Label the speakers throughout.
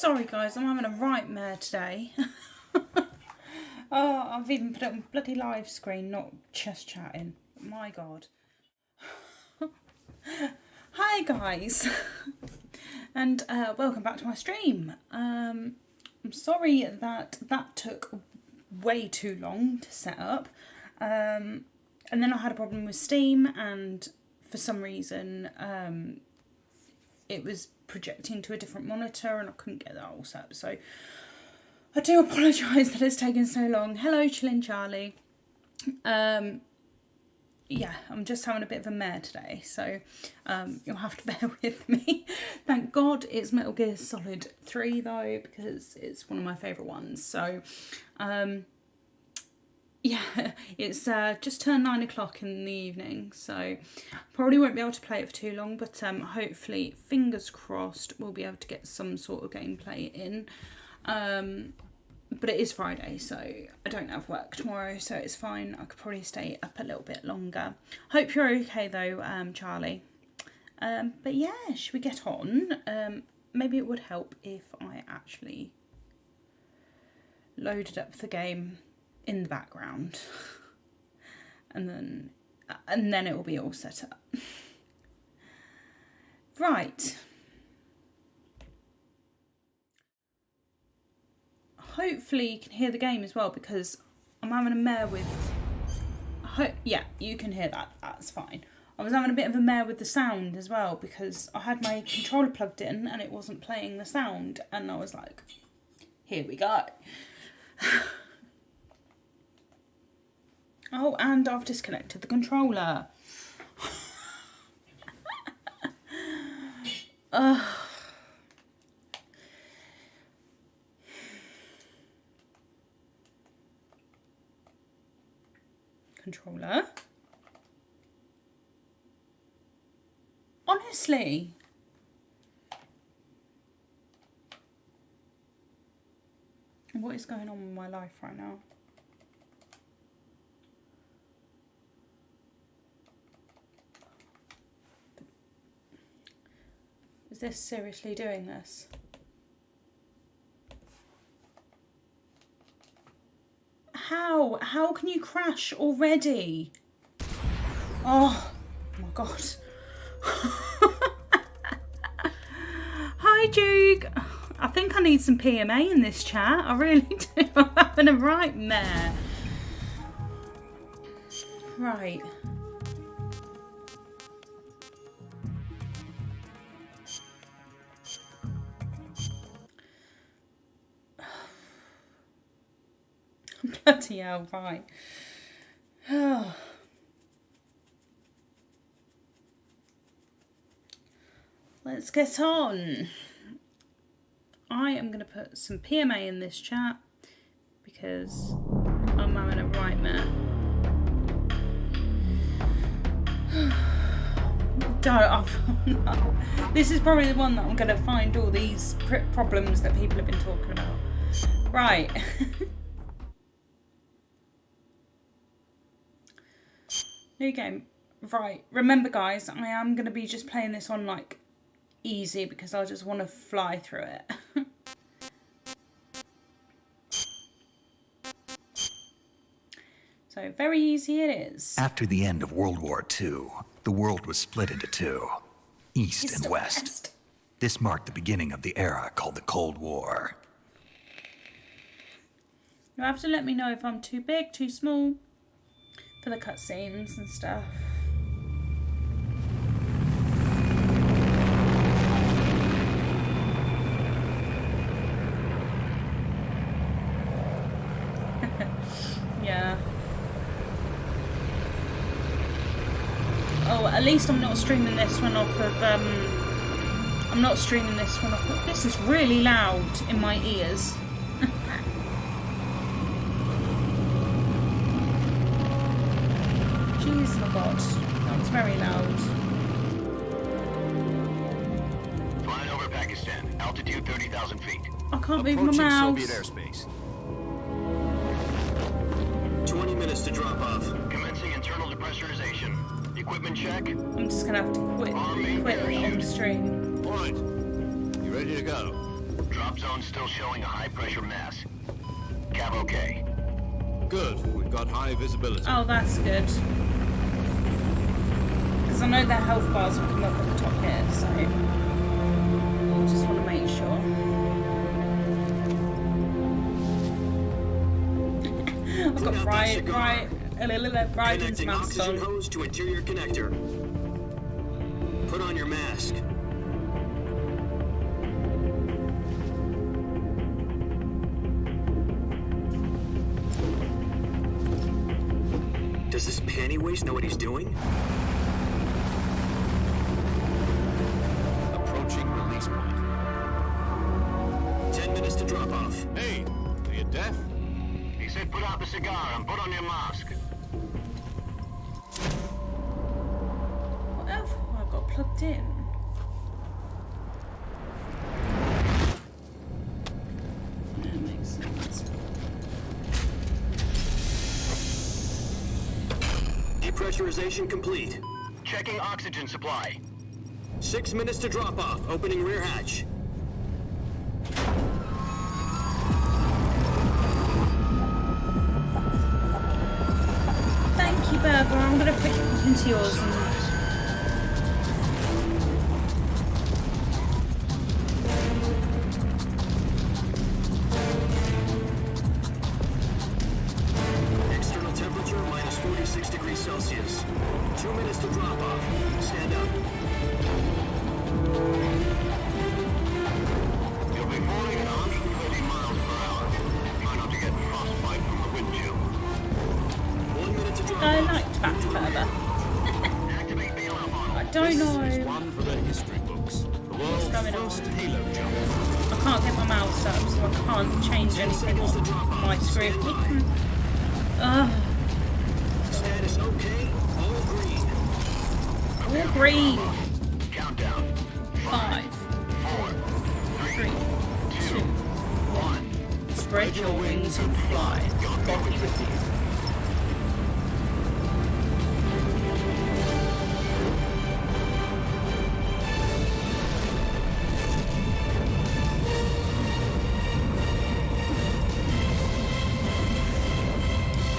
Speaker 1: Sorry guys, I'm having a nightmare today. Oh, I've even put it on bloody live screen, not just chatting. My God. Hi guys, and welcome back to my stream. I'm sorry that took way too long to set up. And then I had a problem with Steam, and for some reason it was projecting to a different monitor and I couldn't get that all set up. So I do apologise that it's taken so long. Hello, Chillin' Charlie. Yeah, I'm just having a bit of a mare today, so you'll have to bear with me. Thank God it's Metal Gear Solid 3 though, because it's one of my favourite ones. So, yeah, it's just turned 9 o'clock in the evening, so probably won't be able to play it for too long, but hopefully, fingers crossed, we'll be able to get some sort of gameplay in. But it is Friday, so I don't have work tomorrow, so it's fine. I could probably stay up a little bit longer. Hope you're okay though, Charlie. But yeah, should we get on? Maybe it would help if I actually loaded up the game in the background, and then it will be all set up. Right. Hopefully you can hear the game as well, because I'm having a mare with... yeah, you can hear that. That's fine. I was having a bit of a mare with the sound as well, because I had my controller plugged in and it wasn't playing the sound. And I was like, here we go. Oh, and I've disconnected the controller. Controller. Honestly. What is going on with my life right now? Is this seriously doing this? How can you crash already? Oh my God. Hi Duke. I think I need some PMA in this chat. I really do. I'm having a nightmare. Right. Bloody hell, right. Oh. Let's get on. I am going to put some PMA in this chat because I'm having a nightmare. No. This is probably the one that I'm going to find all these problems that people have been talking about. Right. New game. Right. Remember guys, I am going to be just playing this on like easy because I just want to fly through it. So very easy it is.
Speaker 2: After the end of World War II, the world was split into two, East and West. This marked the beginning of the era called the Cold War.
Speaker 1: You'll have to let me know if I'm too big, too small for the cutscenes and stuff. Yeah. Oh, at least I'm not streaming this one off of, I'm not streaming this one off of, this is really loud in my ears. Jeez, my God, that was very loud.
Speaker 3: Flying over Pakistan, altitude 30,000 feet.
Speaker 1: I can't move my mouse.
Speaker 4: Soviet airspace.
Speaker 3: 20 minutes to drop off. Commencing internal depressurization. Equipment check.
Speaker 1: I'm just gonna have to quit on stream.
Speaker 4: All right. You ready to go?
Speaker 3: Drop zone still showing a high-pressure mass. Cav okay.
Speaker 4: Good. We've got high visibility.
Speaker 1: Oh, that's good. Because I know their health bars will come up at the top here, so I just want to make sure. I've got Brian's
Speaker 3: Connecting
Speaker 1: mask
Speaker 3: oxygen
Speaker 1: on.
Speaker 3: hose to interior connector. Put on your mask. Does this panty waste know what he's doing?
Speaker 4: Approaching release point.
Speaker 3: 10 minutes to drop off.
Speaker 4: Hey, are you deaf?
Speaker 3: He said put out the cigar and put on your mask.
Speaker 1: What else have I got plugged in? That makes sense.
Speaker 3: Depressurization complete. Checking oxygen supply. 6 minutes to drop off. Opening rear hatch.
Speaker 1: Thank you, Berber. I'm going to put it into yours. And...
Speaker 3: External temperature minus 46 degrees Celsius. 2 minutes to drop off. Stand up. You'll be falling at 130 miles per hour. Try not to get frostbite from the wind chill. 1 minute to drop
Speaker 1: I
Speaker 3: off.
Speaker 1: liked that Berber.
Speaker 3: Activate bailout model.
Speaker 1: I don't
Speaker 4: This is
Speaker 1: know.
Speaker 4: one for the history books. The world's
Speaker 1: going on?
Speaker 4: first halo jump.
Speaker 1: I can't get my mouse up, so I can't change anything on my screen. Ugh.
Speaker 3: Status okay. All green.
Speaker 1: All green.
Speaker 3: Countdown.
Speaker 1: 5,
Speaker 3: 4,
Speaker 1: 3, 2, 1. Spread your wings and fly. God be with you.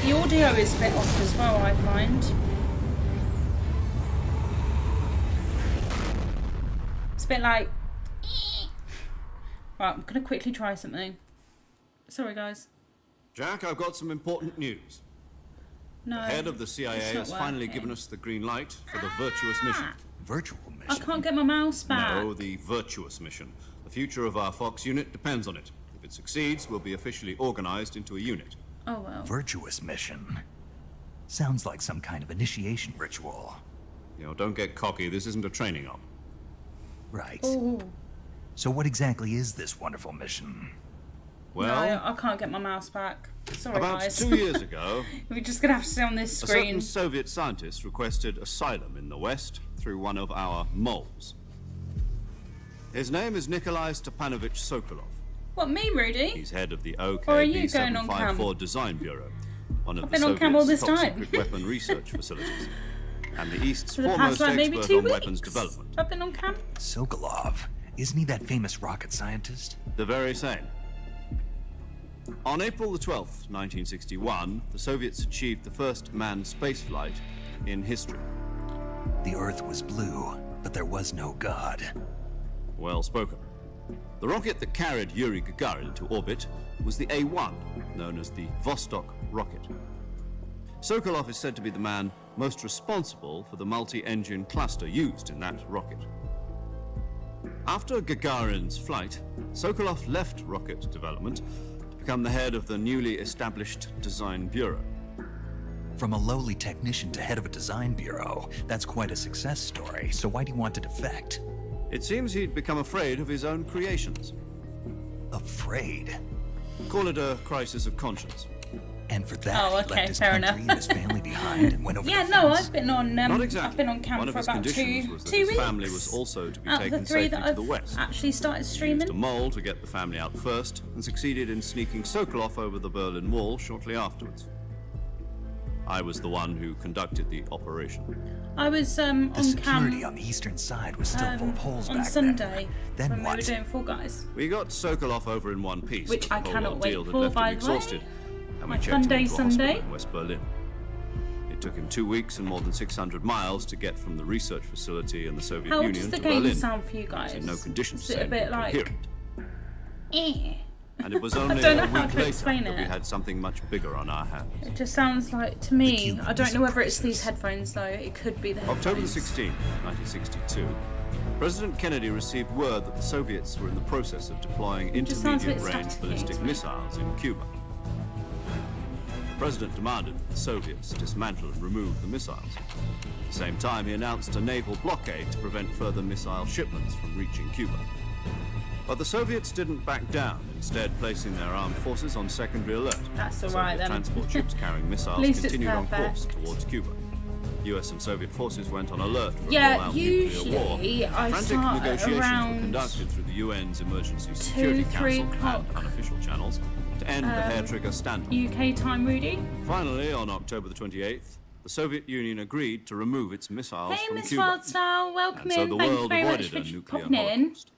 Speaker 1: The audio is a bit off as well, I find. It's a bit like... Right, I'm going to quickly try something. Sorry, guys.
Speaker 4: Jack, I've got some important news.
Speaker 1: No.
Speaker 4: The head of the
Speaker 1: it's
Speaker 4: CIA
Speaker 1: not
Speaker 4: has finally
Speaker 1: working.
Speaker 4: given us the green light for the virtuous mission.
Speaker 2: Virtual
Speaker 1: I
Speaker 2: mission.
Speaker 1: can't get my mouse back.
Speaker 4: No, the virtuous mission. The future of our Fox unit depends on it. If it succeeds, we'll be officially organized into a unit.
Speaker 1: Oh, well.
Speaker 2: Virtuous mission. Sounds like some kind of initiation ritual.
Speaker 4: You know, don't get cocky. This isn't a training op.
Speaker 2: Right.
Speaker 1: Ooh.
Speaker 2: So what exactly is this wonderful mission?
Speaker 4: Well,
Speaker 1: No, I can't get my mouse back. Sorry,
Speaker 4: about
Speaker 1: guys.
Speaker 4: 2 years ago,
Speaker 1: We're just going to have to stay on this
Speaker 4: a
Speaker 1: screen.
Speaker 4: certain Soviet scientist requested asylum in the West through one of our moles. His name is Nikolai Stepanovich Sokolov.
Speaker 1: What, me, Rudy?
Speaker 4: He's head of the
Speaker 1: Or are you
Speaker 4: OKB
Speaker 1: going on
Speaker 4: 754
Speaker 1: cam?
Speaker 4: Design Bureau, one of
Speaker 1: I've
Speaker 4: the
Speaker 1: been on cam all
Speaker 4: Soviets'
Speaker 1: this
Speaker 4: top
Speaker 1: time.
Speaker 4: secret weapon research facilities, and the East's
Speaker 1: For the past,
Speaker 4: foremost
Speaker 1: like, maybe
Speaker 4: expert
Speaker 1: 2
Speaker 4: on
Speaker 1: weeks.
Speaker 4: weapons development.
Speaker 1: I've been on cam.
Speaker 2: Sokolov. Isn't he that famous rocket scientist?
Speaker 4: The very same. On April the 12th, 1961, the Soviets achieved the first manned spaceflight in history.
Speaker 2: The Earth was blue, but there was no God.
Speaker 4: Well spoken. The rocket that carried Yuri Gagarin to orbit was the A-1, known as the Vostok rocket. Sokolov is said to be the man most responsible for the multi-engine cluster used in that rocket. After Gagarin's flight, Sokolov left rocket development to become the head of the newly established Design Bureau.
Speaker 2: From a lowly technician to head of a design bureau, that's quite a success story. So why do you want to defect?
Speaker 4: It seems he'd become afraid of his own creations.
Speaker 2: Afraid.
Speaker 4: Call it a crisis of conscience.
Speaker 2: And for that,
Speaker 1: Oh,
Speaker 2: he
Speaker 1: okay,
Speaker 2: left his
Speaker 1: fair
Speaker 2: country
Speaker 1: enough.
Speaker 2: and his family behind and went over
Speaker 1: Yeah,
Speaker 2: the
Speaker 1: no,
Speaker 2: fence.
Speaker 1: I've been on.
Speaker 4: Not exactly.
Speaker 1: I've been on cam
Speaker 4: One of
Speaker 1: for
Speaker 4: his
Speaker 1: about
Speaker 4: conditions
Speaker 1: two
Speaker 4: was that
Speaker 1: two
Speaker 4: his
Speaker 1: weeks.
Speaker 4: family was also to be
Speaker 1: Out of
Speaker 4: taken
Speaker 1: the 3
Speaker 4: safely
Speaker 1: that
Speaker 4: to
Speaker 1: I've
Speaker 4: the west.
Speaker 1: actually started
Speaker 4: He used
Speaker 1: streaming.
Speaker 4: a mole to get the family out first and succeeded in sneaking Sokolov over the Berlin Wall shortly afterwards. I was the one who conducted the operation.
Speaker 1: I was
Speaker 2: The
Speaker 1: on
Speaker 2: security
Speaker 1: cam
Speaker 2: on the eastern side was still full of holes
Speaker 1: on
Speaker 2: back
Speaker 1: Sunday
Speaker 2: then.
Speaker 1: when
Speaker 2: Then
Speaker 1: we were
Speaker 2: what?
Speaker 1: doing Fall Guys.
Speaker 4: We got Sokolov over in one piece,
Speaker 1: Which
Speaker 4: but
Speaker 1: I
Speaker 4: the whole
Speaker 1: cannot wait
Speaker 4: ordeal had
Speaker 1: for,
Speaker 4: left
Speaker 1: by
Speaker 4: him
Speaker 1: the way.
Speaker 4: exhausted, and we
Speaker 1: My
Speaker 4: checked
Speaker 1: fun
Speaker 4: him
Speaker 1: day
Speaker 4: into a hospital
Speaker 1: Sunday.
Speaker 4: in West Berlin. It took him 2 weeks and more than 600 miles to get from the research facility in the Soviet
Speaker 1: How
Speaker 4: Union
Speaker 1: does the
Speaker 4: to
Speaker 1: game
Speaker 4: Berlin.
Speaker 1: sound for you guys?
Speaker 4: He's in no condition to
Speaker 1: Is it
Speaker 4: say
Speaker 1: a bit
Speaker 4: anything
Speaker 1: like
Speaker 4: coherent.
Speaker 1: eh?
Speaker 4: And it was only
Speaker 1: don't know
Speaker 4: a
Speaker 1: how
Speaker 4: week
Speaker 1: to
Speaker 4: later
Speaker 1: explain
Speaker 4: that we
Speaker 1: it.
Speaker 4: had something much bigger on our hands.
Speaker 1: It just sounds like to me.
Speaker 2: Cuban
Speaker 1: I don't know whether it's
Speaker 2: Missile
Speaker 1: these
Speaker 2: Crisis.
Speaker 1: headphones though. It could be the headphones.
Speaker 4: October 16, 1962, President Kennedy received word that the Soviets were in the process of deploying
Speaker 1: just sounds a bit
Speaker 4: intermediate-range
Speaker 1: staticky
Speaker 4: ballistic
Speaker 1: to me.
Speaker 4: missiles in Cuba. The President demanded that the Soviets dismantle and remove the missiles. At the same time, he announced a naval blockade to prevent further missile shipments from reaching Cuba. But the Soviets didn't back down, instead placing their armed forces on secondary alert.
Speaker 1: That's all
Speaker 4: Soviet
Speaker 1: right then.
Speaker 4: transport ships carrying missiles
Speaker 1: least it's
Speaker 4: continued on course
Speaker 1: perfect.
Speaker 4: towards Cuba. US and Soviet forces went on alert for
Speaker 1: Yeah,
Speaker 4: a all-out nuclear war.
Speaker 1: usually I
Speaker 4: Frantic
Speaker 1: start at
Speaker 4: negotiations were
Speaker 1: around
Speaker 4: conducted through the UN's Emergency Security
Speaker 1: 3
Speaker 4: Council
Speaker 1: o'clock.
Speaker 4: and unofficial channels to end the hair-trigger standoff.
Speaker 1: UK time, Rudy.
Speaker 4: Finally, on October the 28th, the Soviet Union agreed to remove its missiles
Speaker 1: Hey,
Speaker 4: from
Speaker 1: Miss
Speaker 4: Cuba.
Speaker 1: Wildstyle, welcome
Speaker 4: And so
Speaker 1: in.
Speaker 4: the
Speaker 1: Thank you
Speaker 4: world
Speaker 1: very much
Speaker 4: avoided
Speaker 1: for
Speaker 4: a nuclear
Speaker 1: popping in.
Speaker 4: holocaust.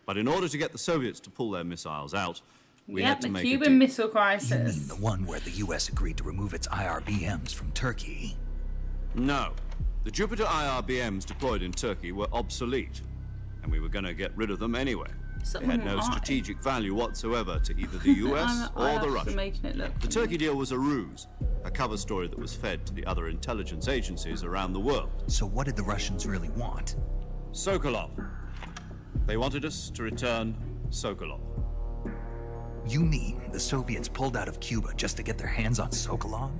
Speaker 4: But in order to get the Soviets to pull their missiles out, we
Speaker 1: Yep,
Speaker 4: had to
Speaker 1: the
Speaker 4: make a
Speaker 1: Cuban
Speaker 4: deal.
Speaker 1: Missile
Speaker 2: You mean
Speaker 1: Crisis.
Speaker 2: the one where the US agreed to remove its IRBMs from Turkey?
Speaker 4: No. The Jupiter IRBMs deployed in Turkey were obsolete, and we were going to get rid of them anyway. They had no strategic value whatsoever to either the US or the Russians.
Speaker 1: Making it look
Speaker 4: The Turkey deal was a ruse, a cover story that was fed to the other intelligence agencies around the world.
Speaker 2: So what did the Russians really want?
Speaker 4: Sokolov. They wanted us to return Sokolov.
Speaker 2: You mean the Soviets pulled out of Cuba just to get their hands on Sokolov?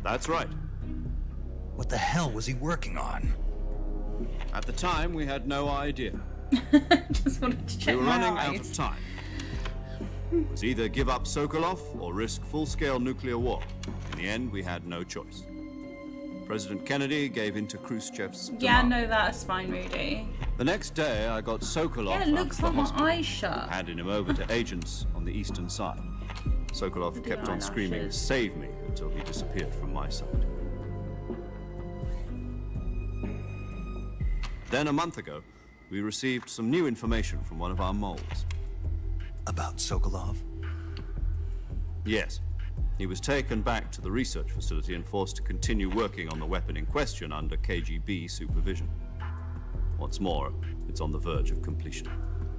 Speaker 4: That's right.
Speaker 2: What the hell was he working on?
Speaker 4: At the time, we had no idea.
Speaker 1: Just wanted to check
Speaker 4: We were
Speaker 1: my
Speaker 4: running out
Speaker 1: eyes.
Speaker 4: of time. It was either give up Sokolov or risk full-scale nuclear war. In the end, we had no choice. President Kennedy gave in to Khrushchev's
Speaker 1: Yeah,
Speaker 4: demand.
Speaker 1: no, that's fine, Rudy.
Speaker 4: The next day, I got Sokolov
Speaker 1: Yeah, it
Speaker 4: out of
Speaker 1: looks
Speaker 4: the
Speaker 1: like my
Speaker 4: hospital,
Speaker 1: eyes shut.
Speaker 4: handing him over to agents on the eastern side. Sokolov
Speaker 1: The
Speaker 4: kept on
Speaker 1: eyelashes.
Speaker 4: screaming, "Save me," until he disappeared from my sight. Then, a month ago, we received some new information from one of our moles.
Speaker 2: About Sokolov?
Speaker 4: Yes. He was taken back to the research facility and forced to continue working on the weapon in question under KGB supervision. What's more, it's on the verge of completion.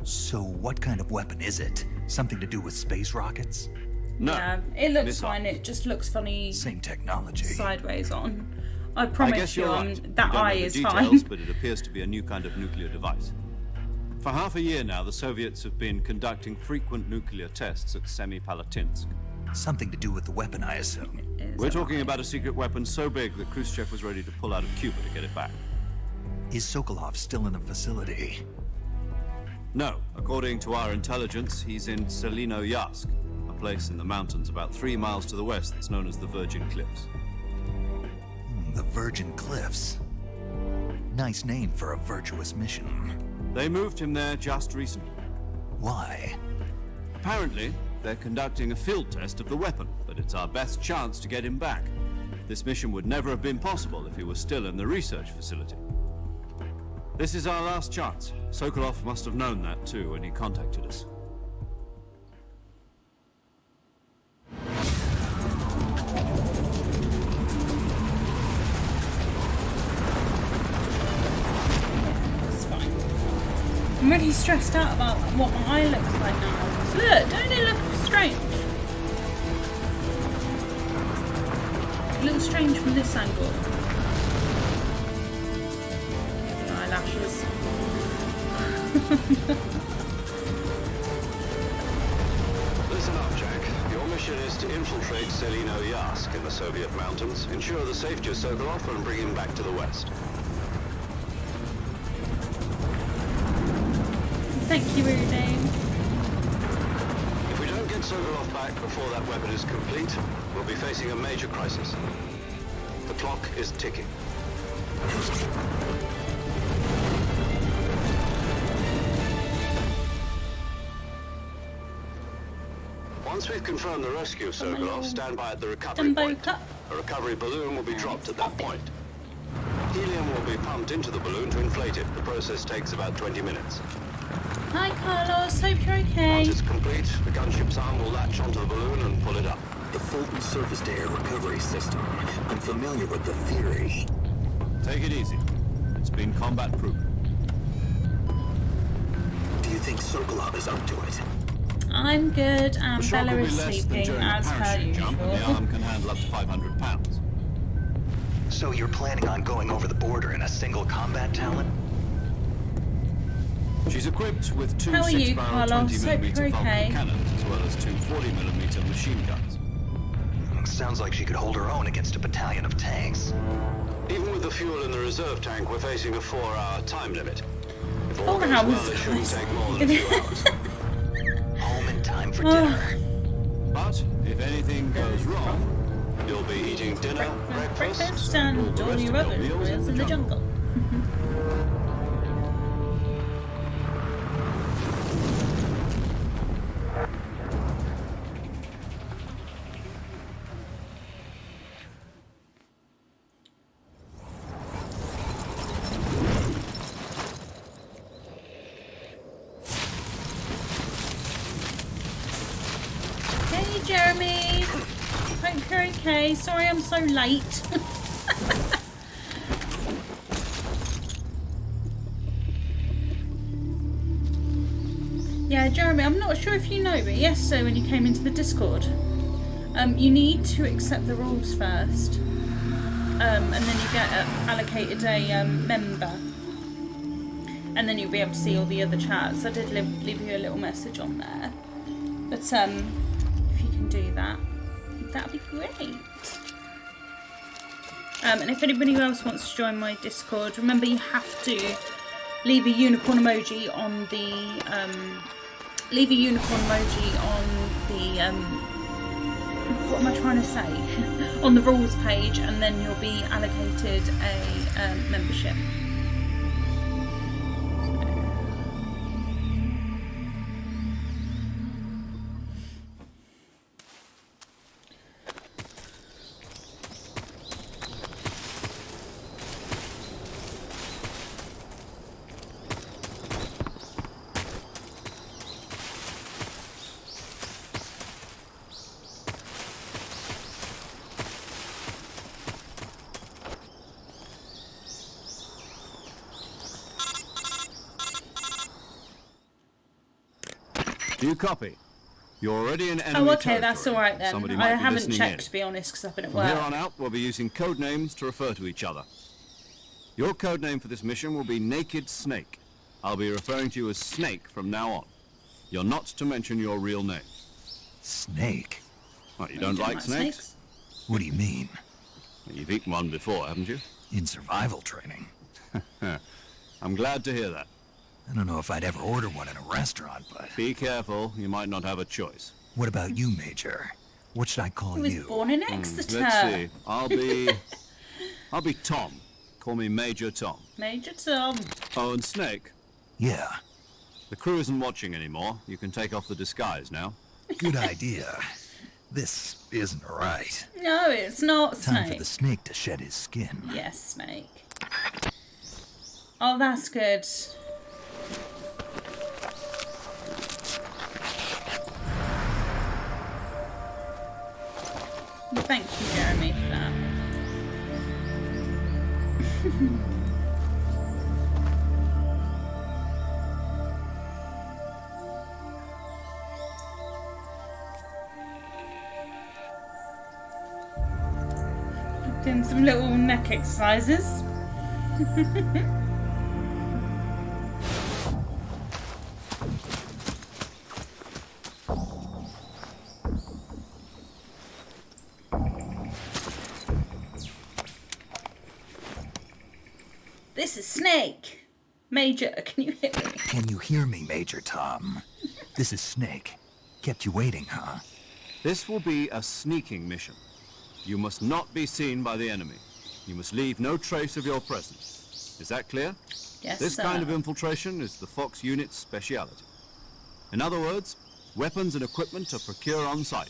Speaker 2: So what kind of weapon is it? Something to do with space rockets?
Speaker 4: No.
Speaker 1: Yeah, it looks
Speaker 4: missile.
Speaker 1: fine. It just looks funny
Speaker 2: Same technology.
Speaker 1: sideways on. I
Speaker 4: I
Speaker 1: promise
Speaker 4: guess
Speaker 1: you,
Speaker 4: you're right.
Speaker 1: that
Speaker 4: We don't
Speaker 1: eye
Speaker 4: know the
Speaker 1: is
Speaker 4: details,
Speaker 1: fine.
Speaker 4: but it appears to be a new kind of nuclear device. For half a year now, the Soviets have been conducting frequent nuclear tests at Semipalatinsk.
Speaker 2: Something to do with the weapon, I assume.
Speaker 4: We're talking about a secret weapon so big that Khrushchev was ready to pull out of Cuba to get it back.
Speaker 2: Is Sokolov still in the facility?
Speaker 4: No, according to our intelligence, he's in Selino-Yarsk, a place in the mountains about 3 miles to the west that's known as the Virgin Cliffs.
Speaker 2: The Virgin Cliffs. Nice name for a virtuous mission.
Speaker 4: They moved him there just recently.
Speaker 2: Why?
Speaker 4: Apparently, they're conducting a field test of the weapon, but it's our best chance to get him back. This mission would never have been possible if he was still in the research facility. This is our last chance. Sokolov must have known that too when he contacted us.
Speaker 1: It's fine. I'm really stressed out about what my eye looks like now. So look, don't it look strange? It looks strange from this angle. The eyelashes.
Speaker 3: Listen up, Jack. Your mission is to infiltrate Selino-Yarsk in the Soviet mountains, ensure the safety of Sokolov, and bring him back to the west.
Speaker 1: Thank you, Rudy.
Speaker 3: If we don't get Sokolov back before that weapon is complete, we'll be facing a major crisis. The clock is ticking. Once we've confirmed the rescue of Sokolov, stand by at the recovery
Speaker 1: Jumbo
Speaker 3: point.
Speaker 1: cup.
Speaker 3: A recovery balloon will be dropped at that point. Helium will be pumped into the balloon to inflate it. The process takes about 20 minutes.
Speaker 1: Hi, Carlos. Hope you're okay.
Speaker 3: Once it's complete, the gunship's arm will latch onto the balloon and pull it up.
Speaker 5: The Fulton surface-to-air recovery system. I'm familiar with the theory.
Speaker 4: Take it easy. It's been combat-proven.
Speaker 5: Do you think Sokolov is up to it?
Speaker 1: I'm good,
Speaker 4: The
Speaker 1: and
Speaker 4: shock
Speaker 1: Bella
Speaker 4: will be
Speaker 1: is
Speaker 4: less than
Speaker 1: sleeping
Speaker 4: during a
Speaker 1: as per
Speaker 4: parachute jump, and the
Speaker 1: usual.
Speaker 4: arm can handle up to 500 pounds.
Speaker 2: So you're planning on going over the border in a single combat talent?
Speaker 4: She's equipped with two
Speaker 1: How are you,
Speaker 4: 6-barrel
Speaker 1: Carlos?
Speaker 4: 20mm
Speaker 1: Hope you're
Speaker 4: Vulcan
Speaker 1: okay.
Speaker 4: cannons, as well as two 40mm machine guns.
Speaker 2: Sounds like she could hold her own against a battalion of tanks.
Speaker 3: Even with the fuel in the reserve tank, we're facing a 4-hour time limit. If all
Speaker 1: 4
Speaker 3: goes
Speaker 1: hours.
Speaker 3: well, it shouldn't take more than a few hours.
Speaker 2: Home in time for
Speaker 1: Oh.
Speaker 2: dinner.
Speaker 4: But if anything goes wrong,
Speaker 3: You'll be eating dinner,
Speaker 1: Breakfast
Speaker 3: all
Speaker 1: and
Speaker 3: the
Speaker 1: all
Speaker 3: rest
Speaker 1: your
Speaker 3: of
Speaker 1: other
Speaker 3: meals
Speaker 1: meals in the jungle. Hey, Jeremy. Hope you're okay. Sorry I'm so late. Yeah, Jeremy, I'm not sure if you know, but yesterday when you came into the Discord, you need to accept the rules first, and then you get allocated a member, and then you'll be able to see all the other chats. I did leave you a little message on there, but if you can do that, that'd be great. And if anybody else wants to join my Discord, remember you have to leave a unicorn emoji on the what am I trying to say? On the rules page, and then you'll be allocated a membership.
Speaker 4: Do you copy? You're already in enemy
Speaker 1: Oh, okay, that's
Speaker 4: territory.
Speaker 1: alright then.
Speaker 4: Somebody
Speaker 1: I
Speaker 4: might be
Speaker 1: haven't
Speaker 4: listening
Speaker 1: checked,
Speaker 4: in.
Speaker 1: to be honest, because I've been at
Speaker 4: From here
Speaker 1: work.
Speaker 4: on out, we'll be using code names to refer to each other. Your code name for this mission will be Naked Snake. I'll be referring to you as Snake from now on. You're not to mention your real name.
Speaker 2: Snake?
Speaker 4: What, you don't like snakes?
Speaker 2: What do you mean?
Speaker 4: Well, you've eaten one before, haven't you?
Speaker 2: In survival training?
Speaker 4: I'm glad to hear that.
Speaker 2: I don't know if I'd ever order one in a restaurant, but...
Speaker 4: Be careful, you might not have a choice.
Speaker 2: What about you, Major? What should I call
Speaker 1: He was
Speaker 2: you?
Speaker 1: born in Exeter.
Speaker 4: Let's see. I'll be Tom. Call me Major Tom.
Speaker 1: Major Tom.
Speaker 4: Oh, and Snake.
Speaker 2: Yeah,
Speaker 4: The crew isn't watching anymore. You can take off the disguise now.
Speaker 2: good idea. This isn't right.
Speaker 1: No, it's not
Speaker 2: Time for
Speaker 1: Snake.
Speaker 2: the snake to shed his skin.
Speaker 1: Yes, Snake. Oh, that's good. Thank you, Jeremy, for that. Doing some little neck exercises. This is Snake. Major, can you hear me?
Speaker 2: Can you hear me, Major Tom? This is Snake. Kept you waiting, huh?
Speaker 4: This will be a sneaking mission. You must not be seen by the enemy. You must leave no trace of your presence. Is that clear?
Speaker 1: Yes,
Speaker 4: This
Speaker 1: sir.
Speaker 4: kind of infiltration is the Fox unit's speciality. In other words, Weapons and equipment to procure on site.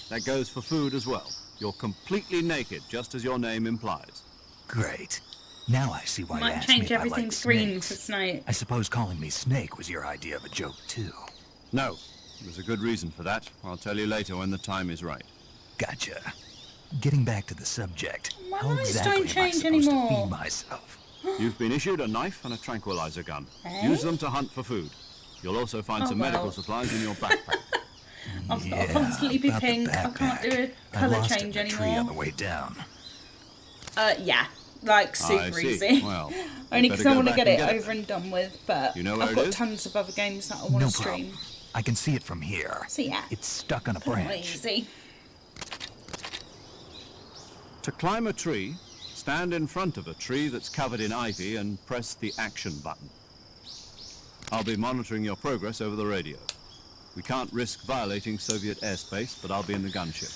Speaker 4: That goes for food as well. You're completely naked, just as your name implies.
Speaker 2: Great. Now I see why you
Speaker 1: Might
Speaker 2: asked me
Speaker 1: change
Speaker 2: if I
Speaker 1: everything
Speaker 2: like
Speaker 1: to green
Speaker 2: snakes.
Speaker 1: for Snake.
Speaker 2: I suppose calling me Snake was your idea of a joke, too.
Speaker 4: No, there's a good reason for that. I'll tell you later when the time is right.
Speaker 2: Gotcha. Getting back to the subject,
Speaker 1: My
Speaker 2: how
Speaker 1: lights
Speaker 2: exactly
Speaker 1: don't
Speaker 2: am I
Speaker 1: change
Speaker 2: supposed
Speaker 1: anymore.
Speaker 2: to feed myself?
Speaker 4: You've been issued a knife and a tranquilizer gun.
Speaker 1: Eh?
Speaker 4: Use them to hunt for food. You'll also find
Speaker 1: Oh,
Speaker 4: some
Speaker 1: well.
Speaker 4: medical supplies in your backpack.
Speaker 1: I've got to constantly be
Speaker 2: about the
Speaker 1: pink. I can't do a
Speaker 2: backpack. I
Speaker 1: colour
Speaker 2: lost it
Speaker 1: change
Speaker 2: in a tree on the
Speaker 1: anymore.
Speaker 2: way down.
Speaker 1: Yeah, like
Speaker 4: I
Speaker 1: super
Speaker 4: see.
Speaker 1: easy.
Speaker 4: Well,
Speaker 1: Only
Speaker 4: better
Speaker 1: because I
Speaker 4: go
Speaker 1: want to
Speaker 4: back
Speaker 1: get
Speaker 4: and
Speaker 1: it
Speaker 4: get
Speaker 1: over and done with. But
Speaker 4: You know where
Speaker 1: I've
Speaker 4: it
Speaker 1: got
Speaker 4: is?
Speaker 1: tons of other games that I want
Speaker 2: No
Speaker 1: to stream.
Speaker 2: problem. I can see it from here.
Speaker 1: So yeah,
Speaker 2: It's stuck on a
Speaker 1: pretty
Speaker 2: branch.
Speaker 1: easy.
Speaker 4: To climb a tree, stand in front of a tree that's covered in ivy and press the action button. I'll be monitoring your progress over the radio. We can't risk violating Soviet airspace, but I'll be in the gunship.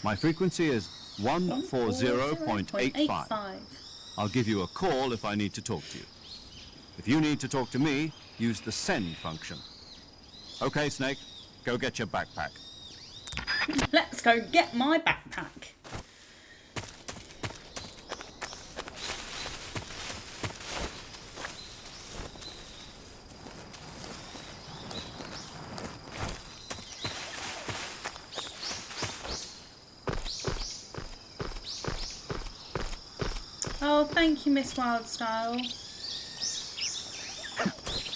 Speaker 4: My frequency is 140.85. I'll give you a call if I need to talk to you. If you need to talk to me, use the send function. Okay, Snake, go get your backpack.
Speaker 1: Let's go get my backpack. Oh, thank you, Miss Wildstyle.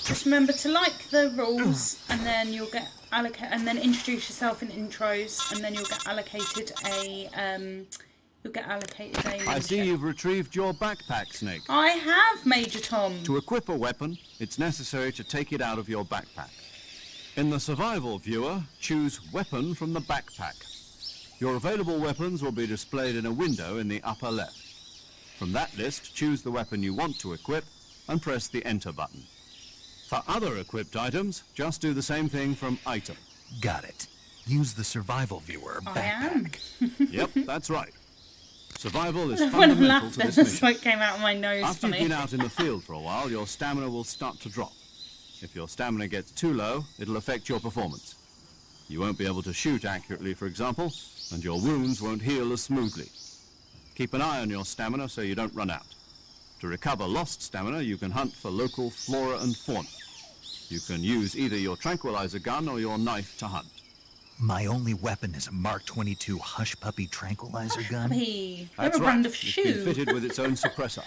Speaker 1: Just remember to like the rules, and then you'll get allocated, and then introduce yourself in intros, and then you'll get allocated a
Speaker 4: I see
Speaker 1: membership.
Speaker 4: you've retrieved your backpack, Snake.
Speaker 1: I have, Major Tom.
Speaker 4: To equip a weapon, it's necessary to take it out of your backpack. In the survival viewer, choose Weapon from the backpack. Your available weapons will be displayed in a window in the upper left. From that list, choose the weapon you want to equip and press the Enter button. For other equipped items, just do the same thing from Item.
Speaker 2: Got it. Use the survival viewer
Speaker 1: I am.
Speaker 2: backpack.
Speaker 4: Yep, that's right. Survival is
Speaker 1: When I
Speaker 4: fundamental
Speaker 1: laughed,
Speaker 4: to this
Speaker 1: the
Speaker 4: mission.
Speaker 1: smoke came out of my nose.
Speaker 4: After you've
Speaker 1: Funny.
Speaker 4: been out in the field for a while, your stamina will start to drop. If your stamina gets too low, it'll affect your performance. You won't be able to shoot accurately, for example, and your wounds won't heal as smoothly. Keep an eye on your stamina so you don't run out. To recover lost stamina, you can hunt for local flora and fauna. You can use either your tranquilizer gun or your knife to hunt.
Speaker 2: My only weapon is a Mark 22 Hush Puppy tranquilizer gun.
Speaker 1: Hey,
Speaker 4: That's
Speaker 1: they're a
Speaker 4: right.
Speaker 1: brand of
Speaker 4: It's
Speaker 1: shoe.
Speaker 4: been fitted with its own suppressor.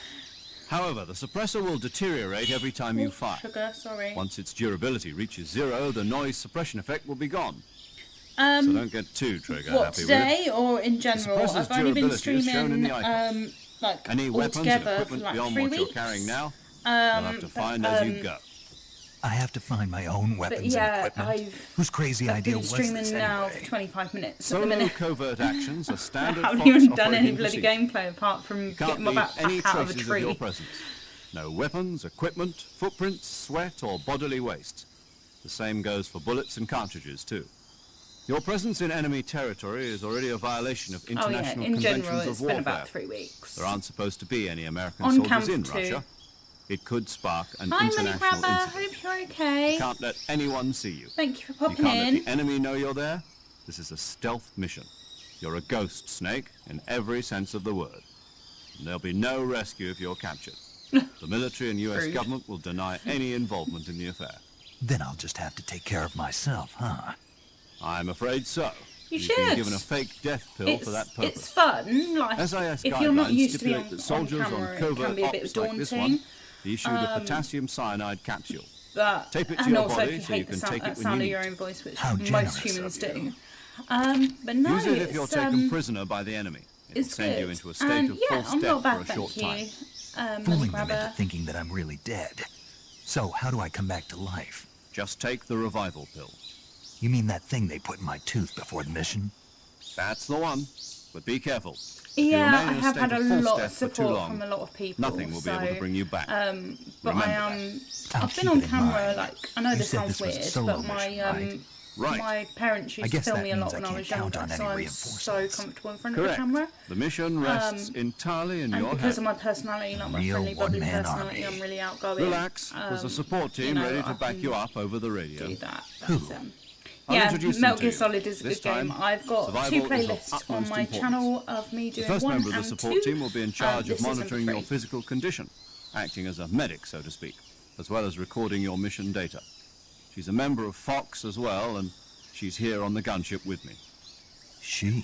Speaker 4: However, the suppressor will deteriorate every time you fire.
Speaker 1: Sugar, sorry.
Speaker 4: Once its durability reaches zero, the noise suppression effect will be gone. So don't get too trigger
Speaker 1: What,
Speaker 4: happy
Speaker 1: today
Speaker 4: with it.
Speaker 1: or in general?
Speaker 4: suppressor's
Speaker 1: I've only been
Speaker 4: durability is shown in
Speaker 1: streaming
Speaker 4: the icon.
Speaker 1: like
Speaker 4: Any weapons and
Speaker 1: altogether for
Speaker 4: equipment
Speaker 1: like
Speaker 4: beyond
Speaker 1: 3
Speaker 4: what
Speaker 1: weeks.
Speaker 4: you're carrying now, you'll have to find as you go.
Speaker 2: I have to find my own weapons and
Speaker 1: yeah,
Speaker 2: equipment. Whose crazy
Speaker 1: I've
Speaker 2: idea
Speaker 1: been
Speaker 2: was
Speaker 1: streaming
Speaker 2: this
Speaker 1: now
Speaker 2: anyway?
Speaker 1: for 25 minutes at the
Speaker 4: Solo
Speaker 1: minute.
Speaker 4: covert actions are
Speaker 1: I
Speaker 4: standard
Speaker 1: haven't
Speaker 4: Fox
Speaker 1: even done any
Speaker 4: operating
Speaker 1: bloody
Speaker 4: procedure.
Speaker 1: gameplay apart from
Speaker 4: You can't
Speaker 1: getting my
Speaker 4: leave any
Speaker 1: backpack out of a
Speaker 4: traces of your
Speaker 1: tree.
Speaker 4: presence. No weapons, equipment, footprints, sweat, or bodily waste. The same goes for bullets and cartridges, too. Your presence in enemy territory is already a violation of
Speaker 1: Oh yeah,
Speaker 4: international
Speaker 1: in
Speaker 4: conventions
Speaker 1: general
Speaker 4: of
Speaker 1: it's been
Speaker 4: warfare.
Speaker 1: about 3 weeks.
Speaker 4: There aren't supposed to be any American
Speaker 1: On
Speaker 4: soldiers
Speaker 1: camp
Speaker 4: in
Speaker 1: too.
Speaker 4: Russia. It could spark an
Speaker 1: Hi, Money
Speaker 4: international
Speaker 1: Grabber.
Speaker 4: incident.
Speaker 1: Hope you're okay.
Speaker 4: You can't let anyone see you.
Speaker 1: Thank you for
Speaker 4: You
Speaker 1: popping
Speaker 4: can't
Speaker 1: in.
Speaker 4: let the enemy know you're there. This is a stealth mission. You're a ghost, Snake, in every sense of the word. And there'll be no rescue if you're captured. The military and US
Speaker 1: Rude.
Speaker 4: government will deny any involvement in the affair.
Speaker 2: Then I'll just have to take care of myself, huh?
Speaker 4: I'm afraid so.
Speaker 1: You
Speaker 4: You've been
Speaker 1: should.
Speaker 4: given a fake death pill
Speaker 1: It's,
Speaker 4: for that purpose.
Speaker 1: it's fun. Like
Speaker 4: SIS
Speaker 1: if you're not
Speaker 4: guidelines
Speaker 1: used to being
Speaker 4: stipulate that soldiers
Speaker 1: on camera,
Speaker 4: on
Speaker 1: it
Speaker 4: covert
Speaker 1: can be a bit
Speaker 4: ops like this
Speaker 1: daunting.
Speaker 4: one be issued a potassium cyanide capsule.
Speaker 1: But
Speaker 4: Tape it to
Speaker 1: and
Speaker 4: your
Speaker 1: also
Speaker 4: body
Speaker 1: if you
Speaker 4: so you
Speaker 1: hate the
Speaker 4: can
Speaker 1: sound,
Speaker 4: take it when you
Speaker 1: sound of
Speaker 4: need
Speaker 1: your
Speaker 4: to.
Speaker 1: own voice, which
Speaker 2: How
Speaker 1: most
Speaker 2: generous
Speaker 1: humans
Speaker 2: of you.
Speaker 1: do. But no,
Speaker 4: Use it if you're
Speaker 1: it's,
Speaker 4: taken prisoner by the enemy. It'll
Speaker 1: it's
Speaker 4: send
Speaker 1: good.
Speaker 4: you into a state
Speaker 1: and
Speaker 4: of
Speaker 1: yeah,
Speaker 4: false
Speaker 1: I'm
Speaker 4: death
Speaker 1: not bad,
Speaker 4: for a short
Speaker 1: thank
Speaker 4: time.
Speaker 1: you. Money
Speaker 2: Fooling them
Speaker 1: Grabber.
Speaker 2: into thinking that I'm really dead. So how do I come back to life?
Speaker 4: Just take the revival pill.
Speaker 2: You mean that thing they put in my tooth before the mission?
Speaker 4: That's the one. But be careful. If you
Speaker 1: Yeah,
Speaker 4: remain
Speaker 1: I
Speaker 4: in a
Speaker 1: have
Speaker 4: state
Speaker 1: had a
Speaker 4: of false
Speaker 1: lot of
Speaker 4: death for too
Speaker 1: support
Speaker 4: long,
Speaker 1: from a lot of people.
Speaker 4: nothing will be able to bring you back.
Speaker 1: But
Speaker 4: Remember
Speaker 1: I
Speaker 4: that.
Speaker 2: I'll
Speaker 1: I've been
Speaker 2: keep
Speaker 1: on
Speaker 2: it in
Speaker 1: camera.
Speaker 2: mind.
Speaker 1: Like I know
Speaker 2: You
Speaker 1: this
Speaker 2: said
Speaker 1: sounds
Speaker 2: this was a
Speaker 1: weird,
Speaker 2: solo
Speaker 1: but my
Speaker 2: mission,
Speaker 4: Right.
Speaker 1: my parents
Speaker 2: I
Speaker 1: used
Speaker 2: guess
Speaker 1: to film
Speaker 2: that
Speaker 1: me a
Speaker 2: means
Speaker 1: lot
Speaker 2: I
Speaker 1: when I
Speaker 2: can't
Speaker 1: was
Speaker 2: count
Speaker 1: younger,
Speaker 2: on
Speaker 1: so
Speaker 2: any
Speaker 1: I'm
Speaker 2: reinforcements.
Speaker 1: so comfortable in front of the
Speaker 4: Correct.
Speaker 1: camera.
Speaker 4: The mission rests entirely in
Speaker 1: And
Speaker 4: your
Speaker 1: because
Speaker 4: head.
Speaker 1: of my personality, like my
Speaker 2: Real
Speaker 1: friendly, bubbly
Speaker 2: one-man
Speaker 1: personality,
Speaker 2: army.
Speaker 1: I'm really outgoing.
Speaker 4: Relax. There's a support team
Speaker 1: you know,
Speaker 4: ready
Speaker 1: I
Speaker 4: to back
Speaker 1: can
Speaker 4: you up over the radio.
Speaker 1: Do that.
Speaker 2: Who?
Speaker 1: That's,
Speaker 4: I'll
Speaker 1: Yeah,
Speaker 4: introduce them
Speaker 1: Metal
Speaker 4: to
Speaker 1: Gear
Speaker 4: you.
Speaker 1: Solid is a
Speaker 4: This
Speaker 1: good game.
Speaker 4: time,
Speaker 1: I've got
Speaker 4: survival
Speaker 1: 2
Speaker 4: is of
Speaker 1: playlists on
Speaker 4: utmost
Speaker 1: my
Speaker 4: importance.
Speaker 1: channel of me
Speaker 4: The
Speaker 1: doing
Speaker 4: first
Speaker 1: 1
Speaker 4: member of the
Speaker 1: and
Speaker 4: support
Speaker 1: 2.
Speaker 4: team will be in charge
Speaker 1: This
Speaker 4: of
Speaker 1: is
Speaker 4: monitoring
Speaker 1: number
Speaker 4: your
Speaker 1: 3.
Speaker 4: physical condition, acting as a medic, so to speak, as well as recording your mission data. She's a member of Fox as well, and she's here on the gunship with me.
Speaker 2: She.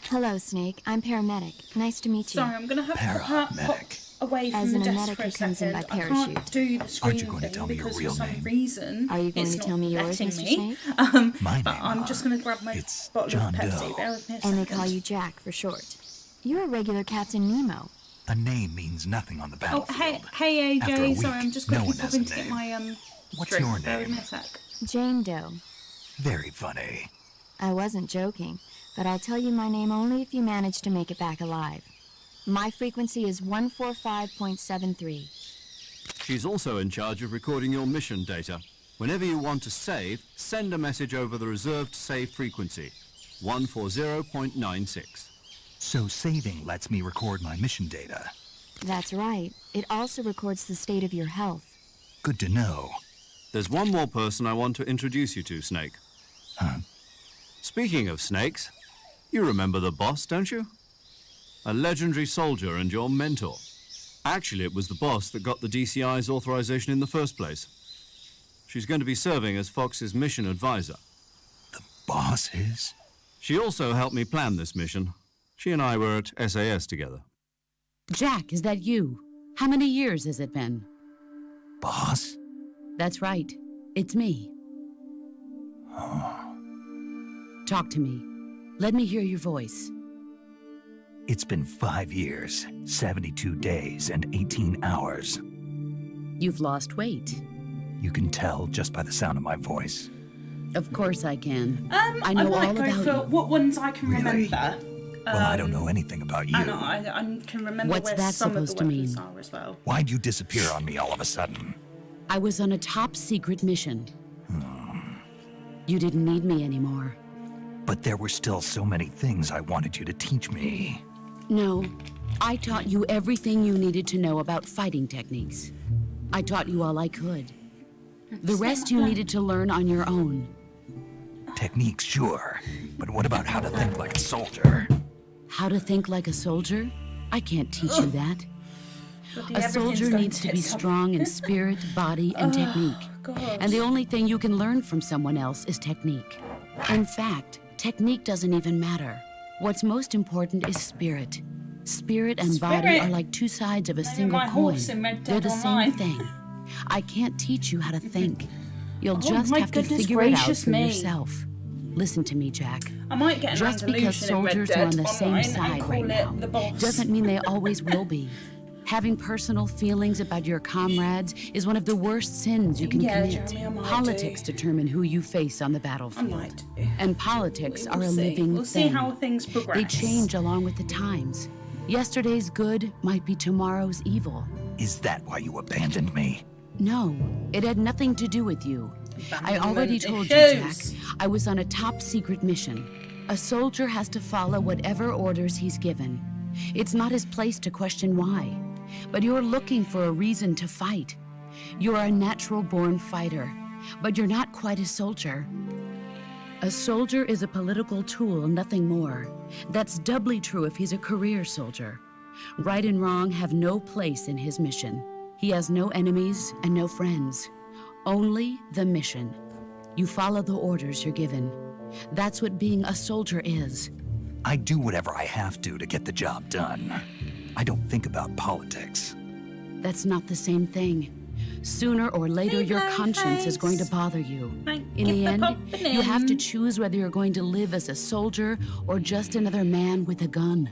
Speaker 6: Hello, Snake. I'm paramedic. Nice to meet you.
Speaker 1: Sorry, I'm going to have to pop
Speaker 2: Paramedic.
Speaker 1: away
Speaker 6: As
Speaker 1: from the
Speaker 6: an
Speaker 1: desk
Speaker 6: medic
Speaker 1: for a
Speaker 6: who comes in
Speaker 1: second.
Speaker 6: by
Speaker 1: I can't
Speaker 6: parachute.
Speaker 1: do the screen
Speaker 2: going to
Speaker 1: thing
Speaker 2: tell me your
Speaker 1: because
Speaker 2: real
Speaker 1: for some
Speaker 2: name?
Speaker 1: reason
Speaker 6: Are you going
Speaker 1: it's
Speaker 6: to
Speaker 1: not
Speaker 6: tell me yours,
Speaker 1: letting
Speaker 6: Mr.
Speaker 1: me.
Speaker 6: Snake?
Speaker 2: My
Speaker 1: But
Speaker 2: name,
Speaker 1: I'm just going to grab my
Speaker 2: it's
Speaker 1: bottle
Speaker 2: John
Speaker 1: of Pepsi.
Speaker 2: Doe.
Speaker 1: Bear with me a
Speaker 6: And they
Speaker 1: second.
Speaker 6: call you Jack for short. You're a regular Captain Nemo.
Speaker 2: a name means nothing on the
Speaker 1: Oh,
Speaker 2: battlefield.
Speaker 1: hey
Speaker 2: After a
Speaker 1: AJ,
Speaker 2: week,
Speaker 1: sorry, I'm just going
Speaker 2: no
Speaker 1: to
Speaker 2: one
Speaker 1: keep
Speaker 2: has a
Speaker 1: popping to get
Speaker 2: name.
Speaker 1: my
Speaker 2: What's
Speaker 1: drink.
Speaker 2: your
Speaker 1: Bear with me
Speaker 2: name?
Speaker 1: a sec.
Speaker 6: Jane Doe.
Speaker 2: Very funny.
Speaker 6: I wasn't joking, but I'll tell you my name only if you manage to make it back alive. My frequency is 145.73.
Speaker 4: She's also in charge of recording your mission data. Whenever you want to save, send a message over the reserved save frequency, 140.96.
Speaker 2: So saving lets me record my mission data.
Speaker 6: That's right. It also records the state of your health.
Speaker 2: Good to know.
Speaker 4: There's one more person I want to introduce you to, Snake.
Speaker 2: Huh?
Speaker 4: Speaking of snakes, you remember the boss, don't you? A legendary soldier and your mentor. Actually, it was the boss that got the DCI's authorization in the first place. She's going to be serving as Fox's mission advisor.
Speaker 2: Boss is?
Speaker 4: She also helped me plan this mission. She and I were at SAS together.
Speaker 7: Jack, is that you? How many years has it been?
Speaker 2: Boss?
Speaker 7: That's right. It's me. Talk to me. Let me hear your voice.
Speaker 2: It's been 5 years, 72 days, and 18 hours.
Speaker 7: You've lost weight.
Speaker 2: You can tell just by the sound of my voice.
Speaker 7: Of course I can.
Speaker 1: I
Speaker 7: know
Speaker 1: might
Speaker 7: all
Speaker 1: go
Speaker 7: about
Speaker 1: for
Speaker 7: you.
Speaker 1: what ones I can
Speaker 2: Really?
Speaker 1: remember.
Speaker 2: Well, I don't know anything about you.
Speaker 1: And I can remember
Speaker 7: What's
Speaker 1: where
Speaker 7: that
Speaker 1: some of the
Speaker 7: supposed to mean?
Speaker 1: weapons are as well.
Speaker 2: Why'd you disappear on me all of a sudden?
Speaker 7: I was on a top secret mission. You didn't need me anymore.
Speaker 2: But there were still so many things I wanted you to teach me.
Speaker 7: No, I taught you everything you needed to know about fighting techniques. I taught you all I could. The rest you needed to learn on your own.
Speaker 2: Techniques, sure. But what about how to think like a soldier?
Speaker 7: How to think like a soldier? I can't teach you that.
Speaker 1: Bloody
Speaker 7: A
Speaker 1: everything's
Speaker 7: soldier
Speaker 1: going
Speaker 7: needs to be
Speaker 1: tits up.
Speaker 7: strong in spirit, body, and technique.
Speaker 1: God.
Speaker 7: And the only thing you can learn from someone else is technique. In fact, technique doesn't even matter. What's most important is spirit. Spirit and body
Speaker 1: Spirit?
Speaker 7: are like two sides of a
Speaker 1: Maybe
Speaker 7: single
Speaker 1: my
Speaker 7: coin.
Speaker 1: horse in Red
Speaker 7: They're
Speaker 1: Dead
Speaker 7: the
Speaker 1: Online.
Speaker 7: same thing. I can't teach you how to think. You'll
Speaker 1: Oh,
Speaker 7: just
Speaker 1: my
Speaker 7: have to
Speaker 1: goodness
Speaker 7: figure it out
Speaker 1: gracious
Speaker 7: for
Speaker 1: me.
Speaker 7: yourself. Listen to me, Jack.
Speaker 1: I might get an
Speaker 7: Just because
Speaker 1: Andalusian in Red
Speaker 7: soldiers
Speaker 1: Dead
Speaker 7: are on the same
Speaker 1: Online
Speaker 7: side
Speaker 1: and call
Speaker 7: right
Speaker 1: it
Speaker 7: now
Speaker 1: the boss.
Speaker 7: doesn't mean they always will be. Having personal feelings about your comrades is one of the worst sins you can
Speaker 1: Yeah,
Speaker 7: commit.
Speaker 1: Jeremy, I might
Speaker 7: Politics
Speaker 1: do.
Speaker 7: determine who you face on the
Speaker 1: I
Speaker 7: battlefield.
Speaker 1: might do.
Speaker 7: And politics
Speaker 1: We'll
Speaker 7: are a
Speaker 1: see.
Speaker 7: living
Speaker 1: We'll
Speaker 7: thing.
Speaker 1: see how things progress.
Speaker 7: They change along with the times. Yesterday's good might be tomorrow's evil.
Speaker 2: Is that why you abandoned me?
Speaker 7: No, it had nothing to do with you. I already
Speaker 1: Abandonment
Speaker 7: told you, Jack.
Speaker 1: issues.
Speaker 7: I was on a top secret mission. A soldier has to follow whatever orders he's given. It's not his place to question why. But you're looking for a reason to fight. You're a natural-born fighter, but you're not quite a soldier. A soldier is a political tool, nothing more. That's doubly true if he's a career soldier. Right and wrong have no place in his mission. He has no enemies and no friends. Only the mission. You follow the orders you're given. That's what being a soldier is.
Speaker 2: I do whatever I have to get the job done. I don't think about politics.
Speaker 7: That's not the same thing. Sooner or later,
Speaker 1: Hey,
Speaker 7: your
Speaker 1: my
Speaker 7: conscience is going to
Speaker 1: face.
Speaker 7: bother you.
Speaker 1: Thank
Speaker 7: In
Speaker 1: you
Speaker 7: the
Speaker 1: for
Speaker 7: end,
Speaker 1: popping
Speaker 7: you have to
Speaker 1: in.
Speaker 7: choose whether you're going to live as a soldier or just another man with a gun.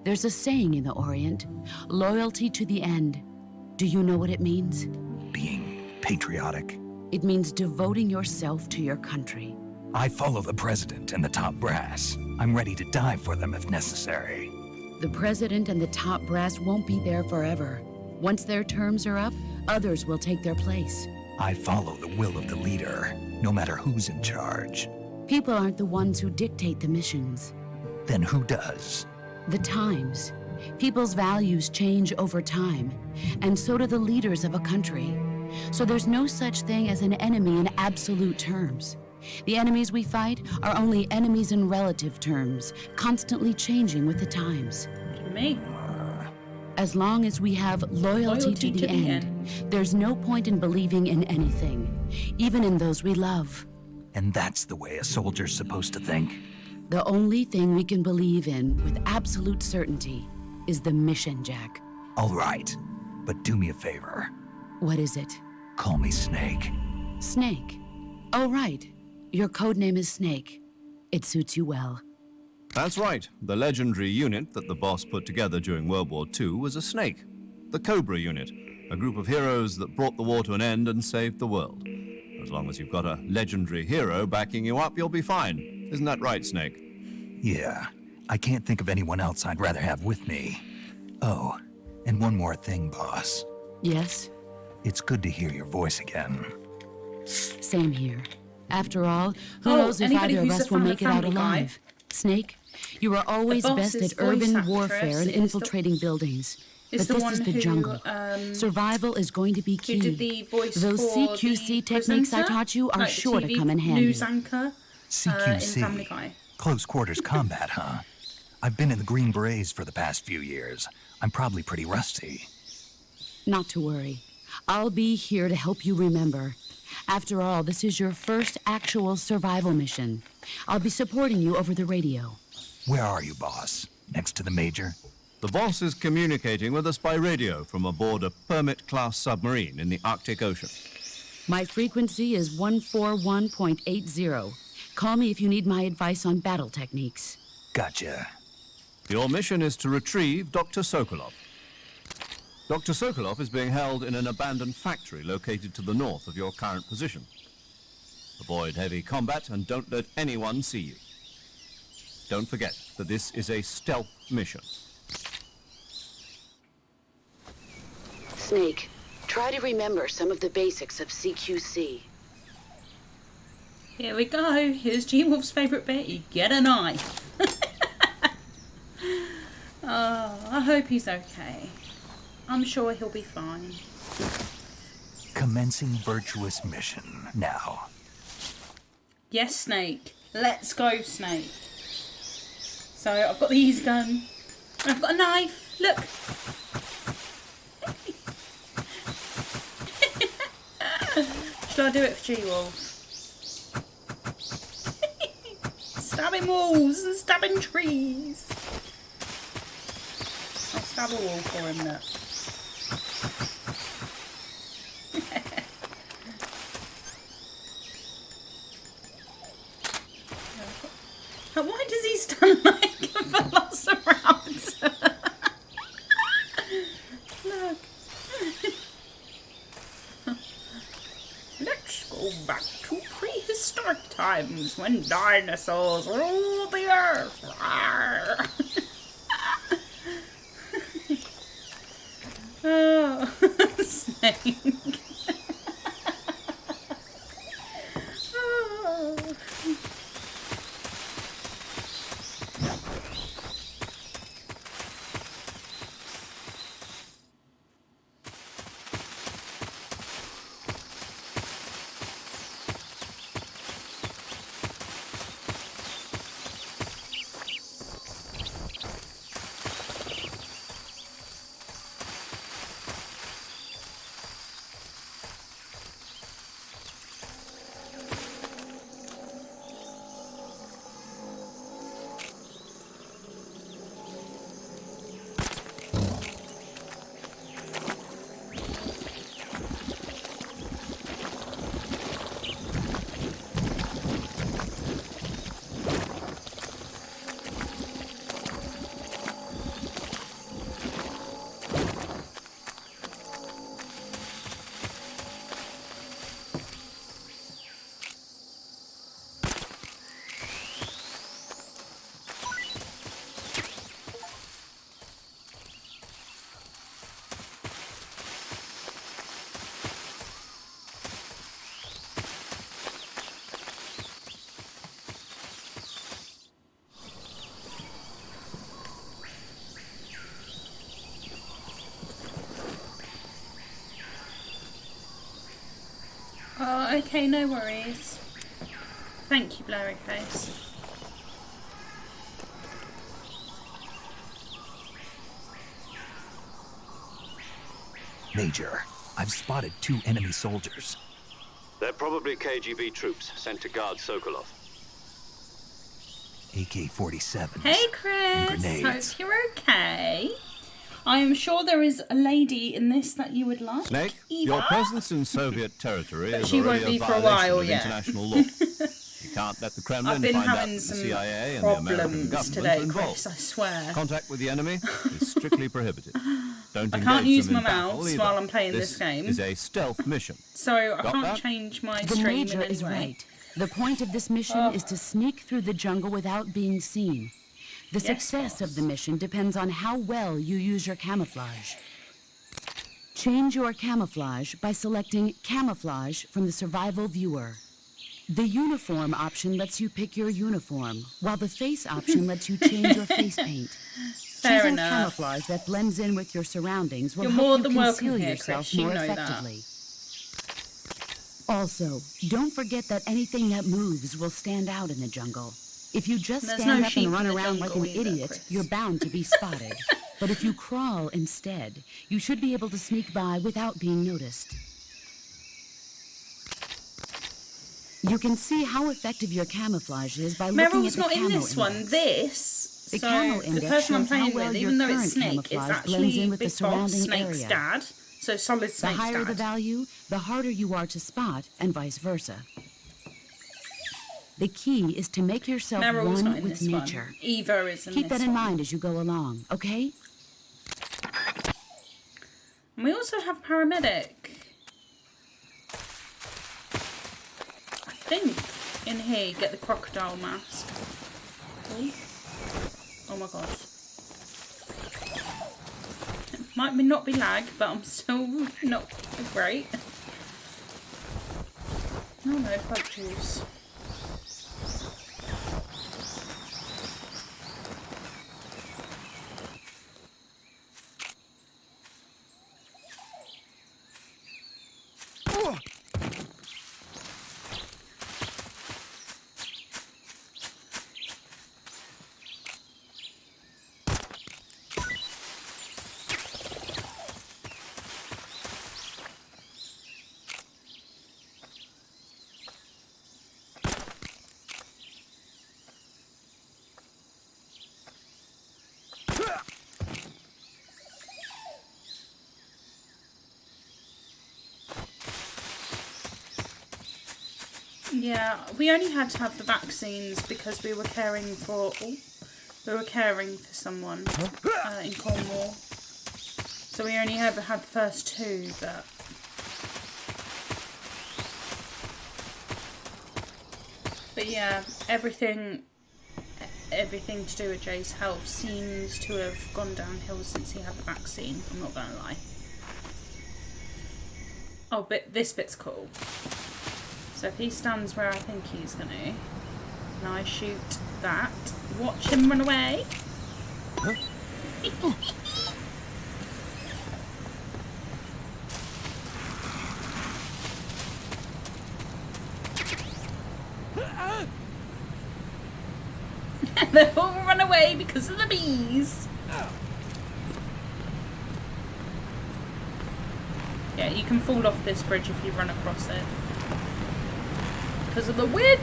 Speaker 7: There's a saying in the Orient, loyalty to the end. Do you know what it means?
Speaker 2: Being patriotic.
Speaker 7: It means devoting yourself to your country.
Speaker 2: I follow the president and the top brass. I'm ready to die for them if necessary.
Speaker 7: The president and the top brass won't be there forever. Once their terms are up, others will take their place.
Speaker 2: I follow the will of the leader, no matter who's in charge.
Speaker 7: People aren't the ones who dictate the missions.
Speaker 2: Then who does?
Speaker 7: The times. People's values change over time, and so do the leaders of a country. So there's no such thing as an enemy in absolute terms. The enemies we fight are only enemies in relative terms, constantly changing with the times.
Speaker 1: Me.
Speaker 7: As long as we have loyalty to the end, there's no point in believing in anything, even in those we love.
Speaker 2: And that's the way a soldier's supposed to think?
Speaker 7: The only thing we can believe in with absolute certainty is the mission, Jack.
Speaker 2: All right, but do me a favor.
Speaker 7: What is it?
Speaker 2: Call me Snake.
Speaker 7: Snake. Oh, right. Your code name is Snake. It suits you well.
Speaker 4: That's right. The legendary unit that the boss put together during World War II was a snake. The Cobra unit, a group of heroes that brought the war to an end and saved the world. As long as you've got a legendary hero backing you up, you'll be fine. Isn't that right, Snake?
Speaker 2: Yeah, I can't think of anyone else I'd rather have with me. Oh, and one more thing, boss.
Speaker 7: Yes?
Speaker 2: It's good to hear your voice again.
Speaker 7: Same here. After all, who
Speaker 1: Oh,
Speaker 7: knows if
Speaker 1: anybody
Speaker 7: either of
Speaker 1: who's a
Speaker 7: us will
Speaker 1: fan of
Speaker 7: make it out
Speaker 1: Family Guy?
Speaker 7: alive. Snake, you are always
Speaker 1: The
Speaker 7: best
Speaker 1: boss's
Speaker 7: at urban
Speaker 1: voice
Speaker 7: warfare
Speaker 1: actress
Speaker 7: and
Speaker 1: is the-
Speaker 7: infiltrating buildings.
Speaker 1: is
Speaker 7: But
Speaker 1: the
Speaker 7: this
Speaker 1: one
Speaker 7: is the
Speaker 1: who,
Speaker 7: jungle. Survival is going to be
Speaker 1: Who
Speaker 7: key.
Speaker 1: did the voice
Speaker 7: Those
Speaker 1: for
Speaker 7: CQC
Speaker 1: the
Speaker 7: techniques I
Speaker 1: presenter?
Speaker 7: taught you are
Speaker 1: Like the
Speaker 7: sure to
Speaker 1: TV
Speaker 7: come in handy.
Speaker 1: News anchor in
Speaker 2: CQC.
Speaker 1: Family Guy.
Speaker 2: Close quarters combat, huh? I've been in the Green Berets for the past few years. I'm probably pretty rusty.
Speaker 7: Not to worry. I'll be here to help you remember. After all, this is your first actual survival mission. I'll be supporting you over the radio.
Speaker 2: Where are you, boss? Next to the Major?
Speaker 4: The boss is communicating with us by radio from aboard a Permit-class submarine in the Arctic Ocean.
Speaker 7: My frequency is 141.80. Call me if you need my advice on battle techniques.
Speaker 2: Gotcha.
Speaker 4: Your mission is to retrieve Dr. Sokolov. Dr. Sokolov is being held in an abandoned factory located to the north of your current position. Avoid heavy combat and don't let anyone see you. Don't forget that this is a stealth mission.
Speaker 7: Snake, try to remember some of the basics of CQC.
Speaker 1: Here we go. Here's G-Wolf's favourite bit. You get a knife. Oh, I hope he's okay. I'm sure he'll be fine.
Speaker 2: Commencing virtuous mission now.
Speaker 1: Yes, Snake. Let's go, Snake. So I've got the easy gun. I've got a knife. Look. Should I do it for G-Wolf? Stabbing walls and stabbing trees. I'll stab a wall for him, look. Why does he stand like a velociraptor? Look. Let's go back to prehistoric times when dinosaurs ruled the earth. Rawr. Oh, Snake. Oh. Oh, okay, no worries. Thank you, Blurry Face.
Speaker 2: Major, I've spotted 2 enemy soldiers.
Speaker 3: They're probably KGB troops sent to guard Sokolov.
Speaker 2: AK-47s.
Speaker 1: Hey,
Speaker 2: and
Speaker 1: Chris.
Speaker 2: grenades.
Speaker 1: Hope you're okay. I am sure there is a lady in this that you would like.
Speaker 4: Snake,
Speaker 1: Eva?
Speaker 4: your presence in Soviet territory
Speaker 1: But
Speaker 4: is
Speaker 1: she
Speaker 4: already
Speaker 1: won't be
Speaker 4: a
Speaker 1: for a
Speaker 4: violation
Speaker 1: while
Speaker 4: of
Speaker 1: yet.
Speaker 4: international law. You can't let the Kremlin
Speaker 1: I've been
Speaker 4: find out
Speaker 1: having
Speaker 4: that the
Speaker 1: some
Speaker 4: CIA and the American
Speaker 1: problems
Speaker 4: government
Speaker 1: today,
Speaker 4: are involved.
Speaker 1: Chris, I swear.
Speaker 4: Contact with the enemy is strictly prohibited. Don't
Speaker 1: I
Speaker 4: engage
Speaker 1: can't use
Speaker 4: them
Speaker 1: my
Speaker 4: in battle
Speaker 1: mouse
Speaker 4: either.
Speaker 1: while I'm playing this game.
Speaker 4: This is a stealth mission.
Speaker 1: So I
Speaker 4: Got
Speaker 1: can't
Speaker 4: that?
Speaker 1: change my
Speaker 7: The
Speaker 1: stream
Speaker 7: Major
Speaker 1: in
Speaker 7: is
Speaker 1: any way.
Speaker 7: right. The point of this mission is to sneak through the jungle without being seen. The
Speaker 1: Yes,
Speaker 7: success of
Speaker 1: boss.
Speaker 7: the mission depends on how well you use your camouflage. Change your camouflage by selecting Camouflage from the Survival Viewer. The Uniform option lets you pick your uniform, while the Face option lets you change your face paint.
Speaker 1: Fair
Speaker 7: Choosing
Speaker 1: enough.
Speaker 7: camouflage that blends in with your surroundings will
Speaker 1: You're
Speaker 7: help
Speaker 1: more
Speaker 7: you
Speaker 1: than welcome
Speaker 7: conceal
Speaker 1: here,
Speaker 7: yourself
Speaker 1: Chris. You
Speaker 7: more
Speaker 1: know that.
Speaker 7: effectively. Also, don't forget that anything that moves will stand out in the jungle. If you just
Speaker 1: There's
Speaker 7: stand
Speaker 1: no
Speaker 7: up
Speaker 1: sheep
Speaker 7: and run
Speaker 1: in the
Speaker 7: around like
Speaker 1: jungle
Speaker 7: an
Speaker 1: either,
Speaker 7: idiot,
Speaker 1: Chris.
Speaker 7: you're bound to be spotted. But if you crawl instead, you should be able to sneak by without being noticed. You can see how effective your camouflage is by looking at
Speaker 1: Meryl's
Speaker 7: the
Speaker 1: not in
Speaker 7: camo
Speaker 1: this one.
Speaker 7: index.
Speaker 1: This.
Speaker 7: The
Speaker 1: so
Speaker 7: camo
Speaker 1: the
Speaker 7: index
Speaker 1: person I'm
Speaker 7: shows how
Speaker 1: playing
Speaker 7: well
Speaker 1: with,
Speaker 7: your
Speaker 1: even though it's
Speaker 7: current
Speaker 1: Snake, it's
Speaker 7: camouflage blends
Speaker 1: actually
Speaker 7: in with the
Speaker 1: Big Boss
Speaker 7: surrounding
Speaker 1: Snake's
Speaker 7: area.
Speaker 1: dad. So Solid
Speaker 7: The
Speaker 1: Snake's
Speaker 7: higher
Speaker 1: dad.
Speaker 7: the value, the harder you are to spot, and vice versa. The key is to make yourself
Speaker 1: Meryl's not
Speaker 7: one
Speaker 1: in
Speaker 7: with
Speaker 1: this
Speaker 7: nature.
Speaker 1: one. Eva is in
Speaker 7: Keep
Speaker 1: this
Speaker 7: that in
Speaker 1: one.
Speaker 7: mind as you go along, okay?
Speaker 1: And we also have paramedic. I think in here you get the crocodile mask. Oh, oh my god. It might not be lag, but I'm still not great. Oh no, bug juice. Yeah, we only had to have the vaccines because we were caring for someone in Cornwall. So we only ever had the first 2, but yeah, everything to do with Jay's health seems to have gone downhill since he had the vaccine. I'm not gonna lie. Oh, but this bit's cool. So if he stands where I think he's going to, and I shoot that, watch him run away. They've all run away because of the bees. Yeah, you can fall off this bridge if you run across it. Because of the wind.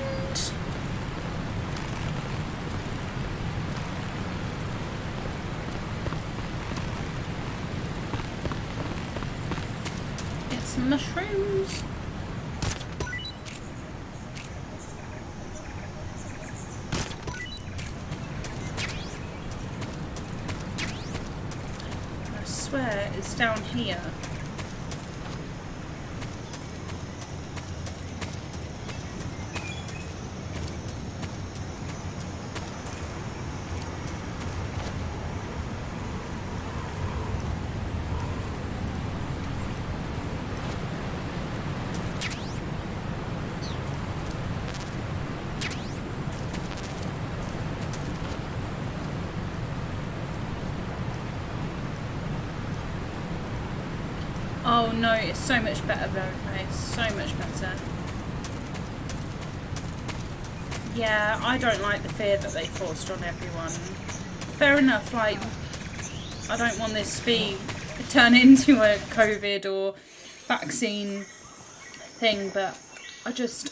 Speaker 1: It's mushrooms. I swear it's down here. Oh no, it's so much better, Blurry Face. So much better. Yeah, I don't like the fear that they forced on everyone. Fair enough, like, I don't want this to turn into a COVID or vaccine thing, but I just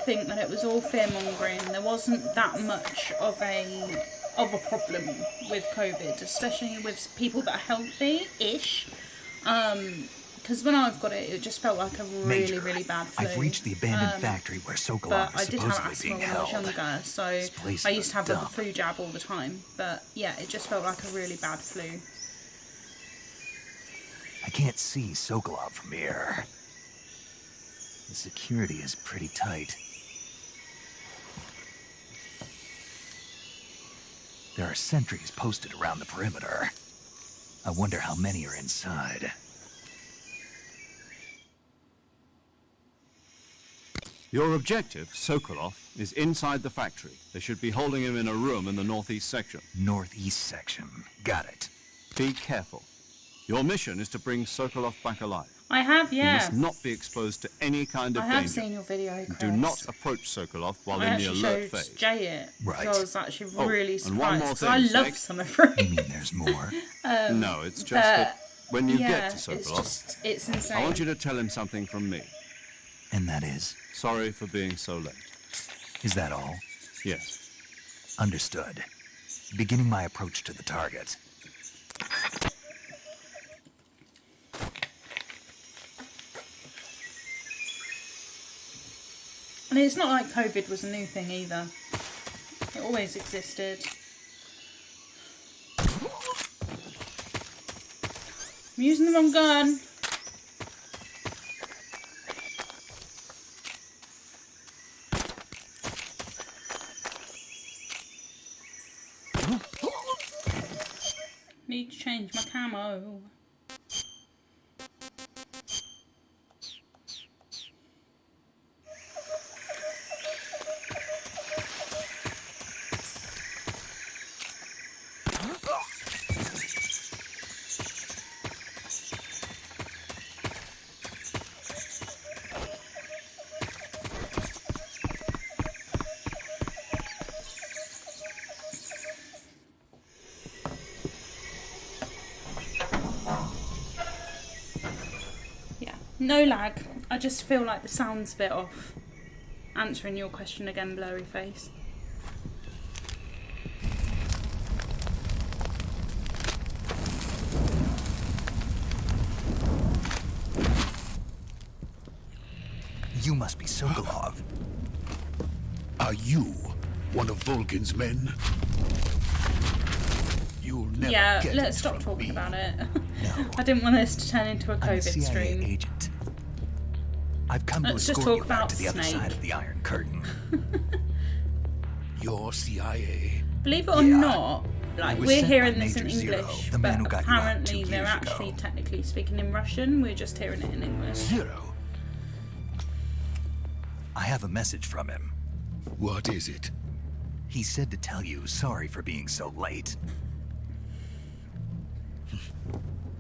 Speaker 1: think that it was all fear-mongering. There wasn't that much of a problem with COVID, especially with people that are healthy-ish. Because when I've got it, it just felt like a really, really bad flu.
Speaker 2: I've reached the abandoned factory where Sokolov
Speaker 1: But
Speaker 2: is
Speaker 1: I did have
Speaker 2: supposedly
Speaker 1: asthma
Speaker 2: being
Speaker 1: when I was
Speaker 2: held.
Speaker 1: younger, so
Speaker 2: This place
Speaker 1: I
Speaker 2: is
Speaker 1: used to have
Speaker 2: dump.
Speaker 1: the flu jab all the time. But yeah, it just felt like a really bad flu.
Speaker 2: I can't see Sokolov from here. The security is pretty tight. There are sentries posted around the perimeter. I wonder how many are inside.
Speaker 4: Your objective, Sokolov, is inside the factory. They should be holding him in a room in the northeast section.
Speaker 2: Northeast section. Got it.
Speaker 4: Be careful. Your mission is to bring Sokolov back alive.
Speaker 1: I have,
Speaker 4: He
Speaker 1: yeah.
Speaker 4: must not be exposed to any kind of
Speaker 1: I have
Speaker 4: danger.
Speaker 1: seen your video, Chris.
Speaker 4: Do not approach Sokolov while
Speaker 1: I
Speaker 4: in the
Speaker 1: actually
Speaker 4: alert
Speaker 1: showed
Speaker 4: phase.
Speaker 1: Jay it.
Speaker 2: Right.
Speaker 1: So I was actually
Speaker 4: Oh,
Speaker 1: really
Speaker 4: and one
Speaker 1: surprised.
Speaker 4: more
Speaker 1: 'Cause
Speaker 4: thing,
Speaker 1: I love
Speaker 4: Snake.
Speaker 1: Summer Fruit.
Speaker 2: You mean there's more?
Speaker 4: No, it's just that when you
Speaker 1: yeah,
Speaker 4: get to
Speaker 1: it's
Speaker 4: Sokolov,
Speaker 1: it's insane.
Speaker 4: I want you to tell him something from me.
Speaker 2: And that is?
Speaker 4: Sorry for being so late.
Speaker 2: Is that all?
Speaker 4: Yes.
Speaker 2: Understood. Beginning my approach to the target.
Speaker 1: And it's not like COVID was a new thing either. It always existed. I'm using the wrong gun. Need to change my camo. No lag. I just feel like the sound's a bit off. Answering your question again, blurry face.
Speaker 2: You must be Sokolov.
Speaker 8: Are you one of Volgin's men? You'll never
Speaker 1: Yeah,
Speaker 8: get
Speaker 1: let's
Speaker 8: it
Speaker 1: stop
Speaker 8: from
Speaker 1: talking
Speaker 8: me.
Speaker 1: about it.
Speaker 2: No.
Speaker 1: I didn't want this to turn into a
Speaker 2: I'm a
Speaker 1: COVID
Speaker 2: CIA
Speaker 1: stream.
Speaker 2: agent. I've come to
Speaker 1: Let's just
Speaker 2: escort
Speaker 1: talk
Speaker 2: you back
Speaker 1: about
Speaker 2: to the other
Speaker 1: Snake.
Speaker 2: side of the Iron Curtain.
Speaker 8: You're CIA.
Speaker 1: Believe it or
Speaker 2: Yeah.
Speaker 1: not, like
Speaker 2: was
Speaker 1: we're
Speaker 2: sent
Speaker 1: hearing
Speaker 2: by
Speaker 1: this in
Speaker 2: Major Zero,
Speaker 1: English,
Speaker 2: the man
Speaker 1: but
Speaker 2: who got you out
Speaker 1: apparently
Speaker 2: 2
Speaker 1: they're
Speaker 2: years
Speaker 1: actually
Speaker 2: ago.
Speaker 1: technically speaking in Russian. We're just hearing it in English.
Speaker 8: Zero?
Speaker 2: I have a message from him.
Speaker 8: What is it?
Speaker 2: He said to tell you sorry for being so late.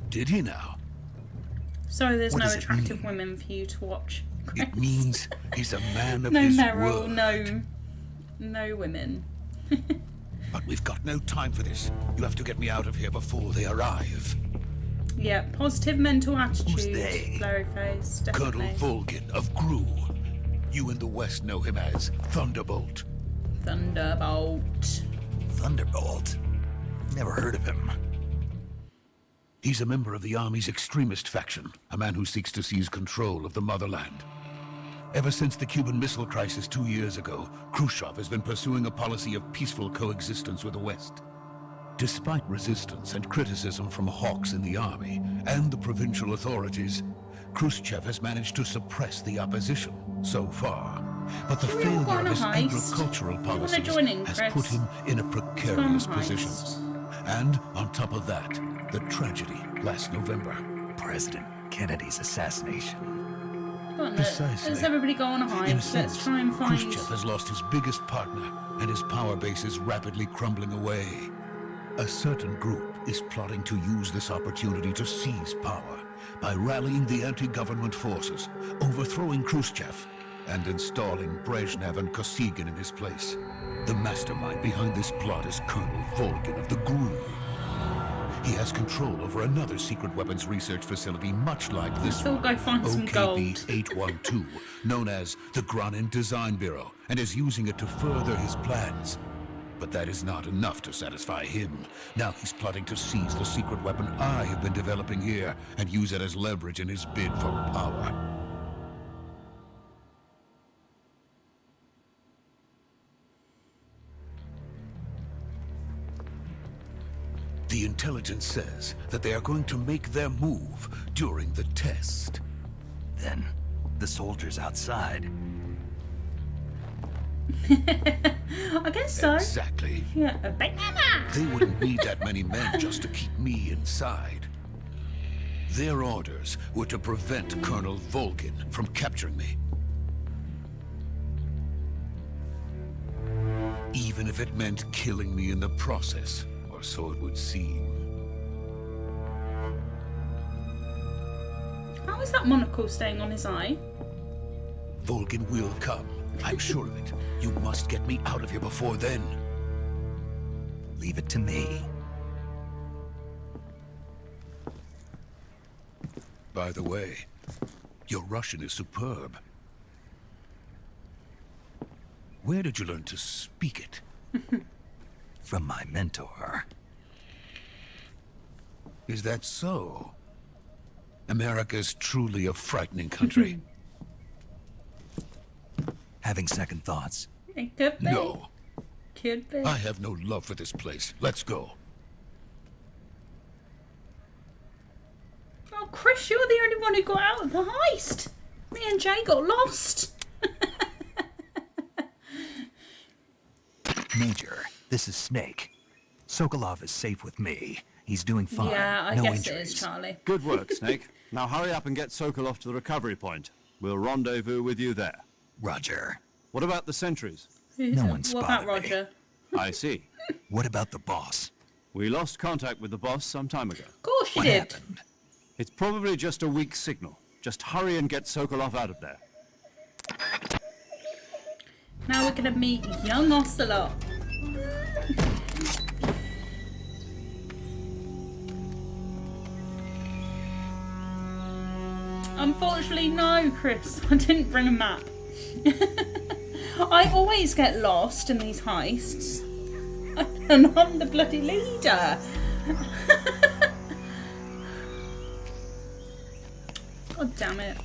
Speaker 8: Did he now?
Speaker 1: Sorry, there's
Speaker 2: What
Speaker 1: no
Speaker 2: does it
Speaker 1: attractive
Speaker 2: mean?
Speaker 1: women for you to watch.
Speaker 8: It means he's a man of
Speaker 1: No
Speaker 8: his
Speaker 1: Meryl,
Speaker 8: word.
Speaker 1: no women.
Speaker 8: But we've got no time for this. You have to get me out of here before they arrive.
Speaker 1: Yeah, positive mental attitude.
Speaker 2: they?
Speaker 1: Blurry face,
Speaker 8: Colonel
Speaker 1: definitely.
Speaker 8: Volgin of Gru. You in the West know him as Thunderbolt.
Speaker 1: Thunderbolt.
Speaker 2: Thunderbolt? Never heard of him.
Speaker 8: He's a member of the Army's extremist faction, a man who seeks to seize control of the motherland. Ever since the Cuban Missile Crisis 2 years ago, Khrushchev has been pursuing a policy of peaceful coexistence with the West. Despite resistance and criticism from hawks in the army and the provincial authorities, Khrushchev has managed to suppress the opposition so far. But the
Speaker 1: Should we all go
Speaker 8: failure
Speaker 1: on
Speaker 8: of
Speaker 1: a
Speaker 8: his
Speaker 1: heist?
Speaker 8: agricultural
Speaker 1: You wanna
Speaker 8: policies
Speaker 1: join in,
Speaker 8: has
Speaker 1: Chris?
Speaker 8: put him in a precarious
Speaker 1: Go on a
Speaker 8: position.
Speaker 1: heist.
Speaker 8: And on top of that, the tragedy last November.
Speaker 2: President Kennedy's assassination.
Speaker 1: Go on,
Speaker 8: Precisely.
Speaker 1: let's everybody go on a
Speaker 8: In a
Speaker 1: heist. Let's
Speaker 8: sense,
Speaker 1: try and find...
Speaker 8: Khrushchev has lost his biggest partner, and his power base is rapidly crumbling away. A certain group is plotting to use this opportunity to seize power by rallying the anti-government forces, overthrowing Khrushchev, and installing Brezhnev and Kosygin in his place. The mastermind behind this plot is Colonel Volgin of the GRU. He has control over another secret weapons research facility much like this
Speaker 1: Still
Speaker 8: one,
Speaker 1: go find some gold.
Speaker 8: OKB-812, known as the Granin Design Bureau, and is using it to further his plans. But that is not enough to satisfy him. Now he's plotting to seize the secret weapon I have been developing here and use it as leverage in his bid for power. The intelligence says that they are going to make their move during the test.
Speaker 2: Then, the soldiers outside.
Speaker 1: I guess so.
Speaker 8: Exactly.
Speaker 1: Yeah, a banana.
Speaker 8: They wouldn't need that many men just to keep me inside. Their orders were to prevent Colonel Volgin from capturing me. Even if it meant killing me in the process, or so it would seem.
Speaker 1: How is that monocle staying on his eye?
Speaker 8: Volgin will come. I'm sure of it. You must get me out of here before then.
Speaker 2: Leave it to me.
Speaker 8: By the way, your Russian is superb. Where did you learn to speak it?
Speaker 2: From my mentor.
Speaker 8: Is that so? America's truly a frightening country.
Speaker 2: Having second thoughts?
Speaker 1: It could be.
Speaker 8: No,
Speaker 1: Could be.
Speaker 8: I have no love for this place. Let's go.
Speaker 1: Oh, Chris, you're the only one who got out of the heist. Me and Jay got lost.
Speaker 2: Major, this is Snake. Sokolov is safe with me. He's doing fine.
Speaker 1: Yeah, I
Speaker 2: no
Speaker 1: guess
Speaker 2: injuries.
Speaker 1: it is, Charlie.
Speaker 4: Good work, Snake. Now hurry up and get Sokolov to the recovery point. We'll rendezvous with you there.
Speaker 2: Roger.
Speaker 4: What about the sentries?
Speaker 2: No one
Speaker 1: What about
Speaker 2: spotted me.
Speaker 1: Roger?
Speaker 4: I see.
Speaker 2: What about the boss?
Speaker 4: We lost contact with the boss some time ago.
Speaker 1: Of course you
Speaker 2: What
Speaker 1: did.
Speaker 2: happened?
Speaker 4: It's probably just a weak signal. Just hurry and get Sokolov out of there.
Speaker 1: Now we're going to meet young Ocelot. Unfortunately, no, Chris. I didn't bring a map. I always get lost in these heists. And I'm the bloody leader. God damn it.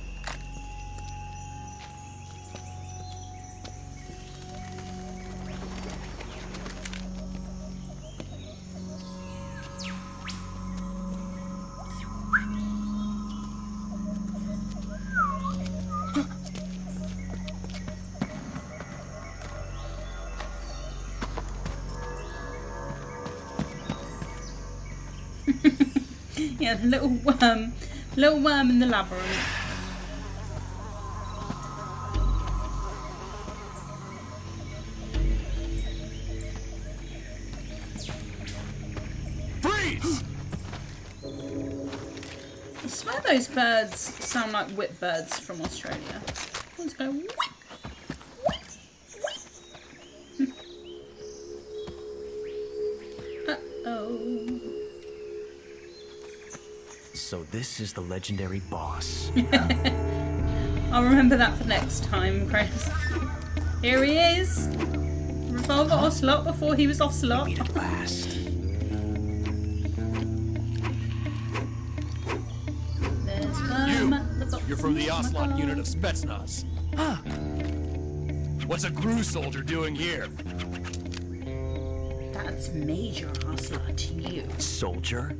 Speaker 1: Yeah, the little worm in the labyrinth.
Speaker 8: Freeze!
Speaker 1: I swear those birds sound like whip birds from Australia. Ones go whip, whip, whip. Uh-oh.
Speaker 5: So this is the legendary boss.
Speaker 1: I'll remember that for next time, Chris. Here he is. Revolver Ocelot before he was Ocelot.
Speaker 5: Meet at last.
Speaker 1: There's worm at the bottom
Speaker 9: You're from the
Speaker 1: of my
Speaker 9: Ocelot
Speaker 1: car.
Speaker 9: unit of Spetsnaz. What's a GRU soldier doing here?
Speaker 1: That's Major Ocelot to you.
Speaker 2: Soldier?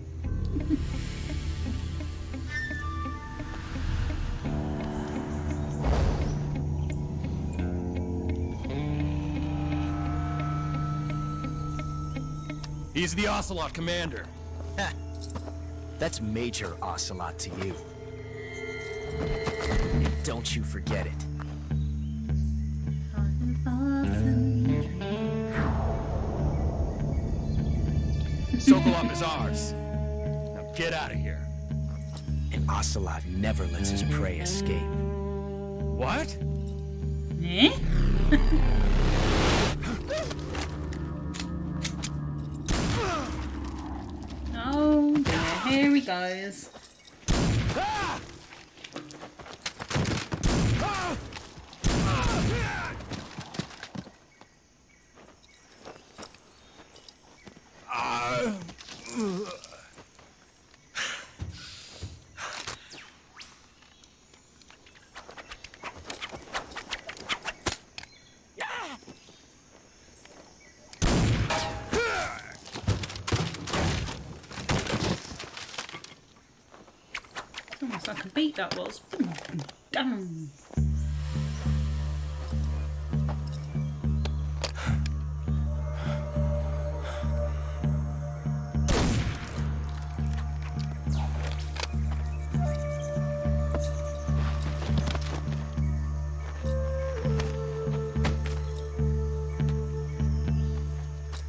Speaker 9: He's the Ocelot commander.
Speaker 5: That's Major Ocelot to you. And don't you forget it.
Speaker 9: Sokolov is ours. Now get out of here.
Speaker 5: And Ocelot never lets his prey escape.
Speaker 9: What?
Speaker 1: Eh? Oh dear, here he goes. Almost like a beat that was. Down.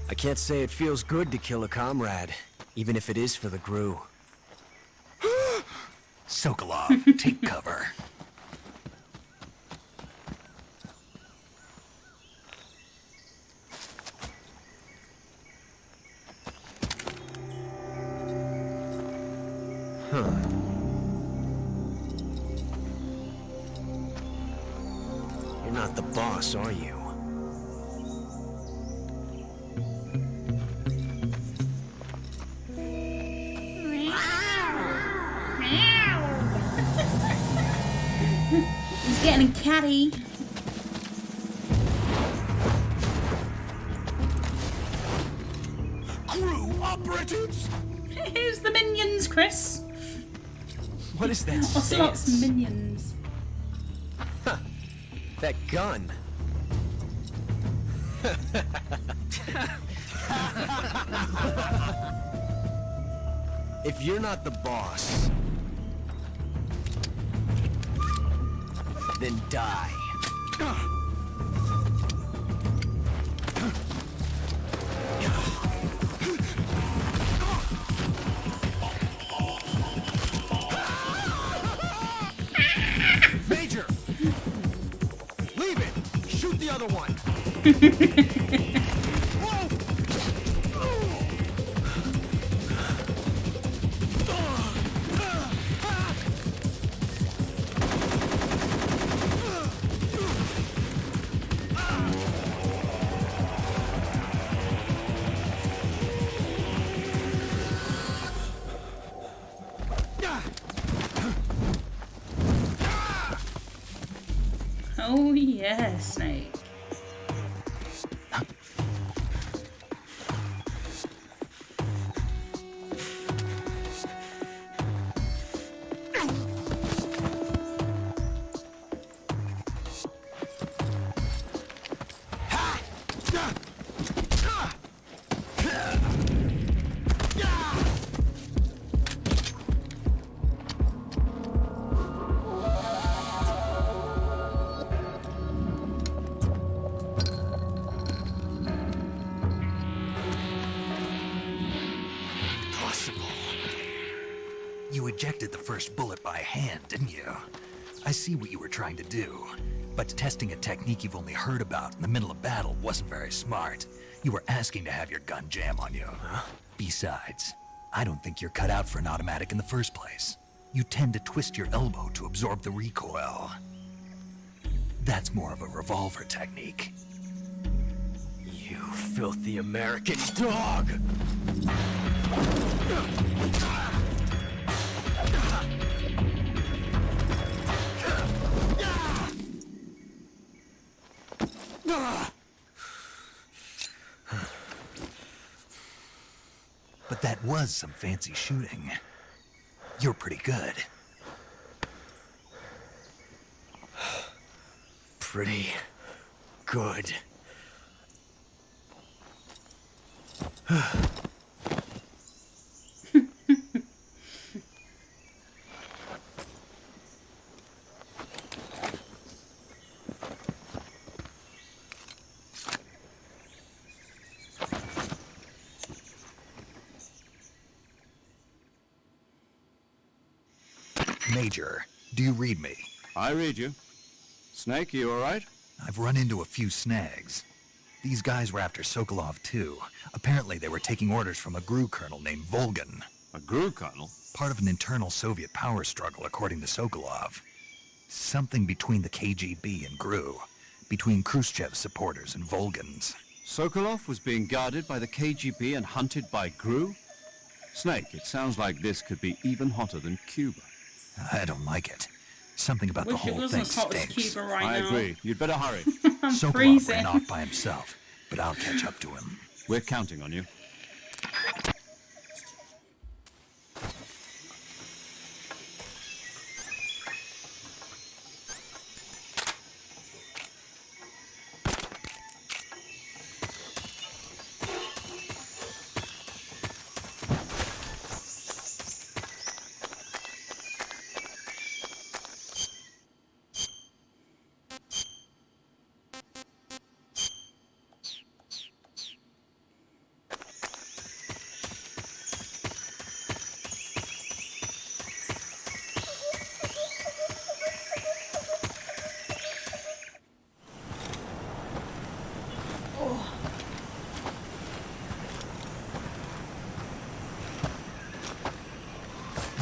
Speaker 10: I can't say it feels good to kill a comrade, even if it is for the Gru.
Speaker 2: Sokolov, take cover.
Speaker 10: You're not the boss, are you?
Speaker 1: He's getting catty.
Speaker 8: Crew operatives!
Speaker 1: Here's the minions, Chris.
Speaker 10: What is that
Speaker 1: Ocelot's
Speaker 10: stance?
Speaker 1: minions.
Speaker 10: That gun. If you're not the boss, then die.
Speaker 9: Major! Leave it! Shoot the other one!
Speaker 1: Oh yeah, Snake.
Speaker 2: You ejected the first bullet by hand, didn't you? I see what you were trying to do, but testing a technique you've only heard about in the middle of battle wasn't very smart. You were asking to have your gun jam on you. Besides, I don't think you're cut out for an automatic in the first place. You tend to twist your elbow to absorb the recoil. That's more of a revolver technique.
Speaker 10: You filthy American dog!
Speaker 2: But that was some fancy shooting. You're pretty good.
Speaker 10: Pretty good.
Speaker 2: Major, do you read me?
Speaker 4: I read you. Snake, you all right?
Speaker 2: I've run into a few snags. These guys were after Sokolov too. Apparently they were taking orders from a GRU colonel named Volgan.
Speaker 4: A GRU colonel?
Speaker 2: Part of an internal Soviet power struggle, according to Sokolov. Something between the KGB and GRU. Between Khrushchev's supporters and Volgan's.
Speaker 4: Sokolov was being guarded by the KGB and hunted by GRU? Snake, it sounds like this could be even hotter than Cuba.
Speaker 2: I don't like it. Something about the
Speaker 1: Wish it
Speaker 2: whole
Speaker 1: wasn't
Speaker 2: thing
Speaker 1: as hot as
Speaker 2: stinks.
Speaker 1: Cuba right
Speaker 4: I
Speaker 1: now.
Speaker 4: agree. You'd better hurry.
Speaker 1: I'm
Speaker 2: Sokolov
Speaker 1: freezing.
Speaker 2: ran off by himself, but I'll catch up to him.
Speaker 4: We're counting on you.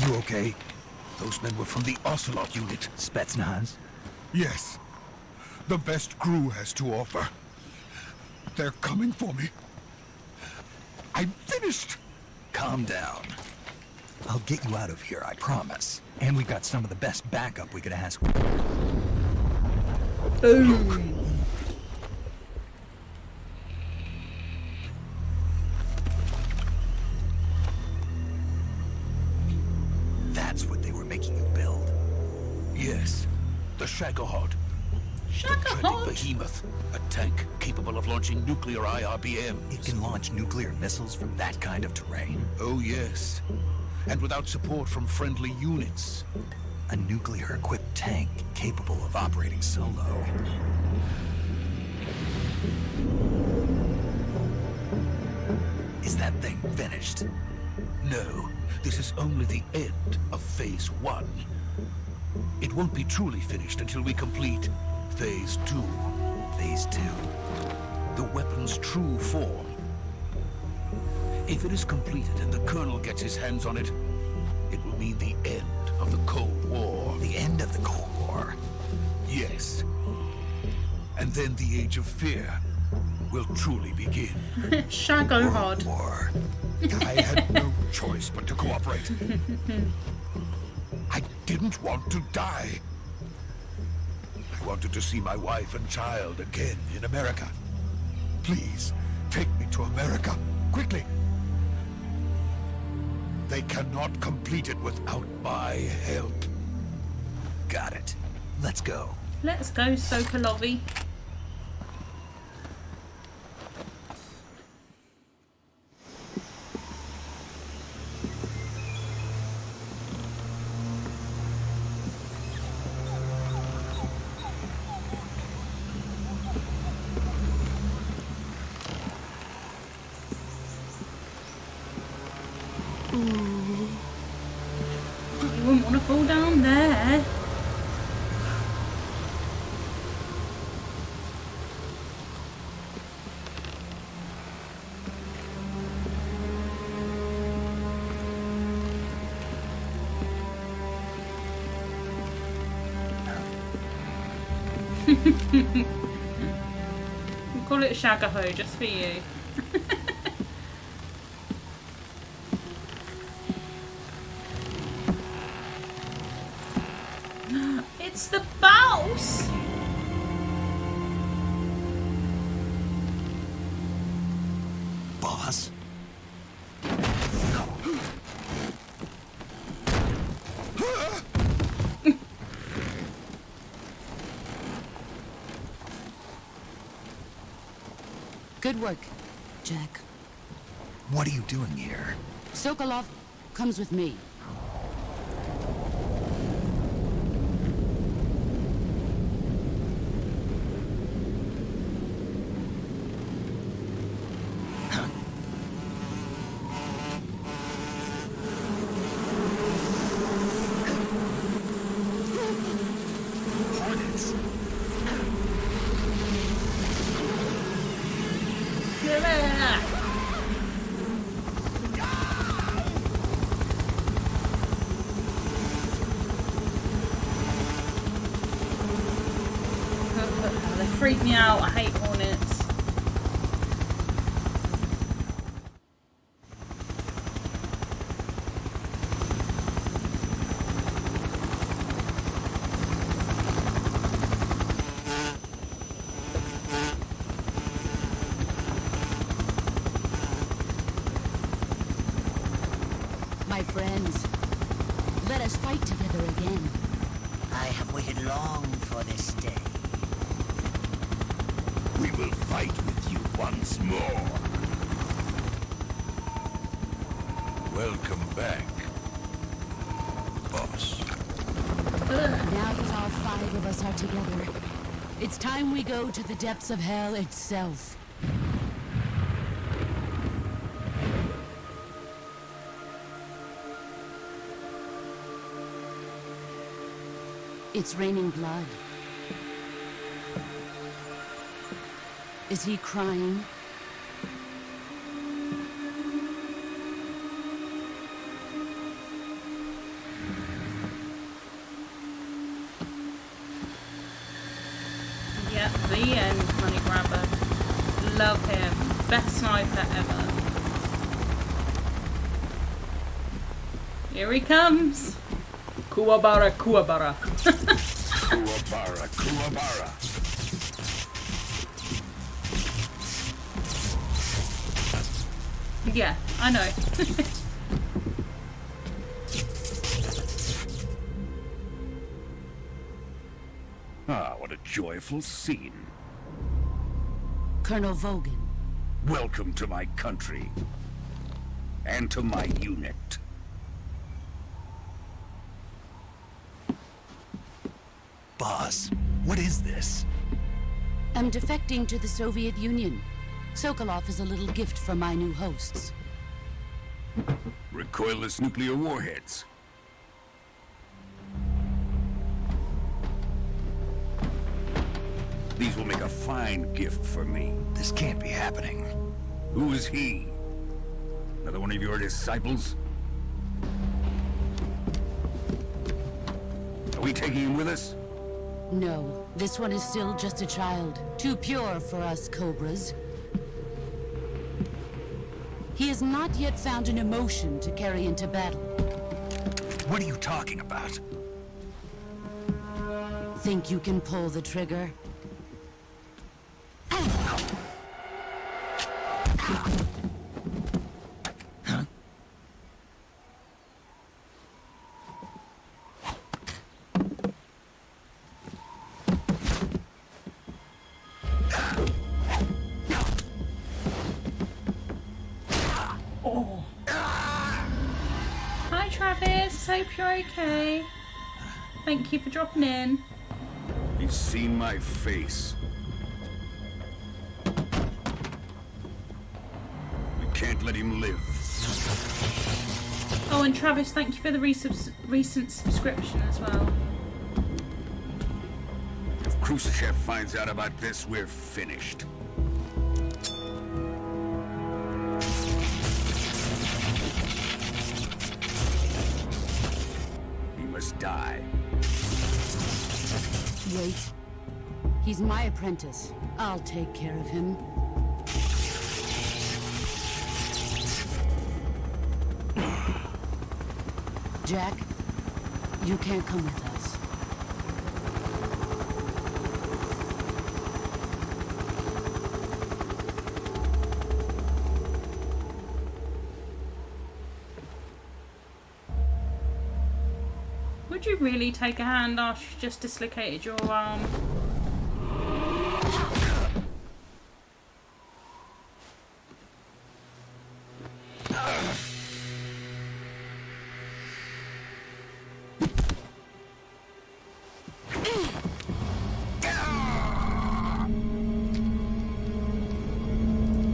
Speaker 8: You okay? Those men were from the Ocelot unit.
Speaker 2: Spetsnaz?
Speaker 8: Yes. The best GRU has to offer. They're coming for me. I'm finished!
Speaker 2: Calm down. I'll get you out of here, I promise. And we've got some of the best backup we could ask for.
Speaker 1: Boom.
Speaker 2: That's what they were making you build.
Speaker 8: Yes. The Shagohod. The dreaded
Speaker 1: Shagohod?
Speaker 8: behemoth. A tank capable of launching nuclear IRBM.
Speaker 2: It can launch nuclear missiles from that kind of terrain.
Speaker 8: Oh, yes. And without support from friendly units.
Speaker 2: A nuclear-equipped tank capable of operating solo. Is that thing finished?
Speaker 8: No, this is only the end of Phase 1. It won't be truly finished until we complete Phase 2.
Speaker 2: Phase 2.
Speaker 8: The weapon's true form. If it is completed and the Colonel gets his hands on it, it will mean the end of the Cold War.
Speaker 2: The end of the Cold War?
Speaker 8: Yes. And then the Age of Fear will truly begin.
Speaker 1: Shagohod.
Speaker 2: War.
Speaker 8: I had no choice but to cooperate. I didn't want to die. I wanted to see my wife and child again in America. Please, take me to America, quickly. They cannot complete it without my help.
Speaker 2: Got it. Let's go.
Speaker 1: Let's go, Sokolovi. You wouldn't want to fall down there. We'll call it Shagaho just for you. It's the boss!
Speaker 2: Boss?
Speaker 7: Good work, Jack.
Speaker 2: What are you doing here?
Speaker 7: Sokolov comes with me.
Speaker 1: freak me out. I hate hornets.
Speaker 7: My friends, let us fight together again.
Speaker 11: I have waited long for this day.
Speaker 9: We will fight with you once more. Welcome back, boss.
Speaker 7: Now that all 5 of us are together, it's time we go to the depths of hell itself. It's raining blood. Is he crying?
Speaker 1: Yeah, the end, Honey Grabber. Love him. Best sniper ever. Here he comes. Kuwabara, Kuwabara.
Speaker 9: Kuwabara, Kuwabara.
Speaker 1: Yeah, I know.
Speaker 9: Ah, what a joyful scene.
Speaker 7: Colonel Vogan.
Speaker 9: Welcome to my country. And to my unit.
Speaker 2: Boss, what is this?
Speaker 7: I'm defecting to the Soviet Union. Sokolov is a little gift from my new hosts.
Speaker 9: Recoilless nuclear warheads. These will make a fine gift for me.
Speaker 2: This can't be happening.
Speaker 9: Who is he? Another one of your disciples? Are we taking him with us?
Speaker 7: No, this one is still just a child. Too pure for us Cobras. He has not yet found an emotion to carry into battle.
Speaker 2: What are you talking about?
Speaker 7: Think you can pull the trigger?
Speaker 1: Hi Travis, hope you're okay. Thank you for dropping in.
Speaker 9: He's seen my face. We can't let him live.
Speaker 1: Oh, and Travis, thank you for the recent subscription as well.
Speaker 9: If Khrushchev finds out about this, we're finished. He must die.
Speaker 7: Wait. He's my apprentice. I'll take care of him. Jack, you can't come with us.
Speaker 1: Would you really take a hand after you just dislocated your arm?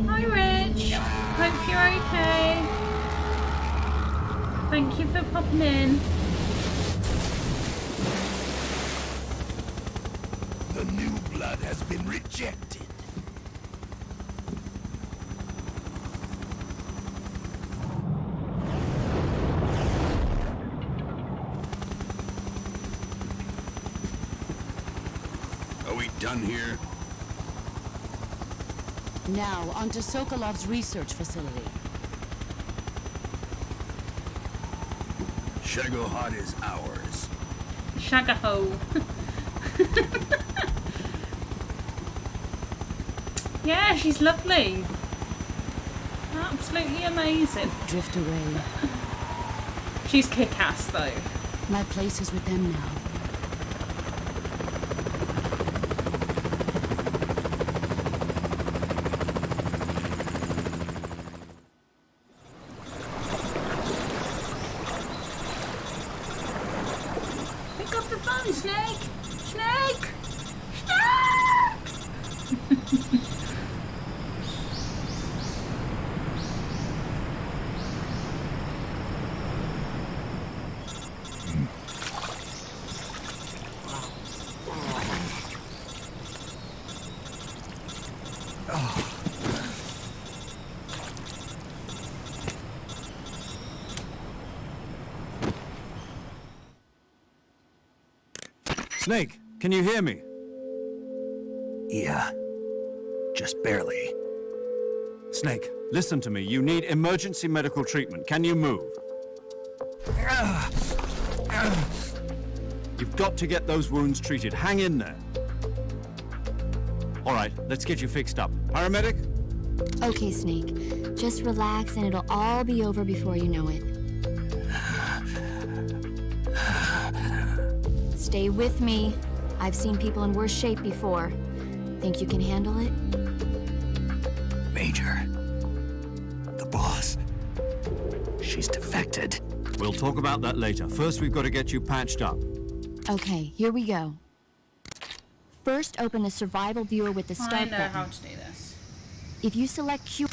Speaker 1: Hi Rich, hope you're okay. Thank you for popping in.
Speaker 9: The new blood has been rejected. Are we done here?
Speaker 7: Now, onto Sokolov's research facility.
Speaker 9: Shagohod is ours.
Speaker 1: Shagaho. Yeah, she's lovely. Absolutely amazing.
Speaker 7: Drift away.
Speaker 1: She's kick-ass though.
Speaker 7: My place is with them now.
Speaker 1: Pick up the phone, Snake! Snake! Snake!
Speaker 4: Snake, can you hear me?
Speaker 2: Yeah. Just barely.
Speaker 4: Snake, listen to me. You need emergency medical treatment. Can you move? You've got to get those wounds treated. Hang in there. All right, let's get you fixed up. Paramedic?
Speaker 6: Okay, Snake. Just relax and it'll all be over before you know it. Stay with me. I've seen people in worse shape before. Think you can handle it?
Speaker 2: Major. The boss. She's defected.
Speaker 4: We'll talk about that later. First, we've got to get you patched up.
Speaker 6: Okay, here we go. First, open the survival viewer with the start
Speaker 1: I know
Speaker 6: button.
Speaker 1: how to do this.
Speaker 6: If you select Q...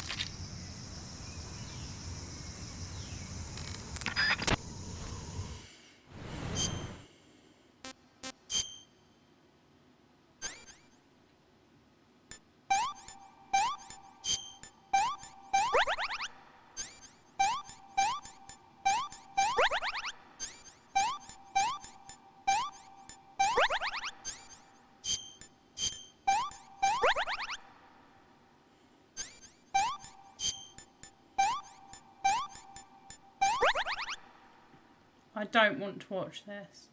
Speaker 1: I don't want to watch this.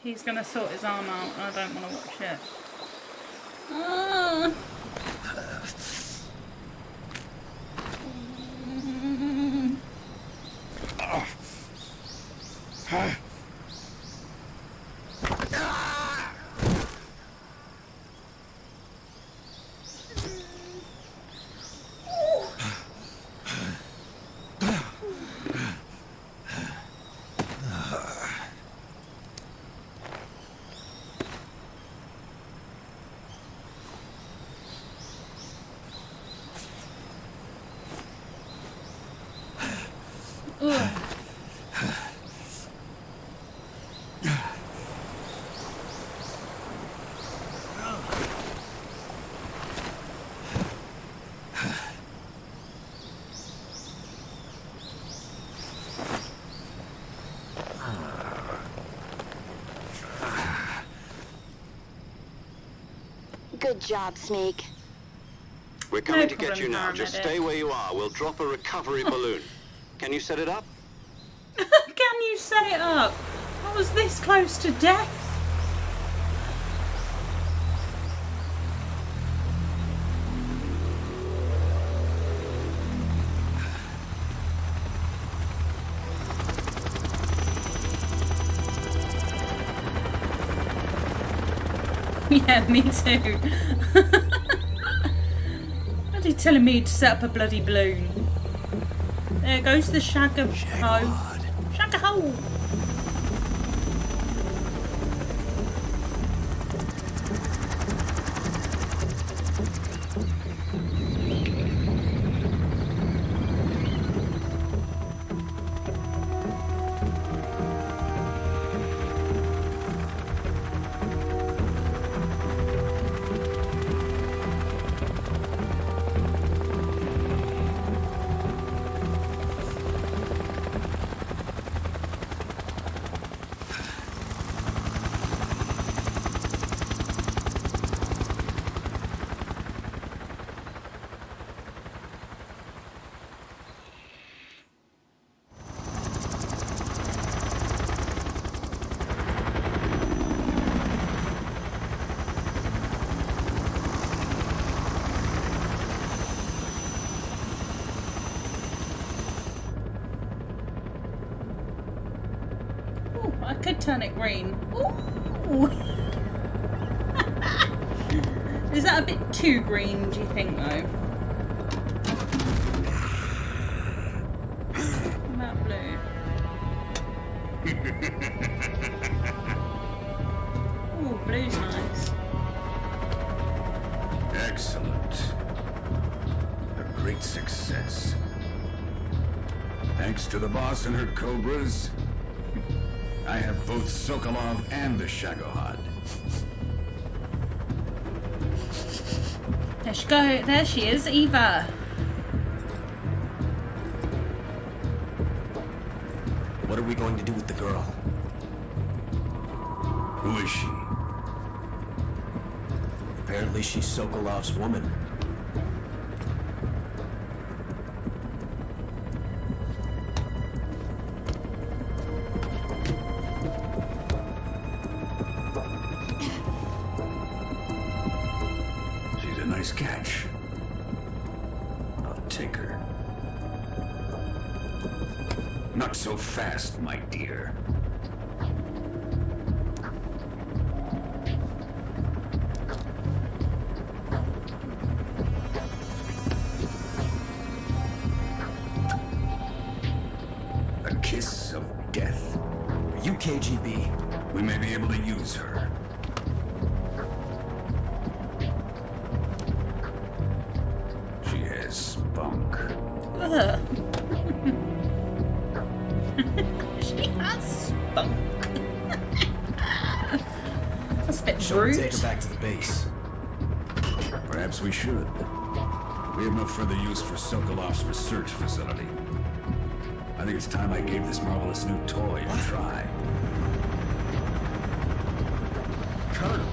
Speaker 1: He's gonna sort his arm out and I don't want to watch it. Ah.
Speaker 6: Good job, Snake.
Speaker 3: We're coming
Speaker 1: No
Speaker 3: to get
Speaker 1: problem,
Speaker 3: you now. Just
Speaker 1: paramedic.
Speaker 3: stay where you are. We'll drop a recovery balloon. Can you set it up?
Speaker 1: Can you set it up? I was this close to death. Yeah, me too. Bloody telling me to set up a bloody balloon. There goes the Shagaho. Shagaho! could turn it green. Ooh. Is that a bit too green, do you think, though? What about blue? Ooh, blue's nice.
Speaker 8: Excellent. A great success. Thanks to the boss and her cobras, I have both Sokolov and the Shagohod.
Speaker 1: There she go. There she is, Eva.
Speaker 10: What are we going to do with the girl?
Speaker 8: Who is she?
Speaker 10: Apparently she's Sokolov's woman.
Speaker 8: She's a nice catch. I'll take her. Not so fast, my dear. A kiss of death.
Speaker 10: Are you KGB?
Speaker 8: We may be able to use her. She has spunk.
Speaker 1: Ugh. She has spunk. That's a bit
Speaker 10: Shall we
Speaker 1: rude.
Speaker 10: take her back to the base?
Speaker 8: Perhaps we should. We have no further use for Sokolov's research facility. I think it's time I gave this marvelous new toy a try.
Speaker 10: Colonel,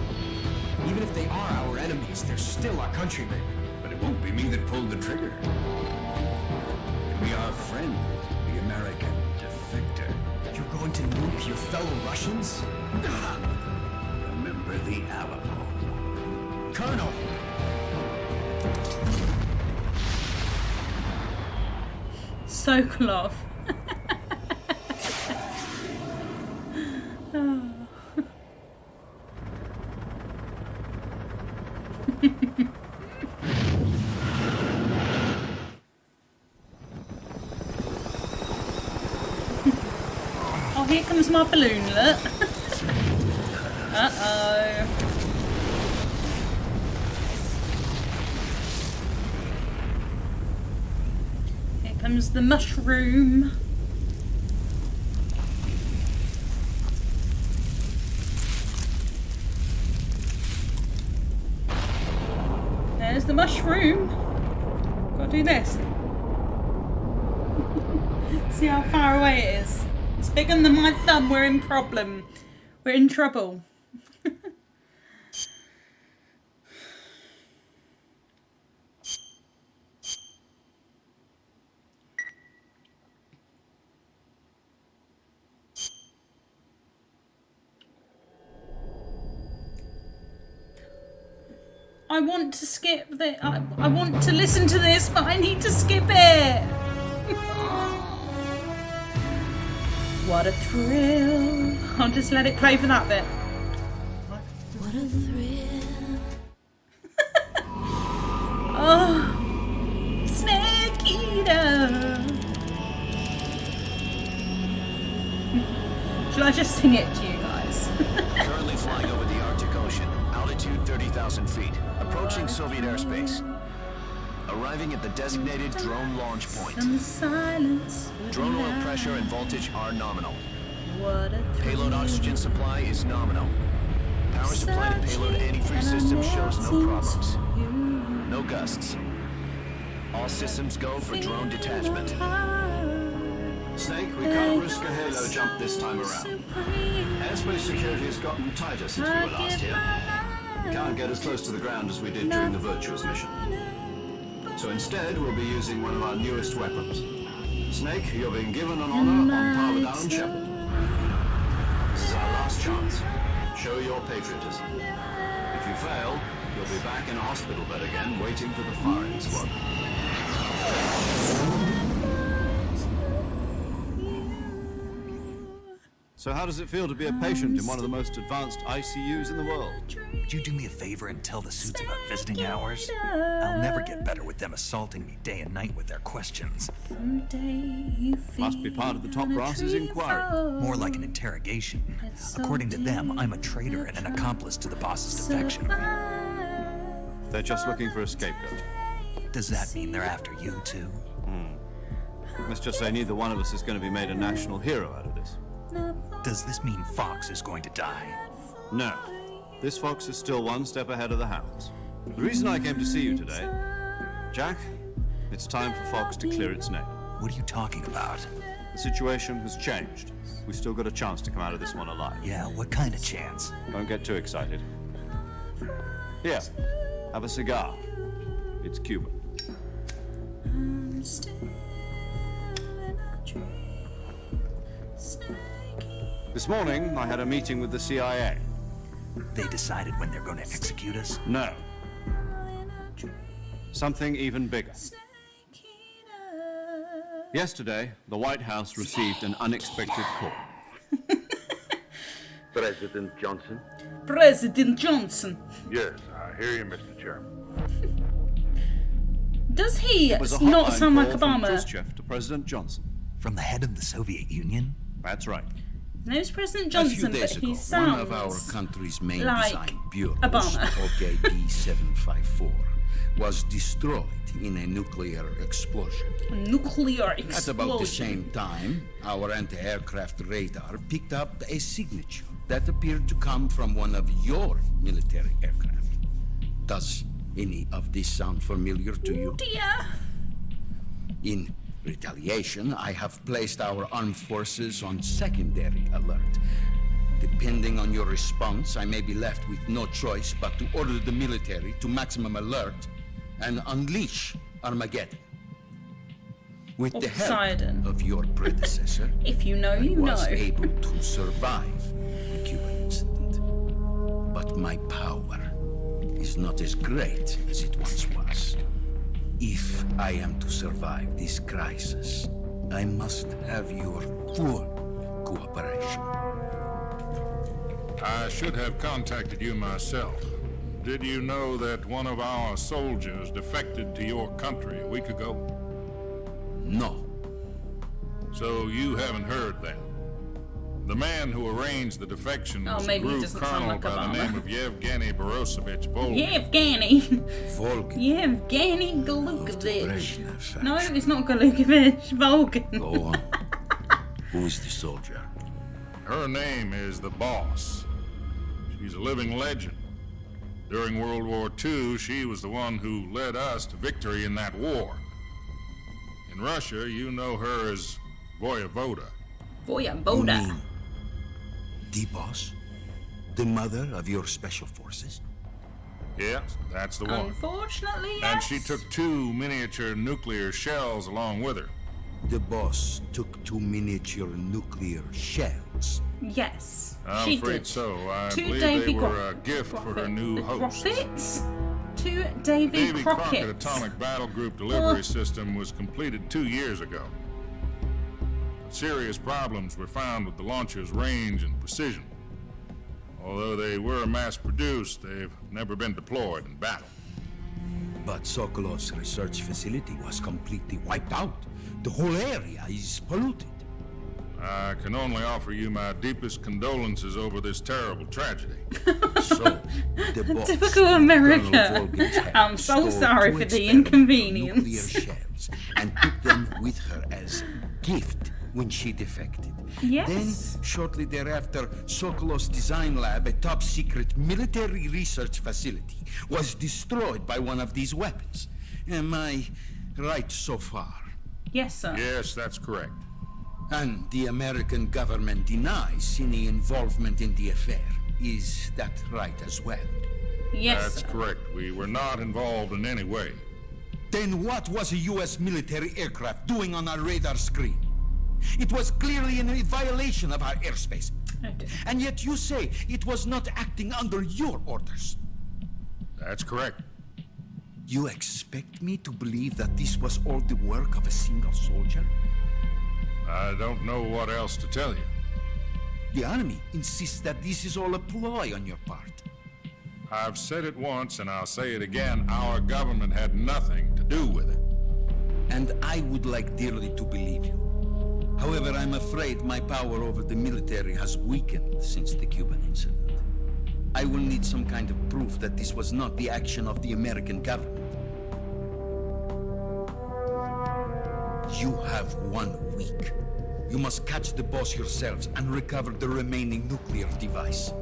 Speaker 10: even if they are our enemies, they're still our countrymen.
Speaker 8: But it won't be me that pulled the trigger. It'll be our friend, the American defector.
Speaker 10: You're going to nuke your fellow Russians?
Speaker 8: Remember the Alamo.
Speaker 10: Colonel!
Speaker 1: Sokolov. Oh. Oh, here comes my balloon, look. Uh-oh. Here comes the mushroom. There's the mushroom. Gotta do this. See how far away it is. It's bigger than my thumb. We're in problem. We're in trouble. I want to skip the. I want to listen to this, but I need to skip it. What a thrill! I'll just let it play for that bit. What a thrill! Oh, Snake Eater! Shall I just sing it to you guys?
Speaker 10: Currently flying over the Arctic Ocean, altitude 30,000 feet, approaching Soviet airspace. Arriving at the designated drone launch point. Drone oil pressure and voltage are nominal. Payload oxygen supply is nominal. Power supply to payload antifreeze system shows no problems. No gusts. All systems go for drone detachment.
Speaker 3: Snake, we can't risk a halo jump this time around. Airspace security has gotten tighter since we were last here. We can't get as close to the ground as we did during the Virtuous mission. So instead, we'll be using one of our newest weapons. Snake, you're being given an honor on par with Alan Shepard. This is our last chance. Show your patriotism. If you fail, you'll be back in a hospital bed again, waiting for the firing squad.
Speaker 4: So how does it feel to be a patient in one of the most advanced ICUs in the world?
Speaker 2: Would you do me a favor and tell the suits about visiting hours? I'll never get better with them assaulting me day and night with their questions.
Speaker 4: Must be part of the top brass's inquiry.
Speaker 2: More like an interrogation. According to them, I'm a traitor and an accomplice to the boss's defection.
Speaker 4: They're just looking for a scapegoat.
Speaker 2: Does that mean they're after you too?
Speaker 4: Let's just say neither one of us is going to be made a national hero out of this.
Speaker 2: Does this mean Fox is going to die?
Speaker 4: No. This fox is still one step ahead of the hounds. The reason I came to see you today, Jack, it's time for Fox to clear its name.
Speaker 2: What are you talking about?
Speaker 4: The situation has changed. We've still got a chance to come out of this one alive.
Speaker 2: Yeah, what kind of chance?
Speaker 4: Don't get too excited. Here, have a cigar. It's Cuban. This morning, I had a meeting with the CIA.
Speaker 2: They decided when they're going to execute us?
Speaker 4: No. Something even bigger. Yesterday, the White House received an unexpected call.
Speaker 12: President Johnson?
Speaker 1: President Johnson.
Speaker 12: Yes, I hear you, Mr. Chairman.
Speaker 1: Does he
Speaker 4: It was a
Speaker 1: not
Speaker 4: hotline
Speaker 1: sound like
Speaker 4: call from
Speaker 1: Obama?
Speaker 4: Khrushchev to President Johnson.
Speaker 2: From the head of the Soviet Union?
Speaker 4: That's right.
Speaker 1: His name's President
Speaker 8: A few
Speaker 1: Johnson, but
Speaker 8: days
Speaker 1: he
Speaker 8: ago, one
Speaker 1: sounds
Speaker 8: of our country's main
Speaker 1: like
Speaker 8: design bureaus,
Speaker 1: Obama.
Speaker 8: OKB 754, was destroyed in a nuclear explosion.
Speaker 1: Nuclear explosion.
Speaker 8: At about the same time, our anti-aircraft radar picked up a signature that appeared to come from one of your military aircraft. Does any of this sound familiar to you?
Speaker 1: Dear.
Speaker 8: In retaliation, I have placed our armed forces on secondary alert. Depending on your response, I may be left with no choice but to order the military to maximum alert and unleash Armageddon. With the help
Speaker 1: Poseidon.
Speaker 8: of your predecessor,
Speaker 1: If you know,
Speaker 8: I
Speaker 1: you know.
Speaker 8: was able to survive the Cuban incident. But my power is not as great as it once was. If I am to survive this crisis, I must have your full cooperation.
Speaker 12: I should have contacted you myself. Did you know that one of our soldiers defected to your country a week ago?
Speaker 8: No.
Speaker 12: So you haven't heard that. The man who arranged the defection was a
Speaker 1: maybe he
Speaker 12: group
Speaker 1: doesn't sound
Speaker 12: colonel
Speaker 1: like
Speaker 12: by the
Speaker 1: Obama.
Speaker 12: name of Yevgeny Borisovich Volgin.
Speaker 1: Yevgeny.
Speaker 8: Volgin.
Speaker 1: Yevgeny
Speaker 8: Of the
Speaker 1: Galukovich.
Speaker 8: Brezhnev faction.
Speaker 1: No, it's not Galukovich. Volgin.
Speaker 8: Go on. Who is the soldier?
Speaker 12: Her name is the Boss. She's a living legend. During World War II, she was the one who led us to victory in that war. In Russia, you know her as Voyevoda.
Speaker 1: Voyevoda.
Speaker 8: You mean the boss? The mother of your special forces?
Speaker 12: Yes, that's the one.
Speaker 1: Unfortunately, yes.
Speaker 12: And she took 2 miniature nuclear shells along with her.
Speaker 8: The boss took 2 miniature nuclear shells.
Speaker 1: Yes,
Speaker 12: I'm
Speaker 1: she
Speaker 12: afraid
Speaker 1: did.
Speaker 12: so. I
Speaker 1: To
Speaker 12: believe
Speaker 1: Davy
Speaker 12: they were
Speaker 1: Cro-
Speaker 12: a gift for her
Speaker 1: Crockett.
Speaker 12: new
Speaker 1: The
Speaker 12: host.
Speaker 1: Crocketts? To Davy
Speaker 12: Davy
Speaker 1: Crockett.
Speaker 12: Crockett Atomic Battle Group delivery system was completed 2 years ago. Serious problems were found with the launcher's range and precision. Although they were mass-produced, they've never been deployed in battle.
Speaker 8: But Sokolov's research facility was completely wiped out. The whole area is polluted.
Speaker 12: I can only offer you my deepest condolences over this terrible tragedy.
Speaker 8: So, the boss,
Speaker 1: Typical America.
Speaker 8: Colonel Volgin's head,
Speaker 1: I'm so
Speaker 8: stole
Speaker 1: sorry
Speaker 8: 2
Speaker 1: for the
Speaker 8: experimental
Speaker 1: inconvenience.
Speaker 8: nuclear shells and took them with her as gift when she defected.
Speaker 1: Yes.
Speaker 8: Then, shortly thereafter, Sokolov's design lab, a top-secret military research facility, was destroyed by one of these weapons. Am I right so far?
Speaker 1: Yes, sir.
Speaker 12: Yes, that's correct.
Speaker 8: And the American government denies any involvement in the affair. Is that right as well?
Speaker 1: Yes,
Speaker 12: That's
Speaker 1: sir.
Speaker 12: correct. We were not involved in any way.
Speaker 8: Then what was a U.S. military aircraft doing on our radar screen? It was clearly in a violation of our airspace.
Speaker 1: Oh, dear.
Speaker 8: And yet you say it was not acting under your orders.
Speaker 12: That's correct.
Speaker 8: You expect me to believe that this was all the work of a single soldier?
Speaker 12: I don't know what else to tell you.
Speaker 13: The army insists that this is all a ploy on your part.
Speaker 12: I've said it once and I'll say it again. Our government had nothing to do with it.
Speaker 13: And I would like dearly to believe you. However, I'm afraid my power over the military has weakened since the Cuban incident. I will need some kind of proof that this was not the action of the American government. You have 1 week. You must catch the boss yourselves and recover the remaining nuclear device.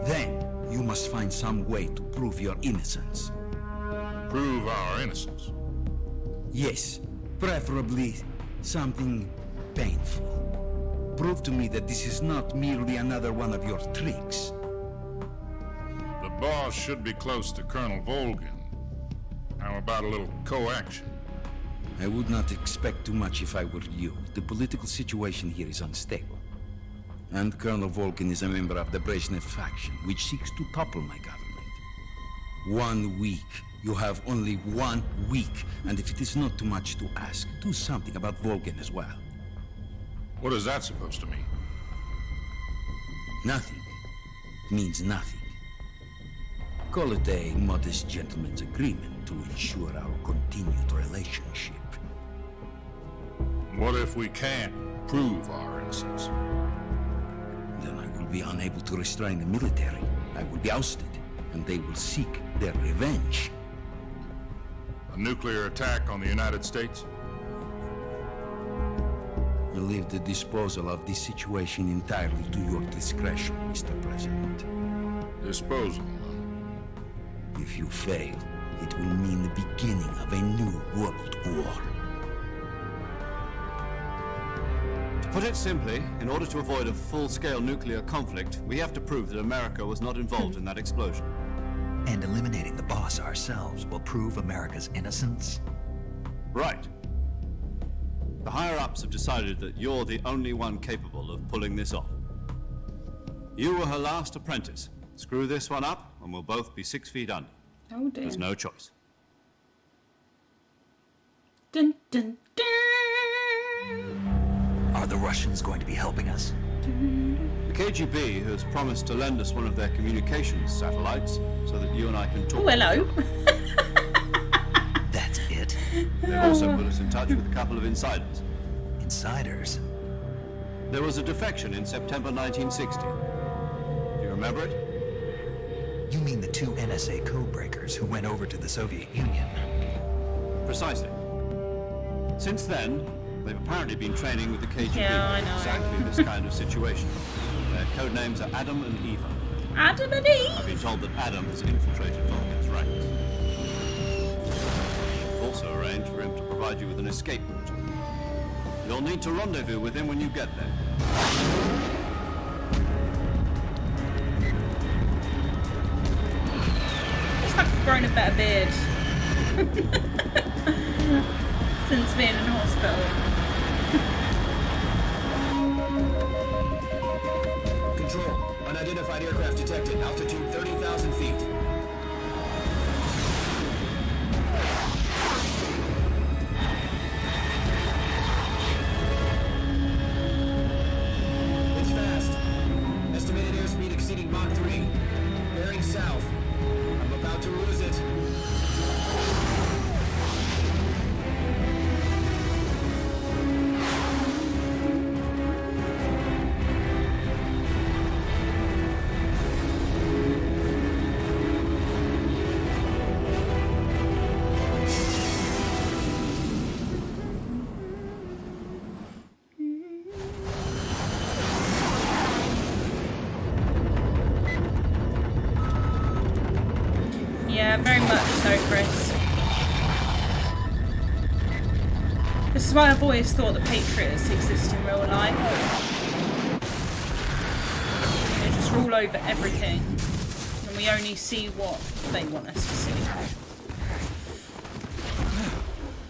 Speaker 13: Then, you must find some way to prove your innocence.
Speaker 12: Prove our innocence?
Speaker 13: Yes, preferably something painful. Prove to me that this is not merely another one of your tricks.
Speaker 12: The boss should be close to Colonel Volgin. How about a little coaction?
Speaker 13: I would not expect too much if I were you. The political situation here is unstable. And Colonel Volgin is a member of the Brezhnev faction, which seeks to topple my government. 1 week. You have only 1 week. And if it is not too much to ask, do something about Volgin as well.
Speaker 12: What is that supposed to mean?
Speaker 13: Nothing. Means nothing. Call it a modest gentleman's agreement to ensure our continued relationship.
Speaker 12: What if we can't prove our innocence?
Speaker 13: Then I will be unable to restrain the military. I will be ousted, and they will seek their revenge.
Speaker 12: A nuclear attack on the United States?
Speaker 13: I leave the disposal of this situation entirely to your discretion, Mr. President.
Speaker 12: Disposal?
Speaker 13: If you fail, it will mean the beginning of a new world war.
Speaker 4: To put it simply, in order to avoid a full-scale nuclear conflict, we have to prove that America was not involved in that explosion.
Speaker 2: And eliminating the boss ourselves will prove America's innocence?
Speaker 4: Right. The higher-ups have decided that you're the only one capable of pulling this off. You were her last apprentice. Screw this one up, and we'll both be 6 feet under.
Speaker 1: Oh dear.
Speaker 4: There's no choice.
Speaker 1: Dun, dun, dun.
Speaker 2: Are the Russians going to be helping us?
Speaker 4: The KGB has promised to lend us one of their communications satellites so that you and I can talk.
Speaker 1: Oh, hello.
Speaker 2: That's it?
Speaker 4: They've also put us in touch with a couple of insiders.
Speaker 2: Insiders?
Speaker 4: There was a defection in September 1960. Do you remember it?
Speaker 2: You mean the 2 NSA codebreakers who went over to the Soviet Union?
Speaker 4: Precisely. Since then, they've apparently been training with the KGB
Speaker 1: Yeah, I know.
Speaker 4: exactly this kind of situation. Their code names are Adam and Eva.
Speaker 1: Adam and Eve?
Speaker 4: I've been told that Adam has infiltrated Vulcan's ranks. Also arranged for him to provide you with an escape route. You'll need to rendezvous with him when you get there.
Speaker 1: Looks like I've grown a better beard. Since being in hospital.
Speaker 10: Control. Unidentified aircraft detected. Altitude 30,000 feet. It's fast. Estimated airspeed exceeding Mach 3. Bearing south. I'm about to lose it.
Speaker 1: Yeah, very much so, Chris. This is why I've always thought that Patriots exist in real life. They just rule over everything, and we only see what they want us to see.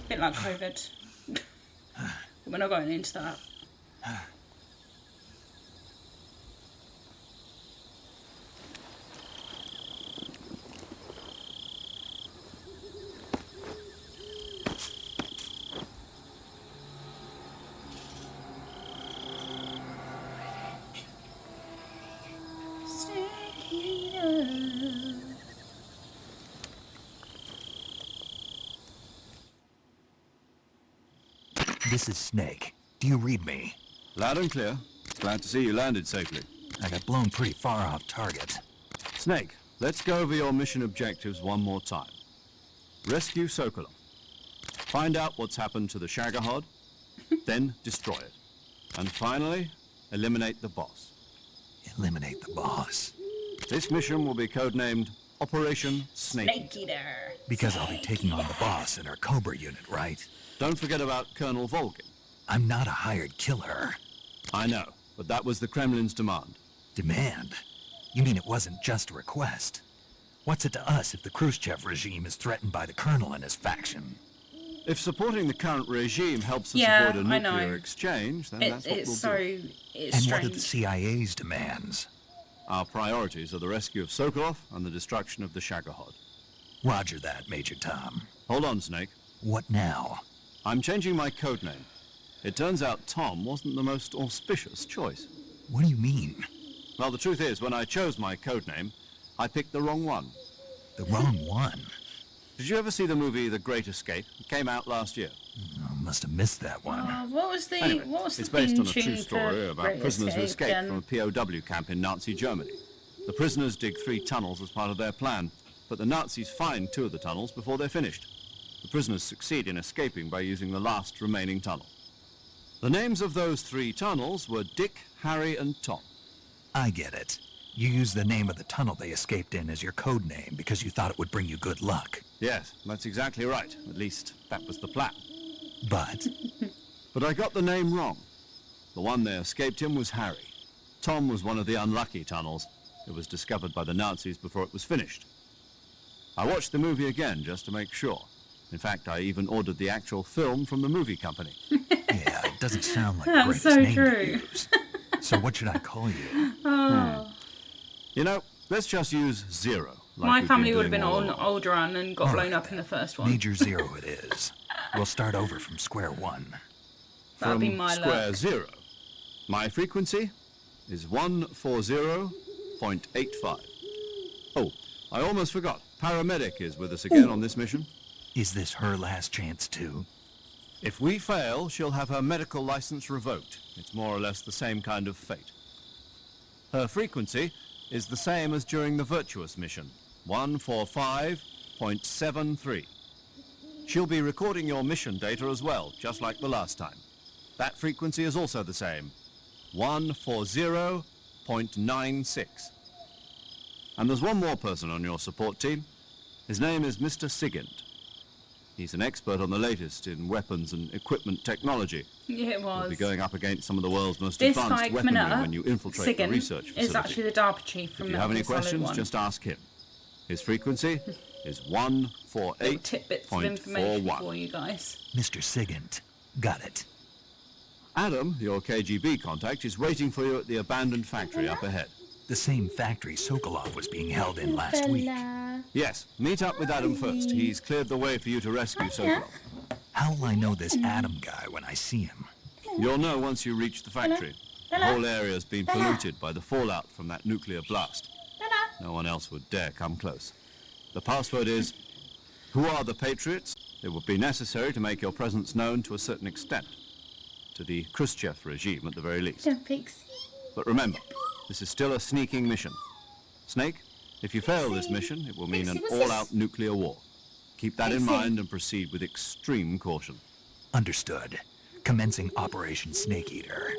Speaker 1: A bit like COVID. We're not going into that.
Speaker 2: This is Snake. Do you read me?
Speaker 4: Loud and clear. Glad to see you landed safely.
Speaker 2: I got blown pretty far off target.
Speaker 4: Snake, let's go over your mission objectives one more time. Rescue Sokolov. Find out what's happened to the Shagohod, then destroy it. And finally, eliminate the boss.
Speaker 2: Eliminate the boss.
Speaker 4: This mission will be codenamed Operation Snake.
Speaker 1: Snake Eater.
Speaker 2: Because I'll be taking on the boss in our Cobra unit, right?
Speaker 4: Don't forget about Colonel Volgin.
Speaker 2: I'm not a hired killer.
Speaker 4: I know, but that was the Kremlin's demand.
Speaker 2: Demand? You mean it wasn't just a request? What's it to us if the Khrushchev regime is threatened by the Colonel and his faction?
Speaker 4: If supporting the current regime helps us
Speaker 1: Yeah,
Speaker 4: avoid a
Speaker 1: I
Speaker 4: nuclear
Speaker 1: know.
Speaker 4: exchange, then that's what
Speaker 1: It's
Speaker 4: we'll
Speaker 1: so
Speaker 4: do.
Speaker 1: it's
Speaker 2: And
Speaker 1: strange.
Speaker 2: what are the CIA's demands?
Speaker 4: Our priorities are the rescue of Sokolov and the destruction of the Shagohod.
Speaker 2: Roger that, Major Tom.
Speaker 4: Hold on, Snake.
Speaker 2: What now?
Speaker 4: I'm changing my codename. It turns out Tom wasn't the most auspicious choice.
Speaker 2: What do you mean?
Speaker 4: Well, the truth is, when I chose my codename, I picked the wrong one.
Speaker 2: The wrong one?
Speaker 4: Did you ever see the movie The Great Escape? It came out last year.
Speaker 2: I must have missed that one.
Speaker 1: What was the
Speaker 4: Anyway,
Speaker 1: what was the
Speaker 4: it's based
Speaker 1: theme
Speaker 4: on a true
Speaker 1: tune
Speaker 4: story
Speaker 1: for
Speaker 4: about
Speaker 1: Great
Speaker 4: prisoners who
Speaker 1: Escape
Speaker 4: escaped
Speaker 1: again?
Speaker 4: from a POW camp in Nazi Germany. The prisoners dig 3 tunnels as part of their plan, but the Nazis find 2 of the tunnels before they're finished. The prisoners succeed in escaping by using the last remaining tunnel. The names of those 3 tunnels were Dick, Harry, and Tom.
Speaker 2: I get it. You used the name of the tunnel they escaped in as your code name because you thought it would bring you good luck.
Speaker 4: Yes, that's exactly right. At least, that was the plan.
Speaker 2: But
Speaker 4: But I got the name wrong. The one they escaped in was Harry. Tom was one of the unlucky tunnels. It was discovered by the Nazis before it was finished. I watched the movie again just to make sure. In fact, I even ordered the actual film from the movie company.
Speaker 2: yeah, it doesn't sound like the
Speaker 1: That's
Speaker 2: greatest
Speaker 1: so
Speaker 2: name
Speaker 1: true.
Speaker 2: to use. So what should I call you?
Speaker 1: Oh.
Speaker 4: You know, let's just use Zero. like
Speaker 1: My
Speaker 4: we've
Speaker 1: family
Speaker 4: been
Speaker 1: would have been
Speaker 4: doing all
Speaker 1: on
Speaker 4: along.
Speaker 1: older and got blown up in the first one.
Speaker 2: Major Zero it is. We'll start over from square one.
Speaker 1: That'd
Speaker 4: From
Speaker 1: be my
Speaker 4: square
Speaker 1: luck.
Speaker 4: 0. My frequency is 140.85. Oh, I almost forgot. Paramedic is with us again on this mission.
Speaker 2: Is this her last chance too?
Speaker 4: If we fail, she'll have her medical license revoked. It's more or less the same kind of fate. Her frequency is the same as during the Virtuous mission, 145.73. She'll be recording your mission data as well, just like the last time. That frequency is also the same, 140.96. And there's one more person on your support team. His name is Mr. Sigint. He's an expert on the latest in weapons and equipment technology.
Speaker 1: Yeah, it
Speaker 4: You'll
Speaker 1: was.
Speaker 4: be going up against some of the world's most
Speaker 1: This
Speaker 4: advanced
Speaker 1: guy coming
Speaker 4: weaponry
Speaker 1: up,
Speaker 4: when you infiltrate the
Speaker 1: Sigan,
Speaker 4: research facility.
Speaker 1: is actually the DARPA chief from
Speaker 4: If you have any
Speaker 1: Metal Gear Solid
Speaker 4: questions,
Speaker 1: 1.
Speaker 4: just ask him. His frequency is
Speaker 1: Little tidbits of information for
Speaker 4: 148.41.
Speaker 1: you guys.
Speaker 2: Mr. Sigint. Got it.
Speaker 4: Adam, your KGB contact, is waiting for you at the abandoned factory up ahead.
Speaker 2: The same factory Sokolov was being held in last week.
Speaker 4: Yes, meet up with Adam first. He's cleared the way for you to rescue Sokolov.
Speaker 2: How will I know this Adam guy when I see him?
Speaker 4: You'll know once you reach the factory. The whole area's been polluted by the fallout from that nuclear blast. No one else would dare come close. The password is, "Who are the Patriots?" It would be necessary to make your presence known to a certain extent. To the Khrushchev regime, at the very least. But remember, this is still a sneaking mission. Snake, if you fail this mission, it will mean an all-out nuclear war. Keep that in mind and proceed with extreme caution.
Speaker 2: Understood. Commencing Operation Snake Eater.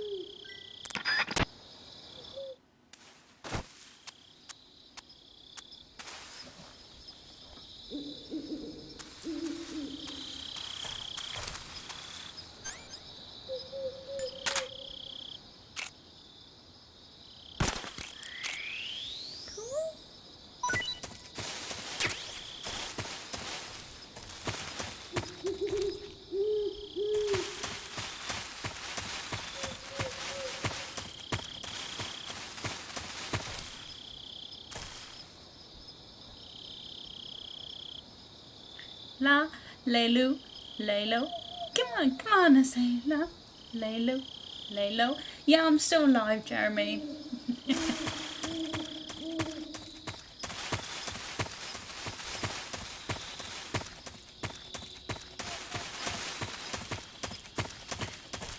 Speaker 1: La, Laylu, Laylo. Come on, I say la, Laylu, Laylo. Yeah, I'm still alive, Jeremy.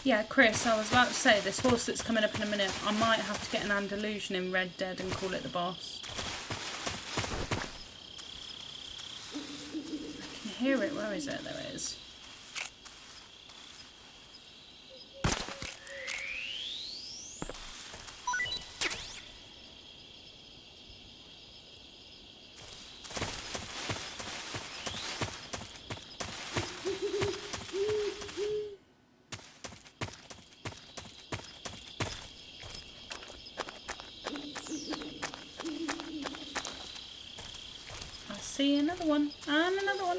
Speaker 1: Yeah, Chris, I was about to say, this horse that's coming up in a minute, I might have to get an Andalusian in Red Dead and call it the boss. I can hear it. Where is it? There it is. See another one, and another one.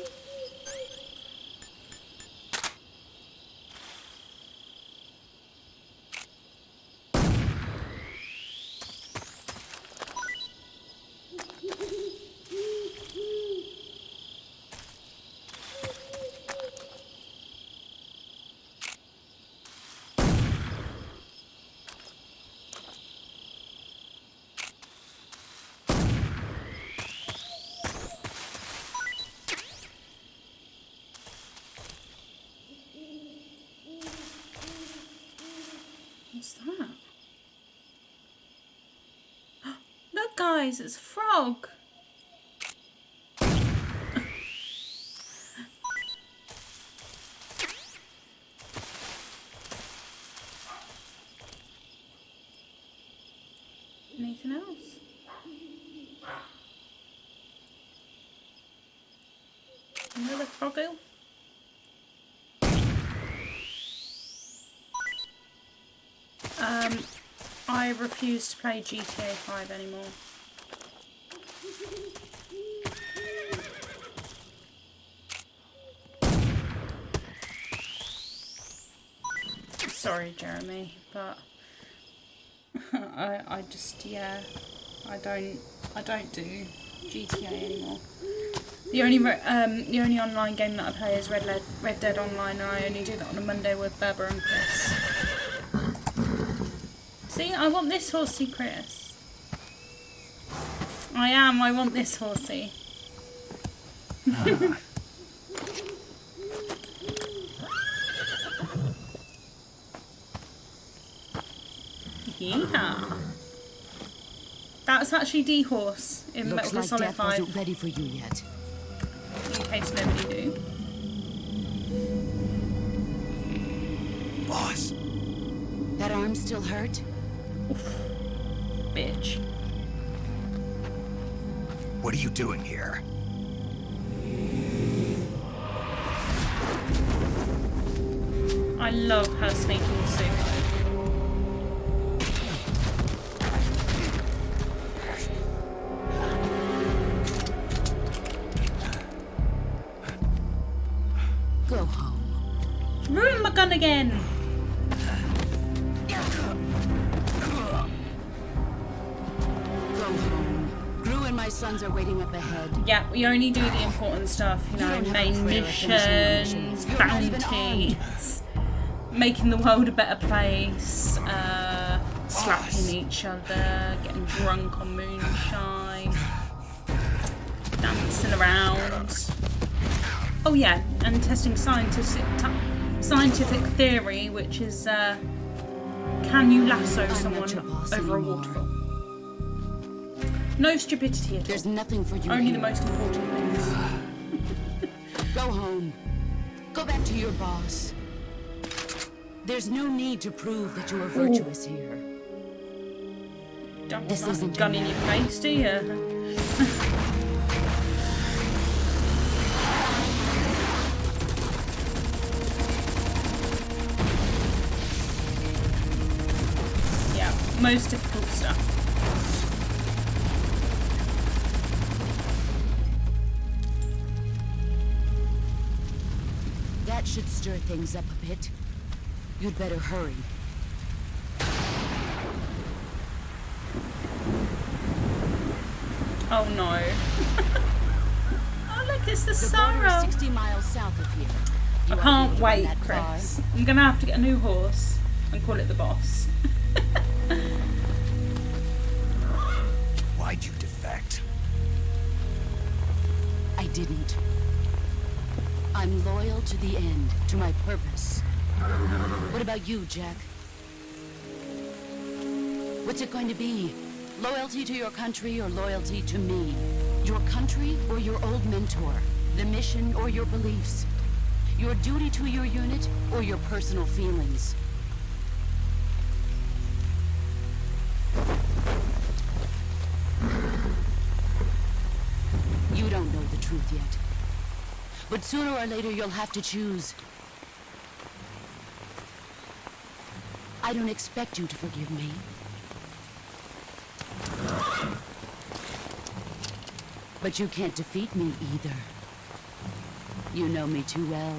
Speaker 1: What's that? Look, guys, it's a frog. Anything else? Another froggle? I refuse to play GTA 5 anymore. Sorry, Jeremy, but I just, yeah, I don't do GTA anymore. The only online game that I play is Red Dead Online, and I only do that on a Monday with Berber and Chris. See, I want this horsey, Chris. I want this horsey. Yeah. That's actually D-Horse in Metal Gear Solid 5.
Speaker 7: Looks like death wasn't ready for you yet.
Speaker 1: In case nobody knew.
Speaker 2: Boss.
Speaker 7: That arm still hurt?
Speaker 1: Oof. Bitch.
Speaker 2: What are you doing here?
Speaker 1: I love her sneaking sumo.
Speaker 7: Go home.
Speaker 1: Ruin my gun again.
Speaker 7: My sons are waiting up ahead.
Speaker 1: Yeah, we only do the important stuff, you know, main missions, bounties, making the world a better place, slapping each other, getting drunk on moonshine, dancing around. Oh yeah, and testing scientific theory, which is can you lasso someone over a waterfall? No stupidity at all.
Speaker 7: There's nothing for you.
Speaker 1: Only the most important things.
Speaker 7: Go home. Go back to your boss. There's no need to prove that you are virtuous here.
Speaker 1: Don't
Speaker 7: this isn't
Speaker 1: gun in your face, do you? Yeah, most difficult stuff.
Speaker 7: That should stir things up a bit. You'd better hurry.
Speaker 1: Oh no. Oh look, it's the
Speaker 7: border is
Speaker 1: Sorrow.
Speaker 7: 60 miles south of here.
Speaker 1: I can't wait, Chris. I'm gonna have to get a new horse and call it the boss.
Speaker 2: Why'd you defect?
Speaker 7: I didn't. I'm loyal to the end, to my purpose. What about you, Jack? What's it going to be? Loyalty to your country or loyalty to me? Your country or your old mentor? The mission or your beliefs? Your duty to your unit or your personal feelings? You don't know the truth yet. But sooner or later you'll have to choose. I don't expect you to forgive me. But you can't defeat me either. You know me too well.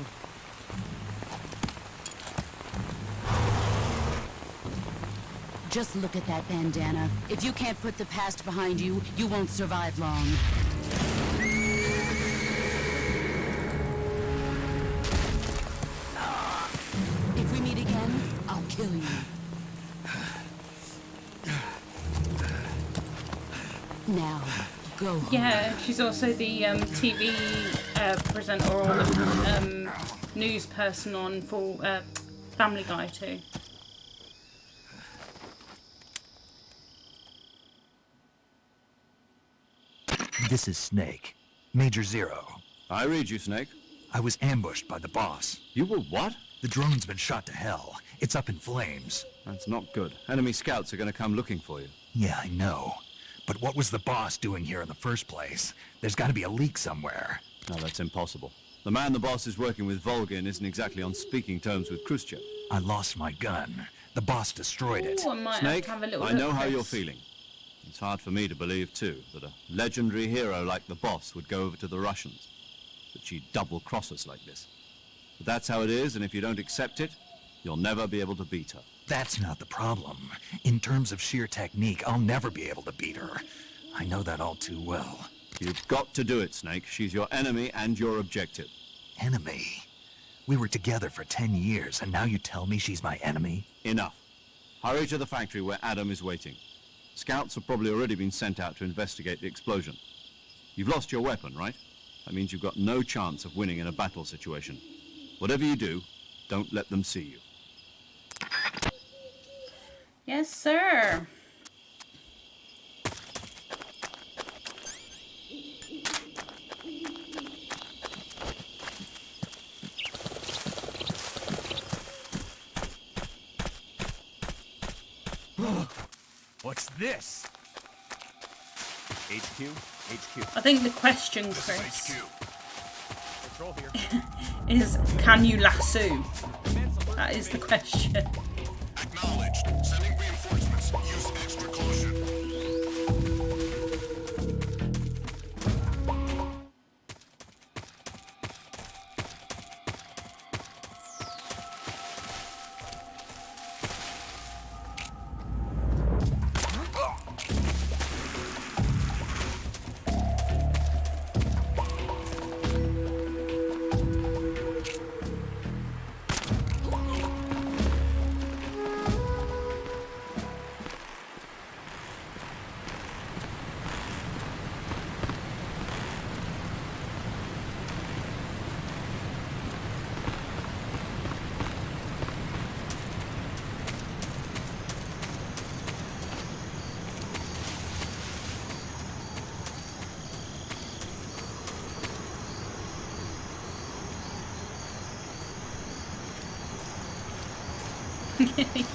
Speaker 7: Just look at that bandana. If you can't put the past behind you, you won't survive long. If we meet again, I'll kill you. Now, go home.
Speaker 1: Yeah, she's also the TV presenter or the news person on for Family Guy too.
Speaker 2: This is Snake. Major Zero.
Speaker 4: I read you, Snake.
Speaker 2: I was ambushed by the boss.
Speaker 4: You were what?
Speaker 2: The drone's been shot to hell. It's up in flames.
Speaker 4: That's not good. Enemy scouts are going to come looking for you.
Speaker 2: Yeah, I know. But what was the boss doing here in the first place? There's got to be a leak somewhere.
Speaker 4: No, that's impossible. The man the boss is working with, Volgin, isn't exactly on speaking terms with Khrushchev.
Speaker 2: I lost my gun. The boss destroyed it.
Speaker 1: Ooh, I might
Speaker 4: Snake,
Speaker 1: have to have a little
Speaker 4: I know
Speaker 1: look
Speaker 4: how
Speaker 1: at
Speaker 4: you're
Speaker 1: this.
Speaker 4: feeling. It's hard for me to believe, too, that a legendary hero like the boss would go over to the Russians. That she'd double-cross us like this. But that's how it is, and if you don't accept it, you'll never be able to beat her.
Speaker 2: That's not the problem. In terms of sheer technique, I'll never be able to beat her. I know that all too well.
Speaker 4: You've got to do it, Snake. She's your enemy and your objective.
Speaker 2: Enemy? We were together for 10 years, and now you tell me she's my enemy?
Speaker 4: Enough. Hurry to the factory where Adam is waiting. Scouts have probably already been sent out to investigate the explosion. You've lost your weapon, right? That means you've got no chance of winning in a battle situation. Whatever you do, don't let them see you.
Speaker 1: Yes, sir.
Speaker 9: What's this? HQ? HQ.
Speaker 1: I think the question, Chris,
Speaker 9: Patrol here.
Speaker 1: is can you lasso? That is the question.
Speaker 12: Acknowledged. Sending reinforcements. Use extra caution.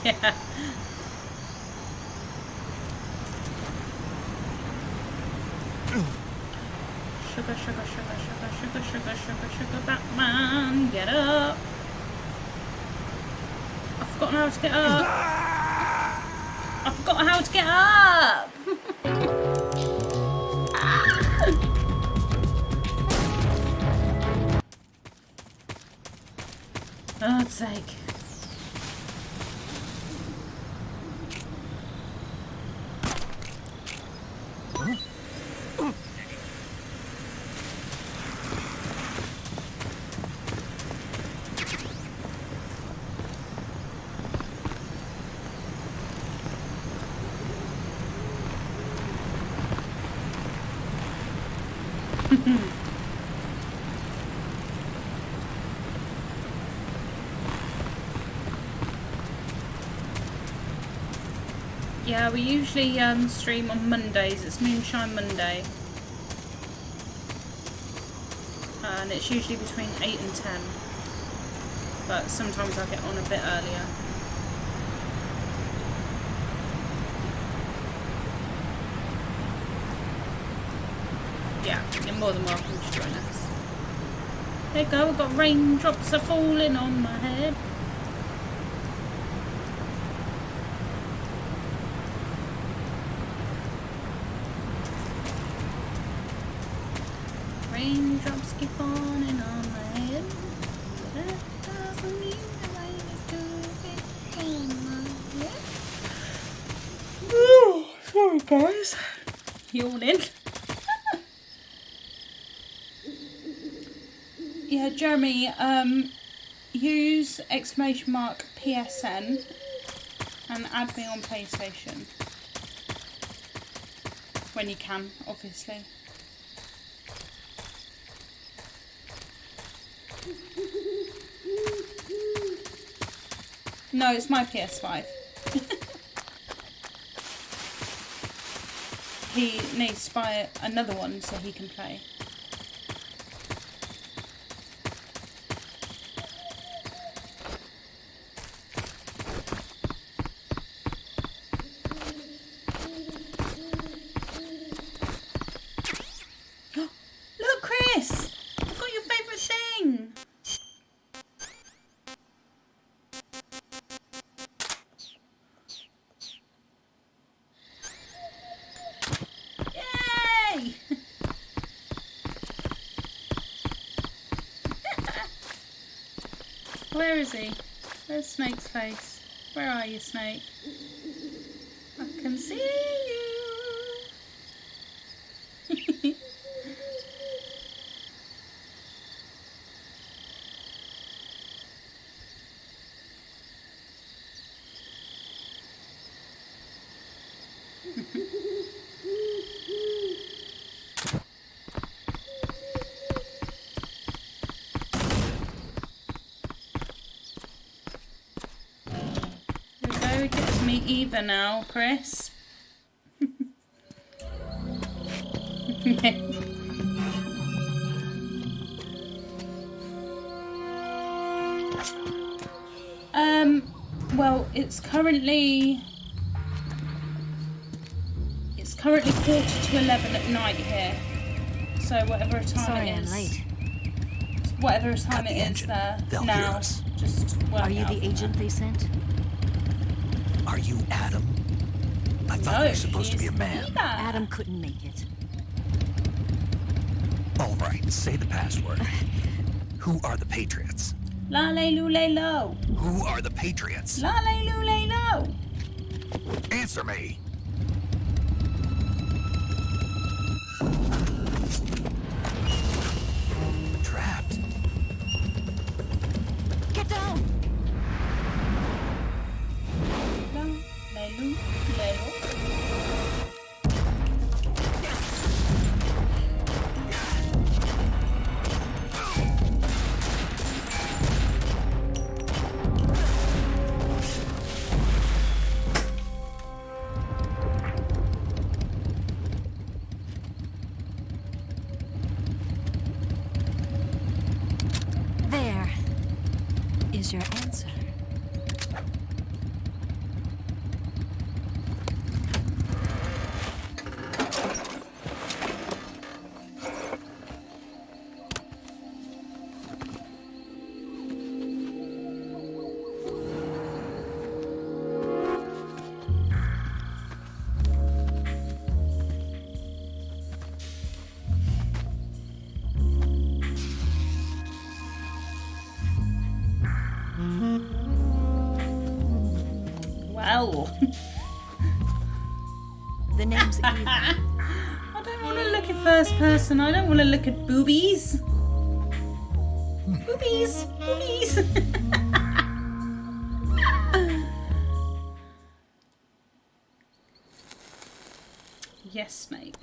Speaker 1: Yeah. Sugar, sugar, sugar, sugar, sugar, sugar, sugar, sugar, Batman, get up. I've forgotten how to get up. I forgot how to get up. For God's sake. Yeah, we usually stream on Mondays. It's Moonshine Monday. And it's usually between 8 and 10. But sometimes I get on a bit earlier. Yeah, you're more than welcome to join us. There you go, I've got raindrops are falling on my head. Raindrops keep falling on my head. But that doesn't mean the rain is going on my head. Oh, sorry guys. Yawning. Yeah, Jeremy, use !PSN and add me on PlayStation. When you can, obviously. No, it's my PS5. He needs to buy another one so he can play. Look, Chris! I've got your favourite thing! Yay! Where is he? Where's Snake's face? Where are you, Snake? I can see you! There we go, it gets me either now, Chris. Well, it's currently 11:45 at night here. So whatever time it is.
Speaker 14: I'm late.
Speaker 1: Whatever time it is there now. Just work
Speaker 14: Are you
Speaker 1: out
Speaker 14: the
Speaker 1: from
Speaker 14: agent they sent?
Speaker 2: Are you Adam? I thought you were supposed to be a man.
Speaker 14: Adam couldn't make it.
Speaker 2: All right, say the password. Who are the Patriots?
Speaker 1: La lay loo lay low.
Speaker 2: Who are the Patriots?
Speaker 1: La lay loo lay low.
Speaker 2: Answer me. Trapped.
Speaker 14: Get down!
Speaker 1: La lay loo lay low.
Speaker 14: There is your answer.
Speaker 1: Well.
Speaker 14: The name's Eva.
Speaker 1: I don't want to look at first person. I don't want to look at boobies. Boobies. Boobies. Yes, Snake.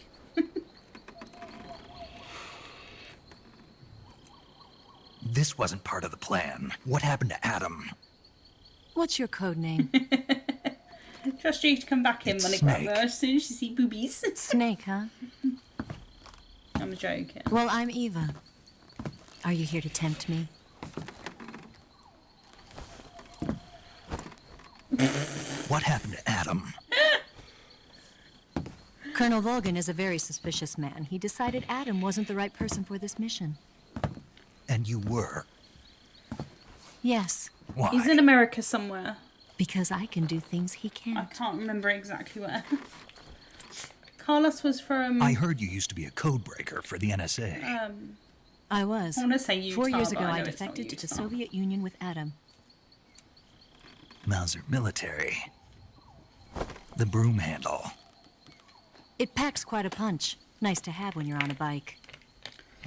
Speaker 2: This wasn't part of the plan. What happened to Adam?
Speaker 14: What's your code name?
Speaker 1: Trust you to come back in when I grab her as soon as you see boobies.
Speaker 14: Snake, huh?
Speaker 1: I'm joking.
Speaker 14: Well, I'm Eva. Are you here to tempt me?
Speaker 2: What happened to Adam?
Speaker 14: Colonel Volgin is a very suspicious man. He decided Adam wasn't the right person for this mission.
Speaker 2: And you were?
Speaker 14: Yes.
Speaker 2: Why?
Speaker 1: He's in America somewhere.
Speaker 14: Because I can do things he can't.
Speaker 1: I can't remember exactly where. Carlos was from...
Speaker 2: I heard you used to be a codebreaker for the NSA.
Speaker 14: I was.
Speaker 1: I want to say Utah,
Speaker 14: 4 years
Speaker 1: but
Speaker 14: ago,
Speaker 1: I
Speaker 14: I
Speaker 1: know it's not
Speaker 14: defected to the
Speaker 1: Utah.
Speaker 14: Soviet Union with Adam.
Speaker 2: Mauser military. The broom handle.
Speaker 14: It packs quite a punch. Nice to have when you're on a bike.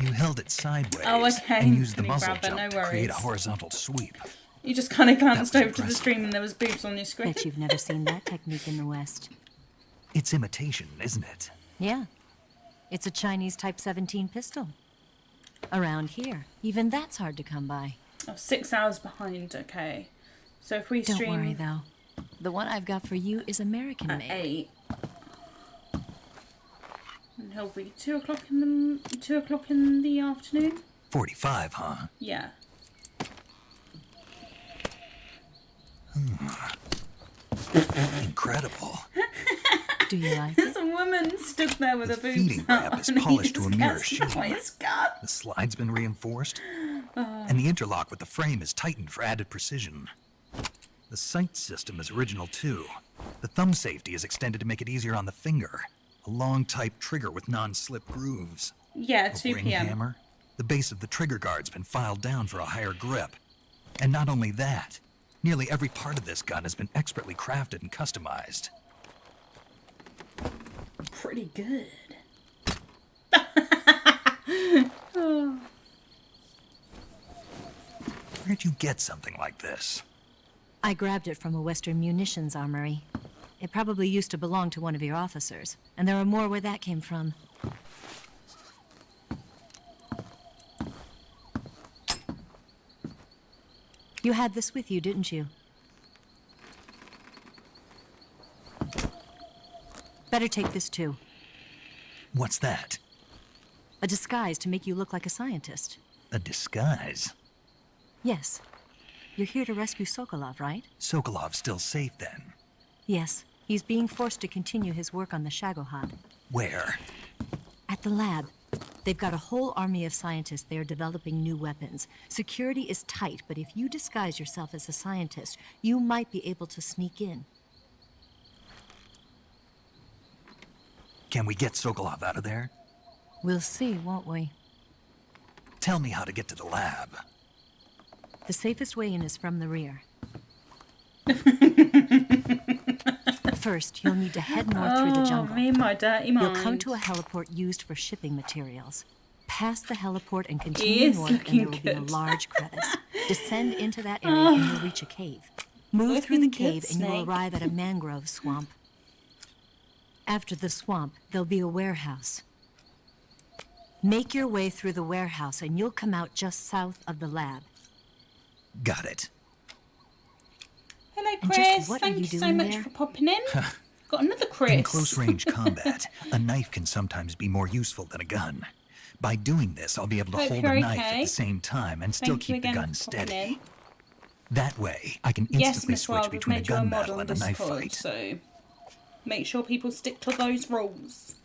Speaker 2: You held it sideways
Speaker 1: Oh, okay.
Speaker 2: and used the
Speaker 1: Can you
Speaker 2: muzzle
Speaker 1: grab it?
Speaker 2: jump
Speaker 1: No
Speaker 2: to create a
Speaker 1: worries.
Speaker 2: horizontal sweep.
Speaker 1: You just kind of glanced
Speaker 2: That was
Speaker 1: over to the
Speaker 2: impressive.
Speaker 1: stream and there was boobs on your screen.
Speaker 14: Bet you've never seen that technique in the West.
Speaker 2: It's imitation, isn't it?
Speaker 14: Yeah. It's a Chinese Type 17 pistol. Around here, even that's hard to come by.
Speaker 1: Oh, 6 hours behind, okay. So if we
Speaker 14: Don't
Speaker 1: stream...
Speaker 14: worry, though. The one I've got for you is
Speaker 1: at
Speaker 14: American-made.
Speaker 1: 8. And he'll be 2 o'clock in the afternoon?
Speaker 2: 45, huh?
Speaker 1: Yeah.
Speaker 2: Incredible.
Speaker 14: Do you like
Speaker 1: There's a woman stood there with
Speaker 2: The
Speaker 1: her boobs
Speaker 2: feeding
Speaker 1: out
Speaker 2: ramp is
Speaker 1: and
Speaker 2: polished to a
Speaker 1: he's
Speaker 2: mirror
Speaker 1: gassed
Speaker 2: shoe.
Speaker 1: by his gut.
Speaker 2: The slide's been reinforced, and the interlock with the frame is tightened for added precision. The sight system is original too. The thumb safety is extended to make it easier on the finger. A long type trigger with non-slip grooves.
Speaker 1: Yeah,
Speaker 2: A
Speaker 1: 2
Speaker 2: ring
Speaker 1: p.m.
Speaker 2: hammer. The base of the trigger guard's been filed down for a higher grip. And not only that, nearly every part of this gun has been expertly crafted and customized.
Speaker 1: Pretty good.
Speaker 2: Where'd you get something like this?
Speaker 14: I grabbed it from a Western munitions armory. It probably used to belong to one of your officers, and there are more where that came from. You had this with you, didn't you? Better take this too.
Speaker 2: What's that?
Speaker 14: A disguise to make you look like a scientist.
Speaker 2: A disguise?
Speaker 14: Yes. You're here to rescue Sokolov, right?
Speaker 2: Sokolov's still safe then.
Speaker 14: Yes. He's being forced to continue his work on the Shagohod.
Speaker 2: Where?
Speaker 14: At the lab. They've got a whole army of scientists there developing new weapons. Security is tight, but if you disguise yourself as a scientist, you might be able to sneak in.
Speaker 2: Can we get Sokolov out of there?
Speaker 14: We'll see, won't we?
Speaker 2: Tell me how to get to the lab.
Speaker 14: The safest way in is from the rear. First, you'll need to head north through the jungle.
Speaker 1: Me and my dirty mind.
Speaker 14: You'll come to a heliport used for shipping materials. Pass the heliport and
Speaker 1: He
Speaker 14: continue
Speaker 1: is
Speaker 14: north, and
Speaker 1: looking
Speaker 14: there will be a
Speaker 1: good.
Speaker 14: large crevice. Descend into that area and you'll reach a cave. Move through the
Speaker 1: Looking good,
Speaker 14: cave and you'll
Speaker 1: Snake.
Speaker 14: arrive at a mangrove swamp. After the swamp, there'll be a warehouse. Make your way through the warehouse and you'll come out just south of the lab.
Speaker 2: Got it.
Speaker 1: Hello,
Speaker 14: And
Speaker 1: Chris.
Speaker 14: just what are
Speaker 1: Thank
Speaker 14: you
Speaker 1: you so
Speaker 14: doing
Speaker 1: much
Speaker 14: there?
Speaker 1: for popping in. Got another Chris.
Speaker 2: In close-range combat, a knife can sometimes be more useful than a gun. By doing this, I'll be able to
Speaker 1: Hope
Speaker 2: hold
Speaker 1: you're
Speaker 2: a knife
Speaker 1: okay.
Speaker 2: at the same time and still
Speaker 1: Thank you
Speaker 2: keep the
Speaker 1: again
Speaker 2: gun
Speaker 1: for popping
Speaker 2: steady.
Speaker 1: in.
Speaker 2: That way, I can
Speaker 1: Yes,
Speaker 2: instantly
Speaker 1: Miss
Speaker 2: switch
Speaker 1: Wild, we've
Speaker 2: between a
Speaker 1: made you a
Speaker 2: gun
Speaker 1: mod
Speaker 2: battle
Speaker 1: on
Speaker 2: and a knife
Speaker 1: Discord,
Speaker 2: fight.
Speaker 1: so make sure people stick to those rules.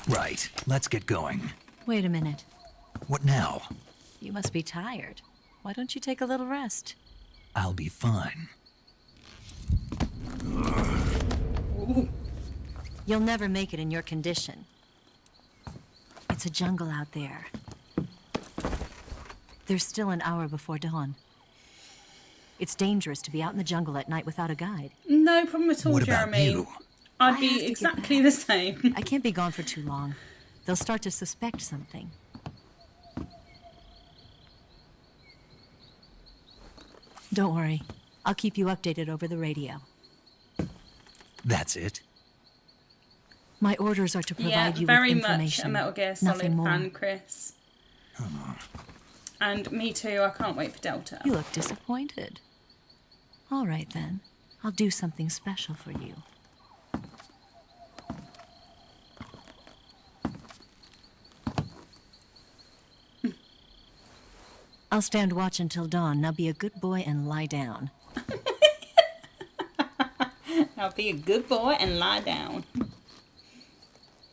Speaker 2: Right, let's get going.
Speaker 14: Wait a minute.
Speaker 2: What now?
Speaker 14: You must be tired. Why don't you take a little rest?
Speaker 2: I'll be fine.
Speaker 14: You'll never make it in your condition. It's a jungle out there. There's still an hour before dawn. It's dangerous to be out in the jungle at night without a guide.
Speaker 1: No problem at all,
Speaker 2: What about
Speaker 1: Jeremy.
Speaker 2: you?
Speaker 1: I'd
Speaker 14: I have
Speaker 1: be
Speaker 14: to get
Speaker 1: exactly the same.
Speaker 14: I can't be gone for too long. They'll start to suspect something. Don't worry. I'll keep you updated over the radio.
Speaker 2: That's it?
Speaker 14: My orders are to provide
Speaker 1: Yeah,
Speaker 14: you
Speaker 1: very
Speaker 14: with
Speaker 1: much
Speaker 14: information.
Speaker 1: a Metal Gear Solid
Speaker 14: Nothing more.
Speaker 1: fan, Chris. And me too, I can't wait for Delta.
Speaker 14: You look disappointed. All right, then. I'll do something special for you. I'll stand watch until dawn. Now be a good boy and lie down.
Speaker 1: I'll be a good boy and lie down.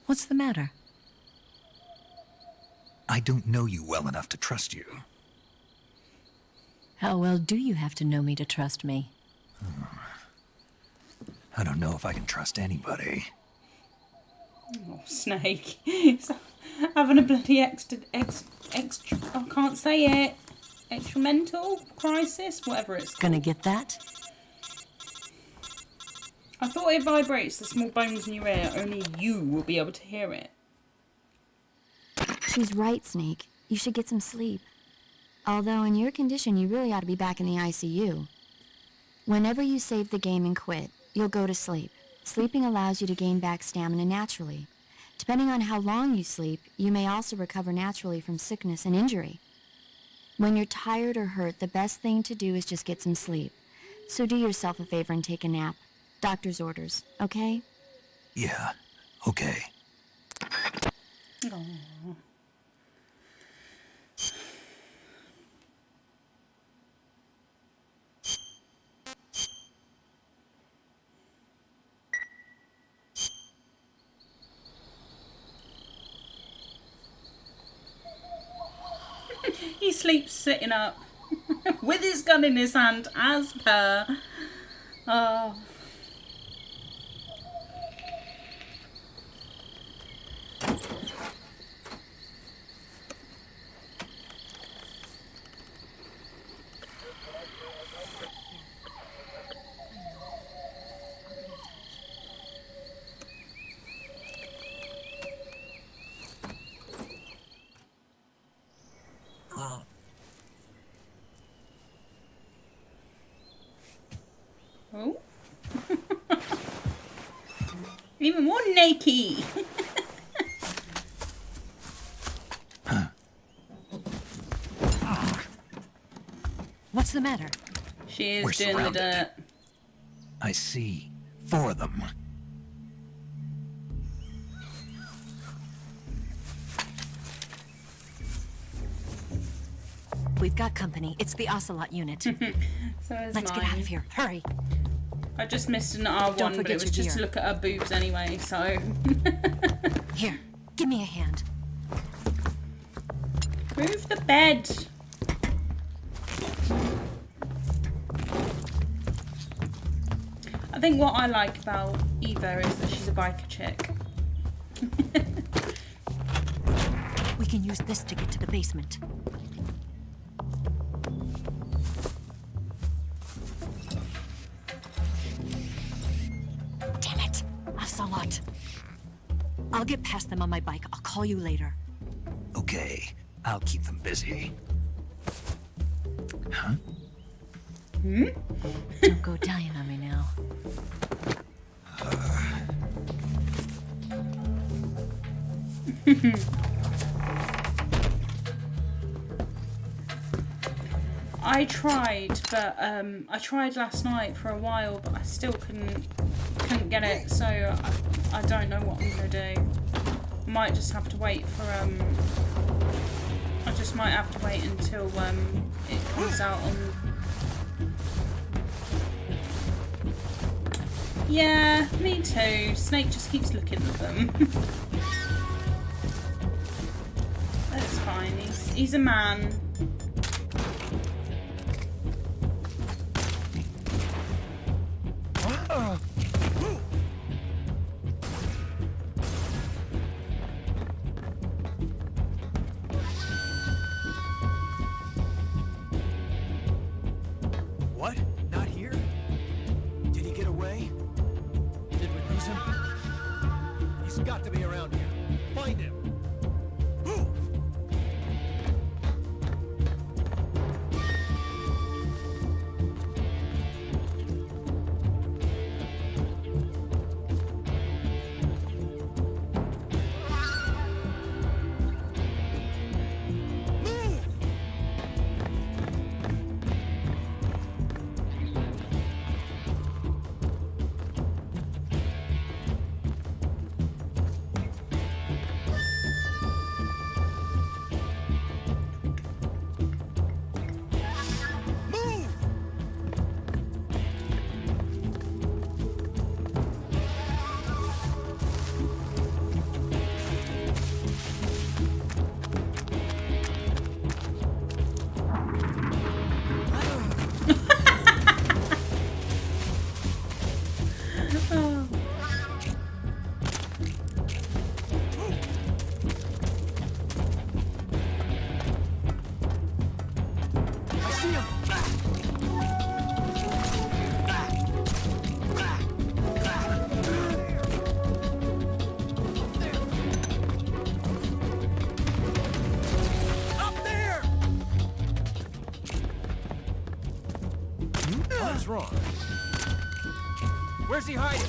Speaker 14: What's the matter?
Speaker 2: I don't know you well enough to trust you.
Speaker 14: How well do you have to know me to trust me?
Speaker 2: I don't know if I can trust anybody.
Speaker 1: Oh, Snake. He's having a bloody I can't say it. Extramental crisis, whatever it's called.
Speaker 14: Gonna get that?
Speaker 1: I thought it vibrates the small bones in your ear. Only you will be able to hear it.
Speaker 6: She's right, Snake. You should get some sleep. Although in your condition, you really ought to be back in the ICU. Whenever you save the game and quit, you'll go to sleep. Sleeping allows you to gain back stamina naturally. Depending on how long you sleep, you may also recover naturally from sickness and injury. When you're tired or hurt, the best thing to do is just get some sleep. So do yourself a favor and take a nap. Doctor's orders, okay?
Speaker 2: Yeah, okay.
Speaker 1: Aww. He sleeps sitting up with his gun in his hand, as per. Oh. Oh. Even more naked.
Speaker 14: What's the matter?
Speaker 1: She is
Speaker 2: We're
Speaker 1: doing
Speaker 2: surrounded.
Speaker 1: the dirt.
Speaker 2: I see. 4 of them.
Speaker 14: We've got company. It's the Ocelot unit.
Speaker 1: So is
Speaker 14: Let's
Speaker 1: mine.
Speaker 14: get out of here. Hurry.
Speaker 1: I just missed an R1,
Speaker 14: Don't
Speaker 1: but
Speaker 14: forget
Speaker 1: it was
Speaker 14: your
Speaker 1: just to
Speaker 14: gear.
Speaker 1: look at her boobs anyway, so.
Speaker 14: Here, give me a hand.
Speaker 1: Move the bed. I think what I like about Eva is that she's a biker chick.
Speaker 14: We can use this to get to the basement. Damn it! Ocelot. I'll get past them on my bike. I'll call you later.
Speaker 2: Okay, I'll keep them busy. Huh?
Speaker 1: Hmm?
Speaker 14: Don't go dying on me now.
Speaker 1: I tried, but I tried last night for a while, but I still couldn't get it. So I don't know what I'm gonna do. I might just have to wait for I just might have to wait until it comes out on. Yeah, me too. Snake just keeps looking at them. That's fine. He's a man.
Speaker 9: What? Not here? Did he get away? Did we lose him? He's got to be around here. Find him. see him! Up there! What's wrong? Where's he hiding?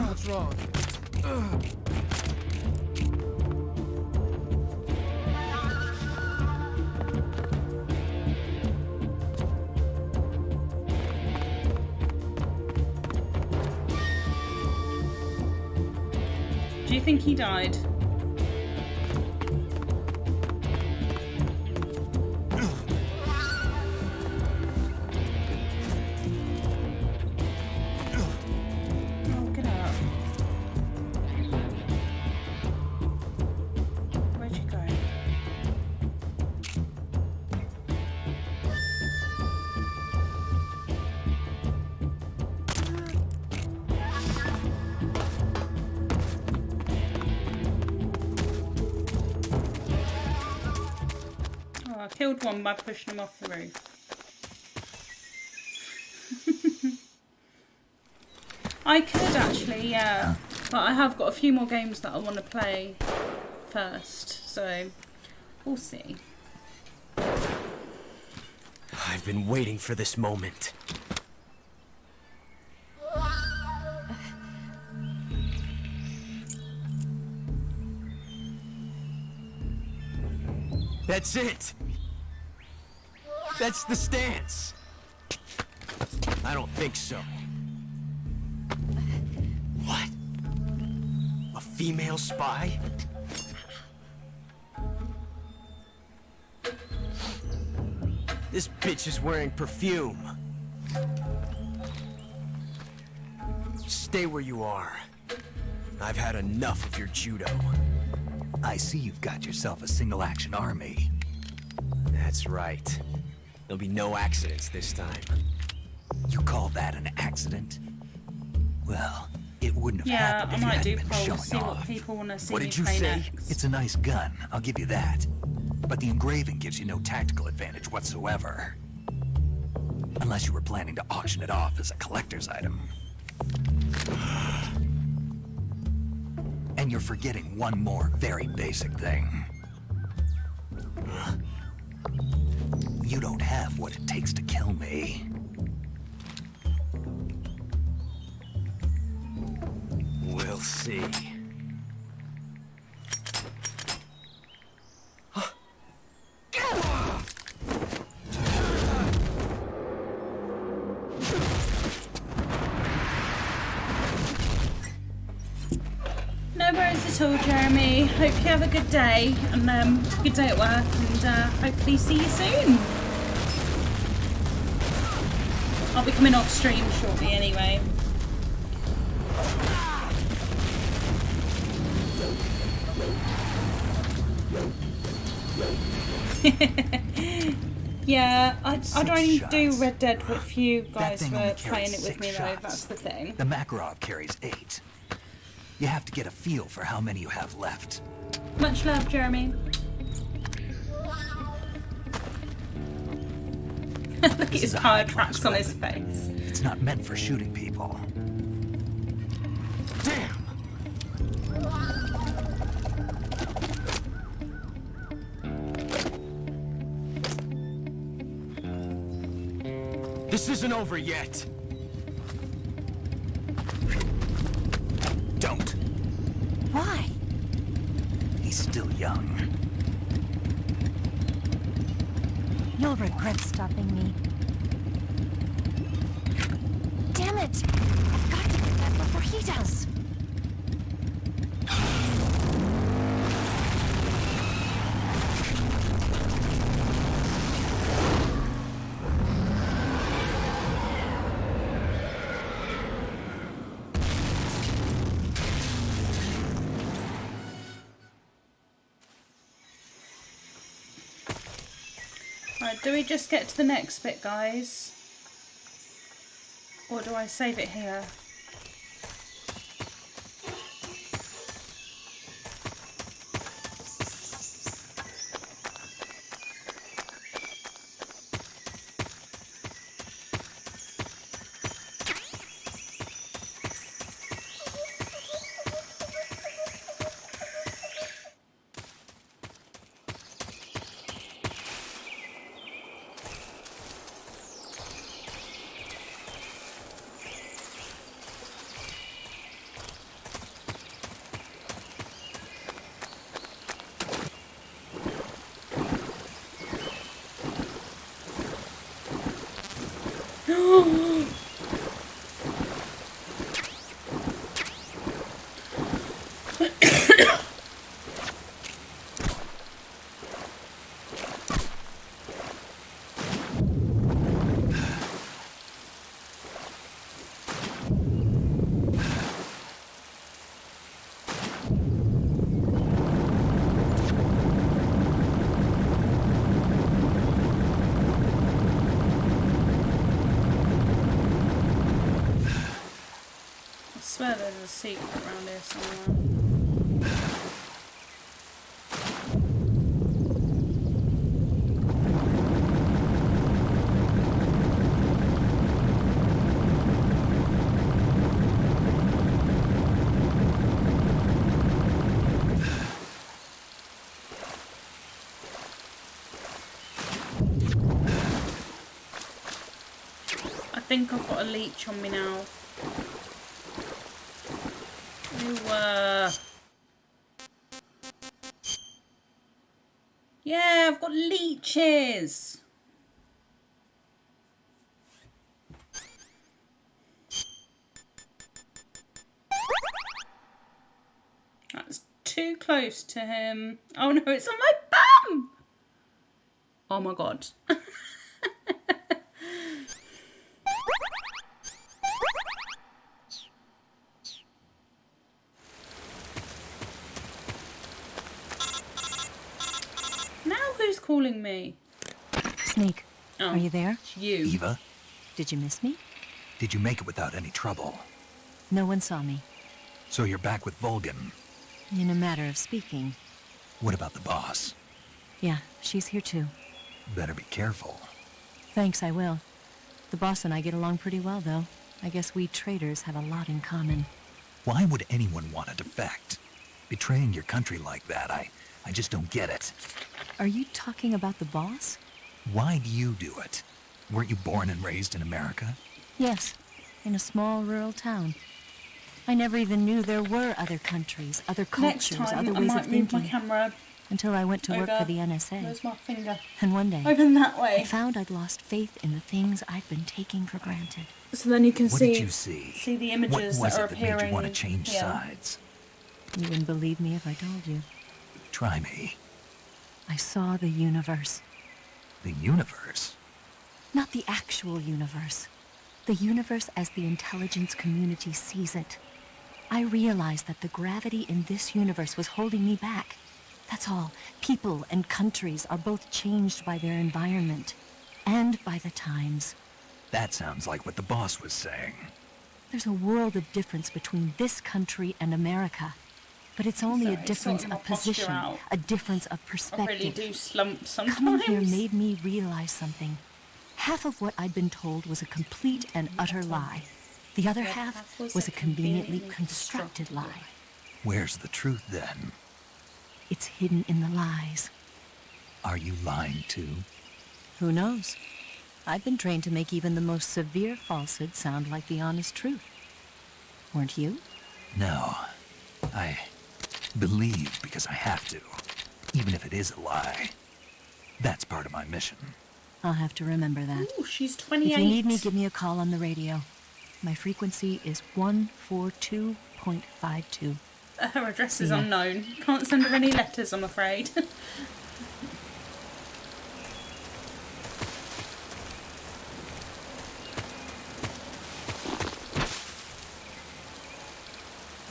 Speaker 9: What's wrong?
Speaker 1: Do you think he died? Oh, get up. Where'd you go? Oh, I killed one by pushing him off the roof. I could actually, yeah, but I have got a few more games that I want to play first, so we'll see.
Speaker 9: I've been waiting for this moment. That's it! That's the stance! I don't think so. What? A female spy? This bitch is wearing perfume. Stay where you are. I've had enough of your judo.
Speaker 2: I see you've got yourself a single-action army.
Speaker 9: That's right. There'll be no accidents this time.
Speaker 2: You call that an accident? Well, it wouldn't have happened
Speaker 1: I
Speaker 2: if you
Speaker 1: might do
Speaker 2: hadn't been
Speaker 1: polls,
Speaker 2: showing
Speaker 1: see
Speaker 2: off.
Speaker 1: what people want to see
Speaker 2: What
Speaker 1: me
Speaker 2: did you
Speaker 1: play
Speaker 2: say?
Speaker 1: next.
Speaker 2: It's a nice gun, I'll give you that. But the engraving gives you no tactical advantage whatsoever. Unless you were planning to auction it off as a collector's item. And you're forgetting one more very basic thing. You don't have what it takes to kill me.
Speaker 9: We'll see.
Speaker 1: No worries at all, Jeremy. Hope you have a good day and good day at work, and hopefully see you soon. I'll be coming off stream shortly anyway. Yeah, I'd only do Red Dead if you guys were playing it with me though, that's the thing.
Speaker 2: The Makarov carries 8. You have to get a feel for how many you have left.
Speaker 1: Much love, Jeremy. Look at his tire tracks on his face.
Speaker 2: It's not meant for shooting people.
Speaker 9: Damn! This isn't over yet.
Speaker 2: Don't.
Speaker 11: Why?
Speaker 2: He's still young.
Speaker 11: You'll regret stopping me. Damn it! I've got to get that before he does.
Speaker 1: Right, do we just get to the next bit, guys? Or do I save it here? swear there's a secret around here somewhere. I think I've got a leech on me now. Yeah, I've got leeches. That's too close to him. Oh no, it's on my bum! Oh my god. Who's calling me?
Speaker 14: Snake, are you there?
Speaker 1: It's you.
Speaker 2: Eva,
Speaker 14: Did you miss me?
Speaker 2: did you make it without any trouble?
Speaker 14: No one saw me.
Speaker 2: So you're back with Vulcan.
Speaker 14: In a matter of speaking.
Speaker 2: What about the boss?
Speaker 14: Yeah, she's here too.
Speaker 2: Better be careful.
Speaker 14: Thanks, I will. The boss and I get along pretty well, though. I guess we traders have a lot in common.
Speaker 2: Why would anyone want to defect? Betraying your country like that, I just don't get it.
Speaker 14: Are you talking about the boss?
Speaker 2: Why do you do it? Weren't you born and raised in America?
Speaker 14: Yes, in a small rural town. I never even knew there were other countries, other cultures,
Speaker 1: Next time,
Speaker 14: other
Speaker 1: I
Speaker 14: ways
Speaker 1: might
Speaker 14: of
Speaker 1: move
Speaker 14: thinking.
Speaker 1: my camera
Speaker 14: Until I went to work
Speaker 1: over.
Speaker 14: for the NSA.
Speaker 1: Where's my finger?
Speaker 14: And one day,
Speaker 1: Open that way.
Speaker 14: I found I'd lost faith in the things I'd been taking for granted.
Speaker 1: So then you can
Speaker 2: What
Speaker 1: see.
Speaker 2: did you see?
Speaker 1: See the
Speaker 2: What
Speaker 1: images
Speaker 2: was
Speaker 1: that are
Speaker 2: it that made
Speaker 1: appearing.
Speaker 2: you want to change
Speaker 1: here.
Speaker 2: sides?
Speaker 14: You wouldn't believe me if I told you.
Speaker 2: Try me.
Speaker 14: I saw the universe.
Speaker 2: The universe?
Speaker 14: Not the actual universe. The universe as the intelligence community sees it. I realized that the gravity in this universe was holding me back. That's all. People and countries are both changed by their environment. And by the times.
Speaker 2: That sounds like what the boss was saying.
Speaker 14: There's a world of difference between this country and America. But it's only a
Speaker 1: Sorry,
Speaker 14: difference
Speaker 1: sorting my
Speaker 14: of
Speaker 1: posture
Speaker 14: position,
Speaker 1: out.
Speaker 14: a difference of
Speaker 1: I
Speaker 14: perspective.
Speaker 1: really do slump sometimes.
Speaker 14: Coming here made me realize something. Half of what I'd been told was a complete and utter lie. The other half was a conveniently constructed lie.
Speaker 2: Where's the truth then?
Speaker 14: It's hidden in the lies.
Speaker 2: Are you lying too?
Speaker 14: Who knows? I've been trained to make even the most severe falsehood sound like the honest truth. Weren't you?
Speaker 2: No. I believe because I have to, even if it is a lie. That's part of my mission.
Speaker 14: I'll have to remember that.
Speaker 1: Ooh, she's 28.
Speaker 14: If you need me, give me a call on the radio. My frequency is 142.52.
Speaker 1: Her address is
Speaker 14: See ya.
Speaker 1: unknown. Can't send her any letters, I'm afraid.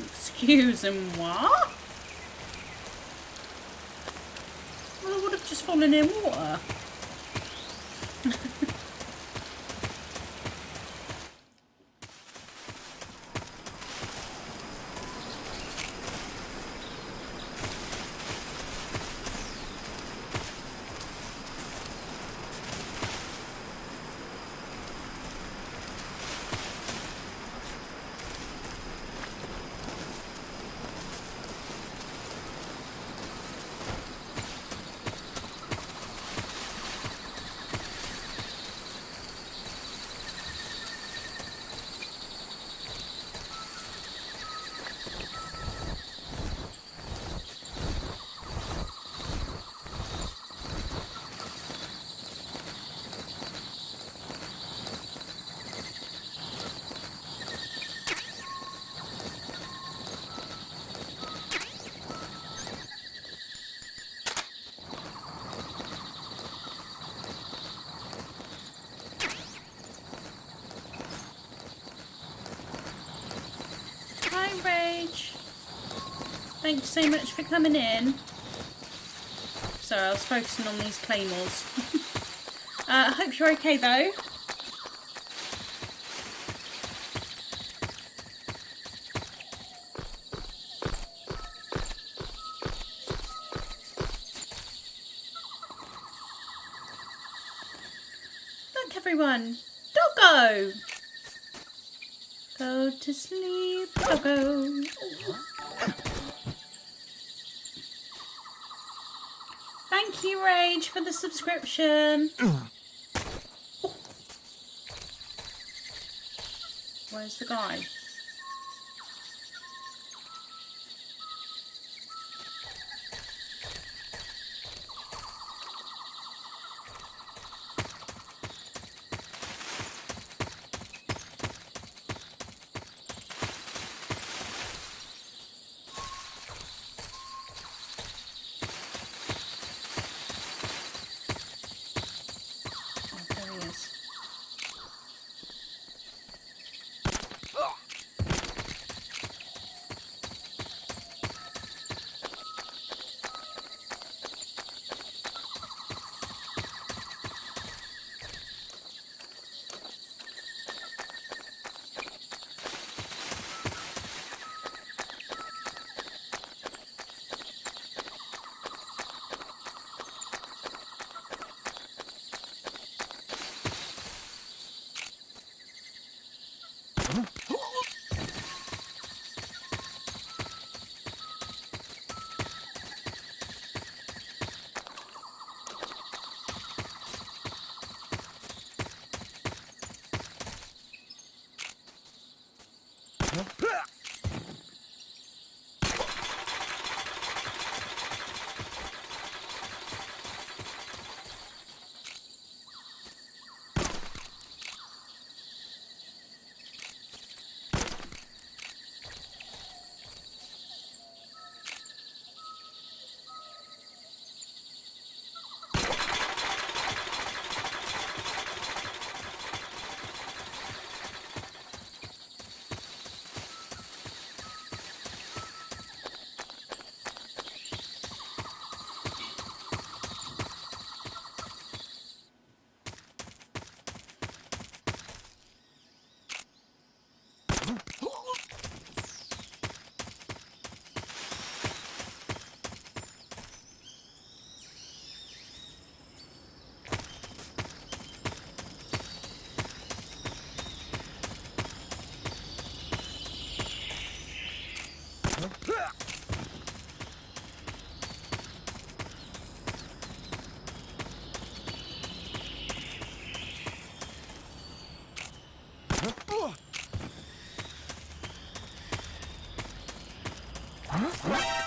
Speaker 1: Excuse him, what? Well, I would have just fallen in water. Hi, Rage. Thanks so much for coming in. Sorry, I was focusing on these claymores. I hope you're okay, though. everyone. Doggo. Go to sleep, Doggo. Thank you, Rage, for the subscription. Where's the guy?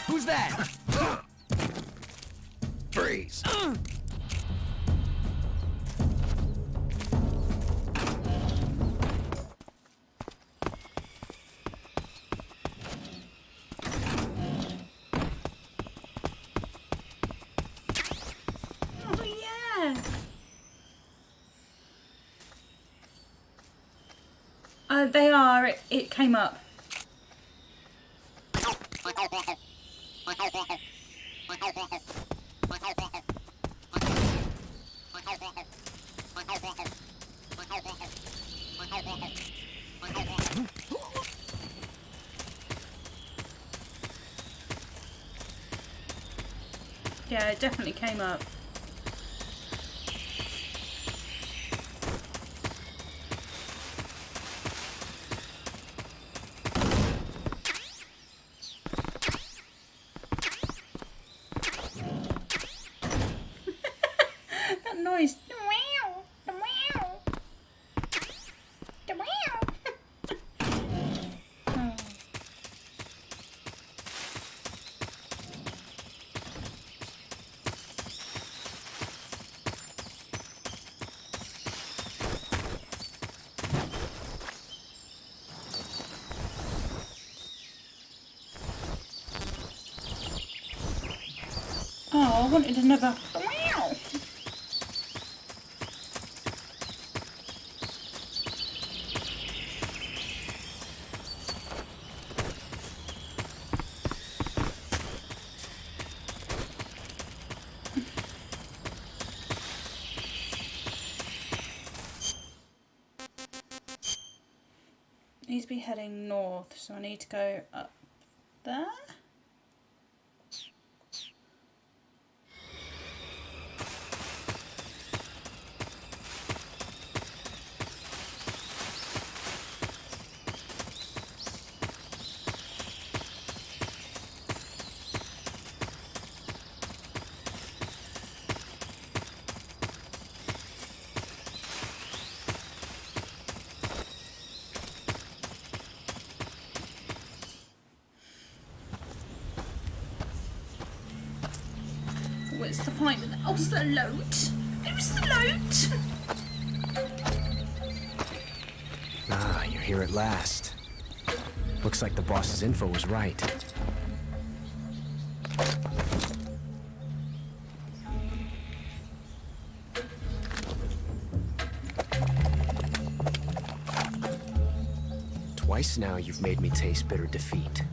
Speaker 9: Who's that?
Speaker 2: Freeze.
Speaker 1: Oh, yeah. They are. It came up. Yeah, it definitely came up. That noise. Oh, I wanted another. Needs to be heading north, so I need to go up there. Oh, it's the fight with Ocelot. Ocelot!
Speaker 9: Ah, you're here at last. Looks like the boss's info was right. Twice now you've made me taste bitter defeat.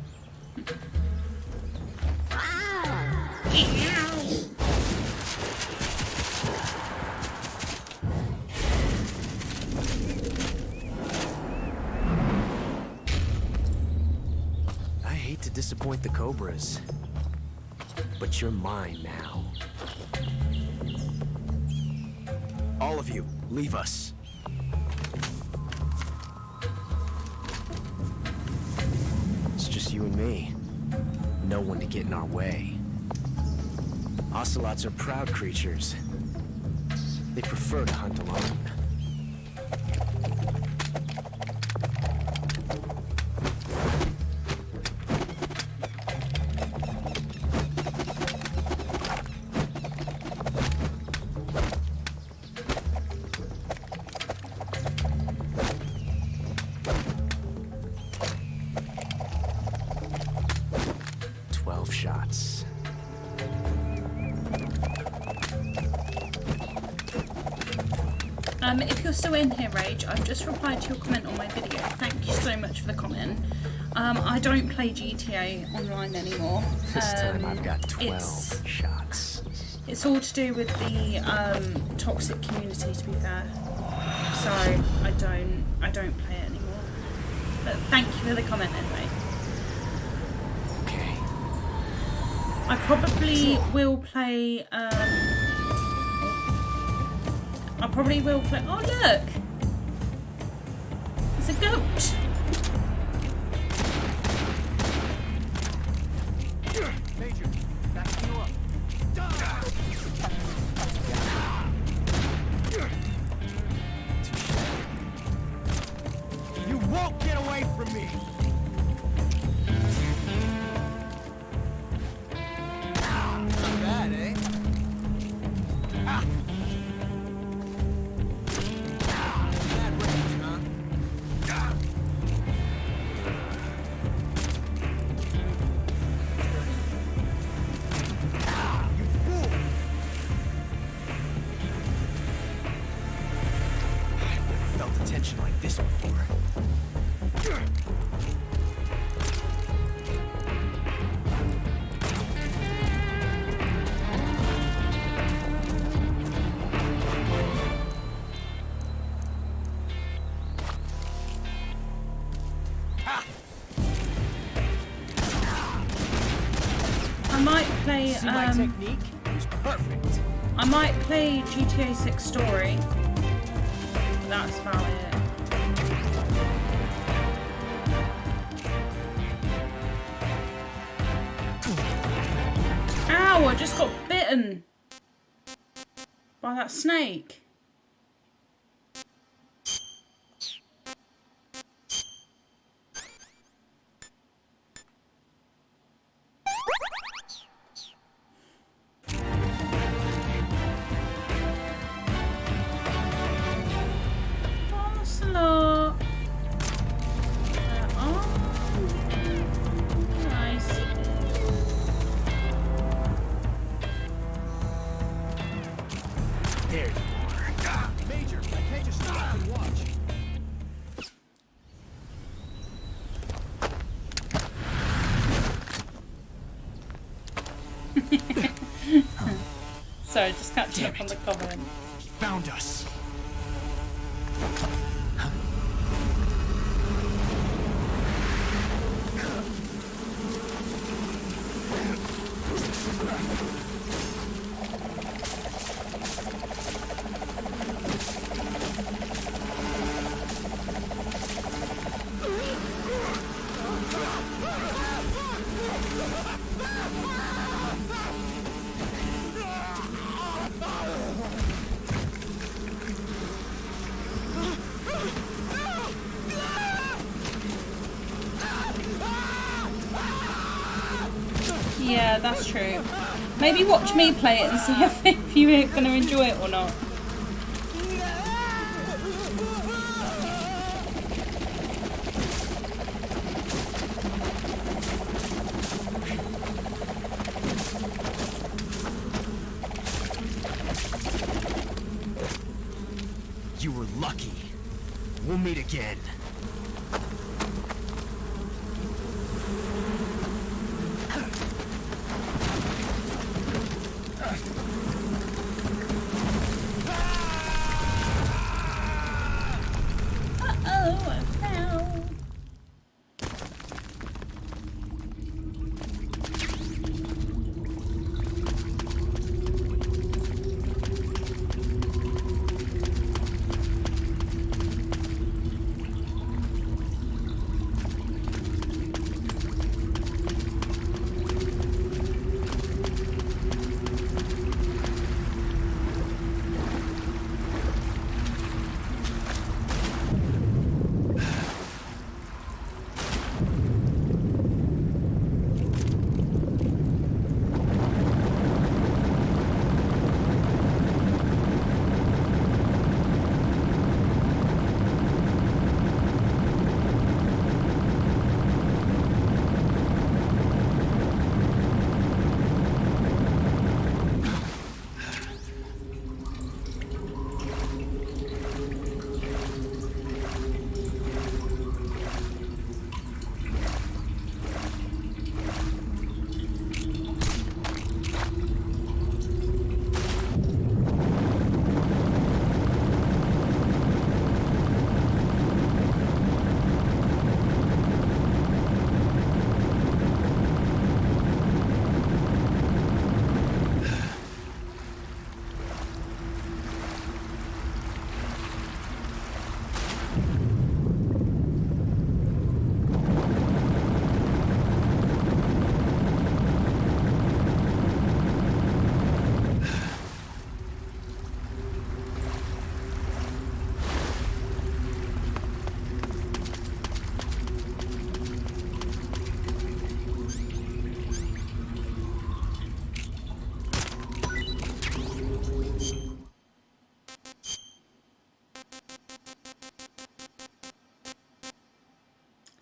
Speaker 9: I hate to disappoint the Cobras, but you're mine now. All of you, leave us. It's just you and me. No one to get in our way. Ocelots are proud creatures. They prefer to hunt alone. Shots.
Speaker 1: If you're still in here, Rage, I've just replied to your comment on my video. Thank you so much for the comment. I don't play GTA Online anymore.
Speaker 9: This time I've got 12 shots.
Speaker 1: It's all to do with the toxic community, to be fair. So I don't play it anymore. But thank you for the comment anyway.
Speaker 9: Okay.
Speaker 1: I probably will play. I probably will play. Oh look, it's a goat.
Speaker 9: Major, backing you up. You won't get away from me. Not bad, eh? Ah. Bad range, huh? You fool! I've never felt a tension like this before.
Speaker 1: I might play.
Speaker 9: See my technique? It was perfect.
Speaker 1: I might play GTA 6 Story. But that's about it. Ow! I just got bitten by that snake. Ocelot. I see.
Speaker 9: There you are. Major, I can't just stop and watch.
Speaker 1: Sorry, just catching up on the comment.
Speaker 9: Found us.
Speaker 1: Yeah, that's true. Maybe watch me play it and see if you're going to enjoy it or not.
Speaker 9: You were lucky. We'll meet again.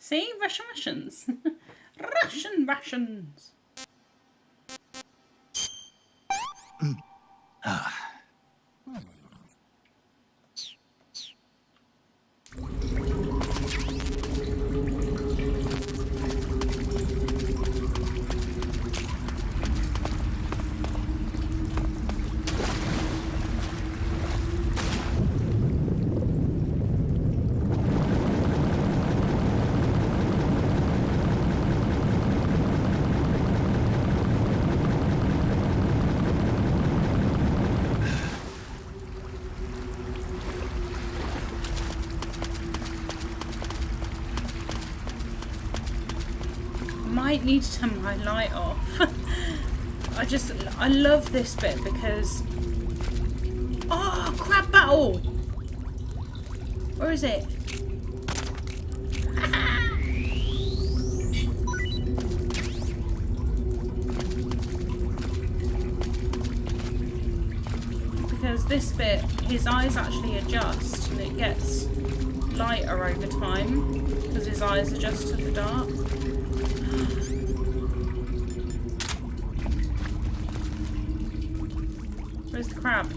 Speaker 1: See? Russian rations. Russian rations. Might need to turn my light off. I love this bit because crab battle. Where is it? Because this bit, his eyes actually adjust and it gets lighter over time because his eyes adjust to the dark. Where's the crab?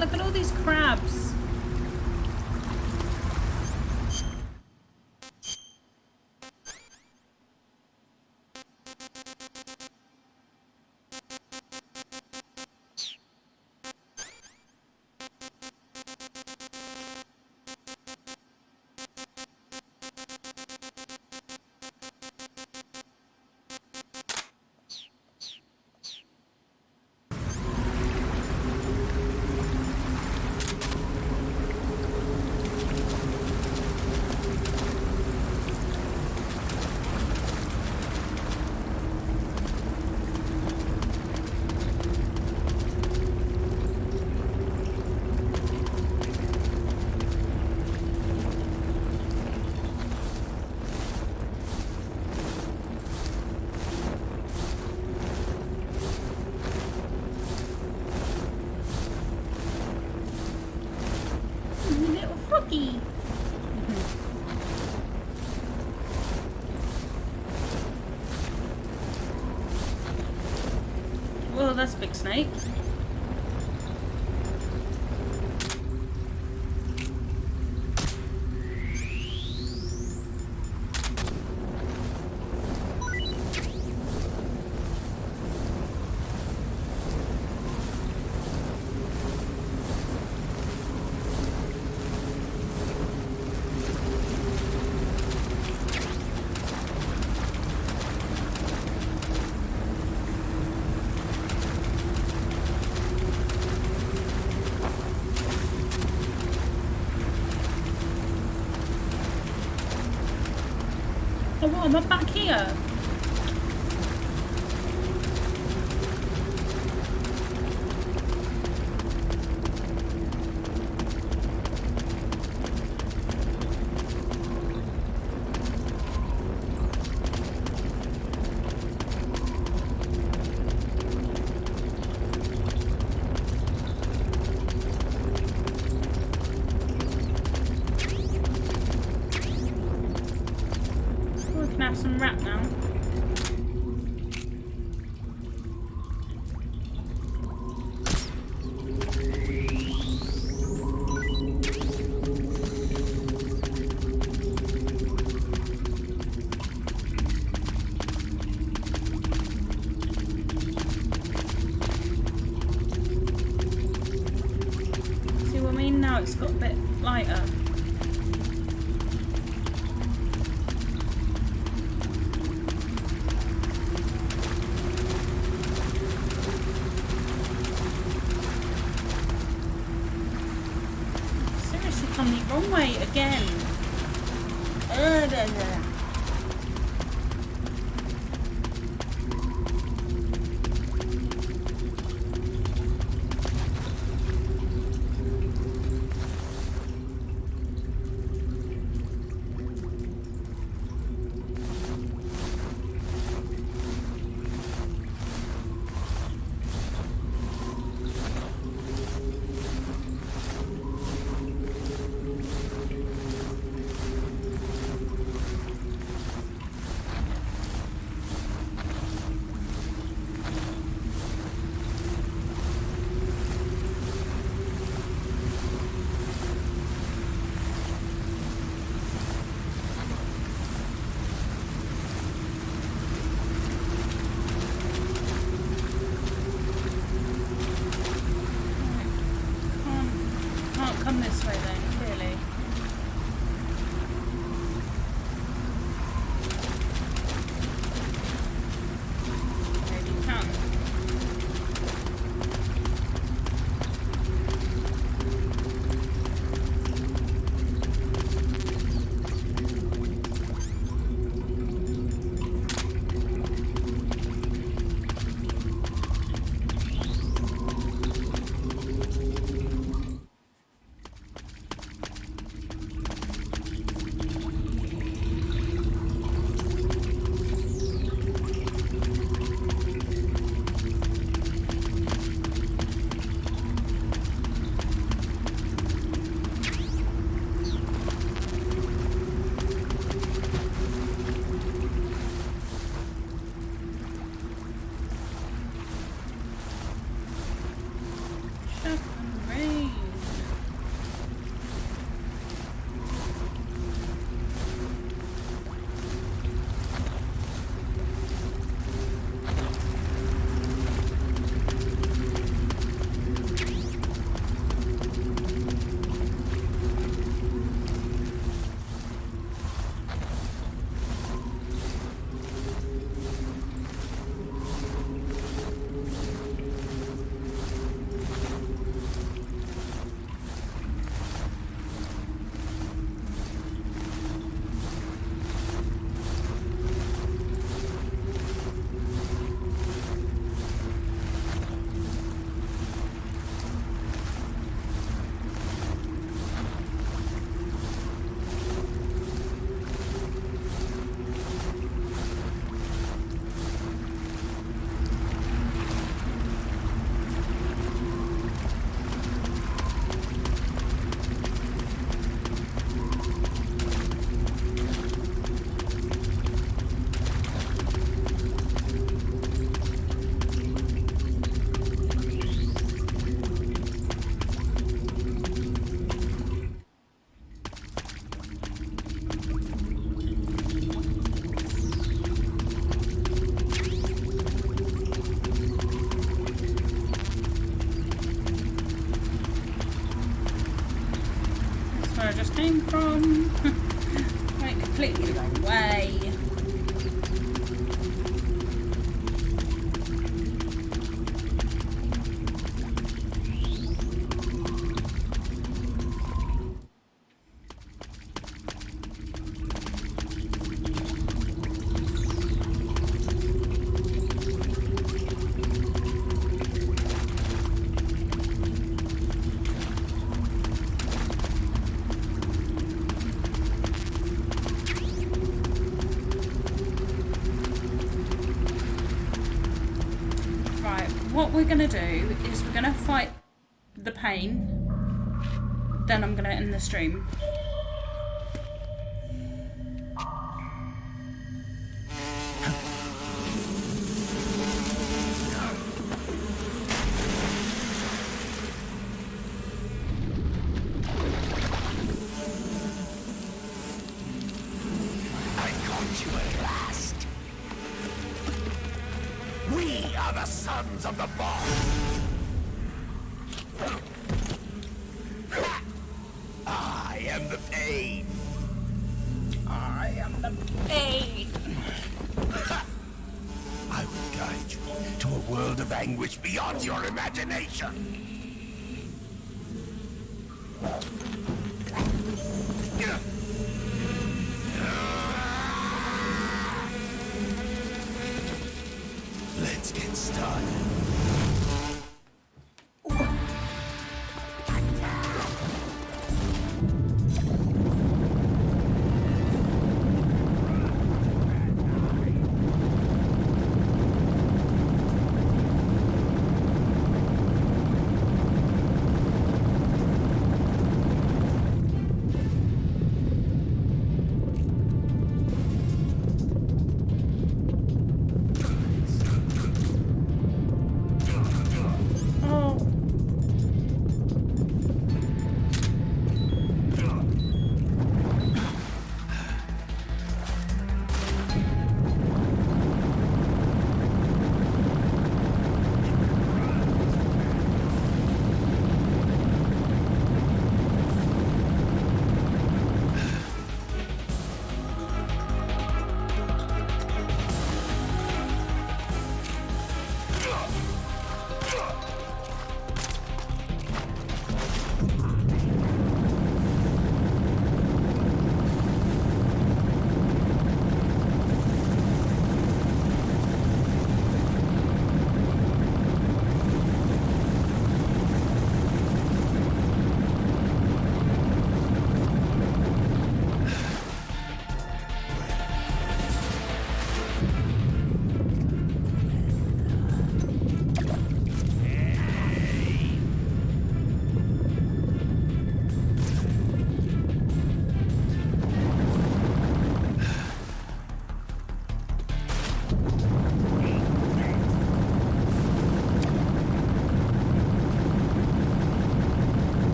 Speaker 1: Look at all these crabs. Snakey. Well, that's a big snake. Oh, what? Am I back here? Have some rat now. See what I mean? Now it's got a bit lighter. Come the wrong way again. Come this way then, clearly. Maybe you can. where I just came from. Went completely the wrong way. What we're going to do is we're going to fight the pain, then I'm going to end the stream.
Speaker 5: I caught you at last. We are the sons of the boss. I am the pain. I am the pain. I will guide you to a world of anguish beyond your imagination. Let's get started.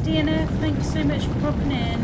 Speaker 1: DNF, thank you so much for popping in.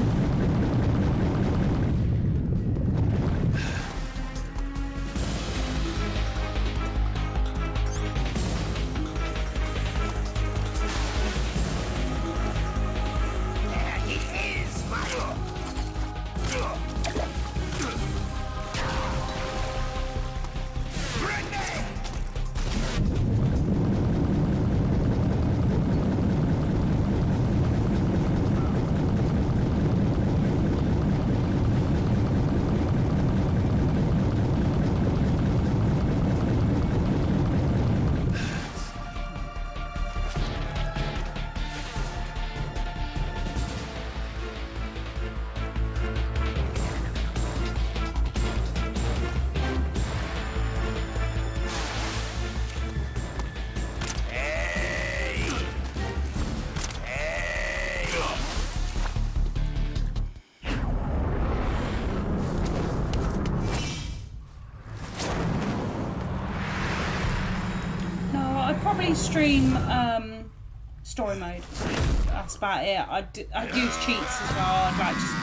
Speaker 1: probably stream story mode. That's about it. I'd use cheats as well. I'd like just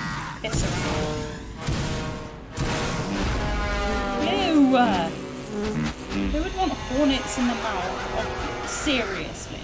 Speaker 1: piss around. Ew! Who would want hornets in the mouth? Oh, seriously.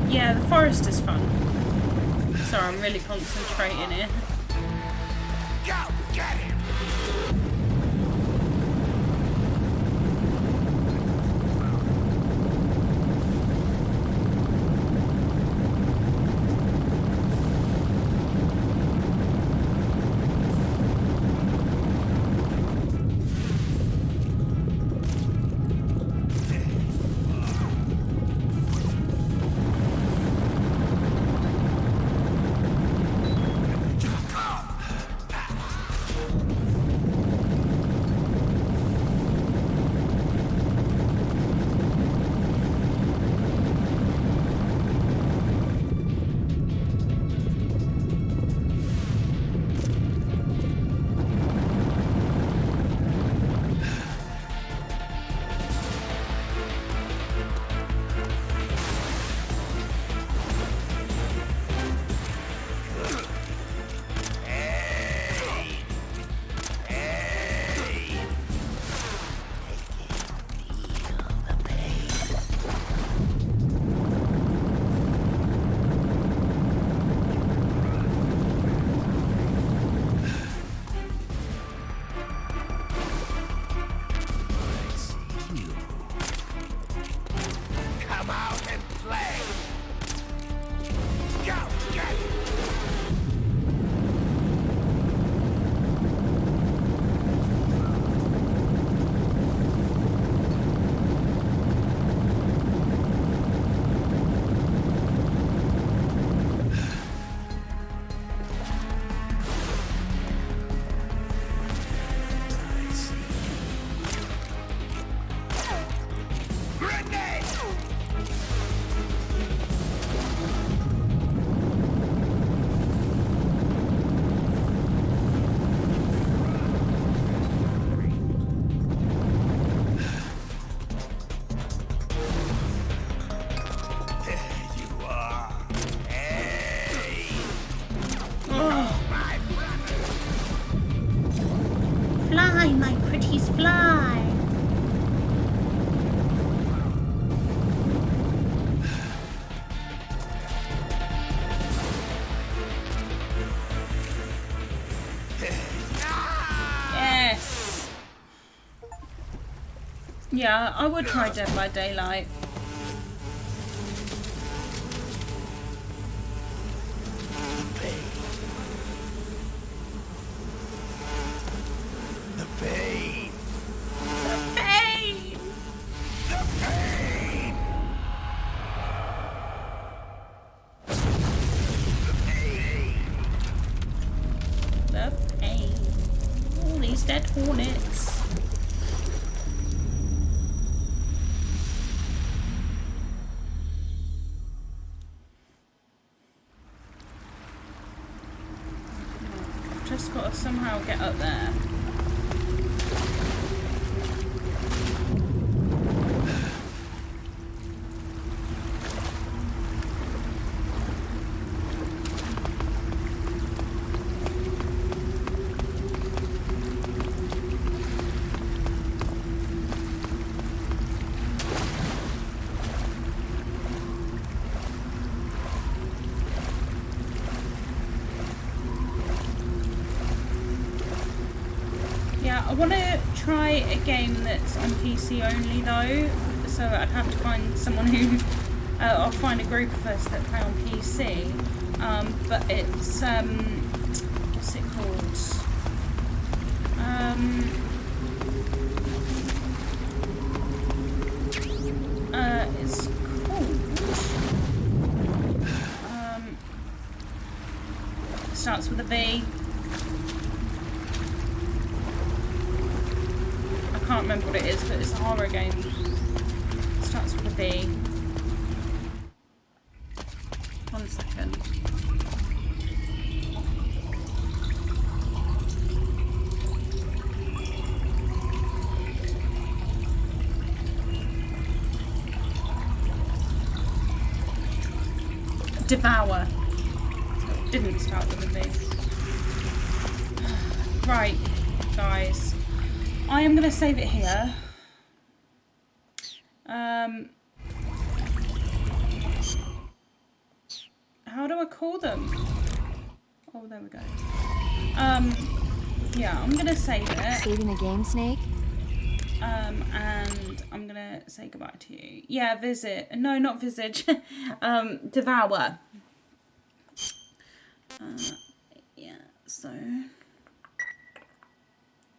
Speaker 1: Yeah, the forest is fun. Sorry, I'm really concentrating here.
Speaker 5: Go, get him!
Speaker 1: Yeah, I would try Dead by Daylight.
Speaker 5: The pain.
Speaker 1: The pain.
Speaker 5: The pain.
Speaker 1: The pain. All these dead hornets. I've just got to somehow get up there. I want to try a game that's on PC only though, so I'd have to find someone who, I'll find a group of us that play on PC, but it's, what's it called? It's called, starts with a V. I can't remember what it is, but it's a horror game. It starts with a V. 1 second. Devour. Didn't start with a V. Right, guys. I am going to save it here. How do I call them? Oh, there we go. Yeah, I'm going to save it.
Speaker 6: Saving the game, Snake?
Speaker 1: And I'm going to say goodbye to you. Yeah, visit. No, not visage. Devour. Yeah, so...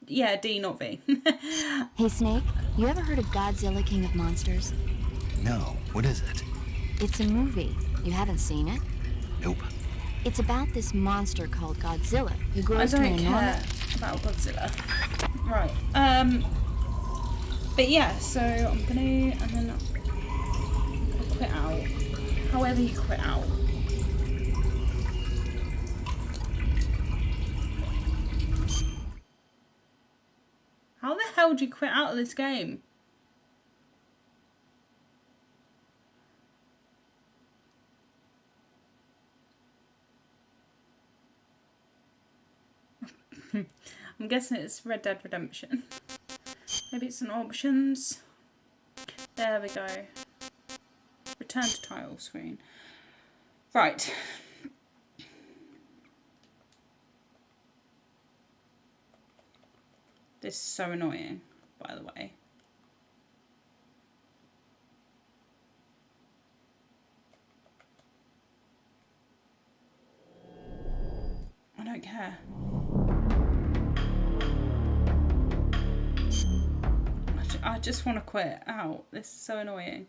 Speaker 1: Yeah, D, not V.
Speaker 6: Hey, Snake, you ever heard of Godzilla, King of Monsters?
Speaker 2: No, what is it?
Speaker 6: It's a movie. You haven't seen it?
Speaker 2: Nope.
Speaker 6: It's about this monster called Godzilla who grows
Speaker 1: I
Speaker 6: to
Speaker 1: don't
Speaker 6: an
Speaker 1: care
Speaker 6: enormous...
Speaker 1: about Godzilla. Right. But yeah, so I'm gonna, and then I'll quit out. However you quit out. How the hell do you quit out of this game? I'm guessing it's Red Dead Redemption. Maybe it's in options. There we go. Return to title screen. Right. This is so annoying, by the way. I don't care. I just want to quit out. This is so annoying.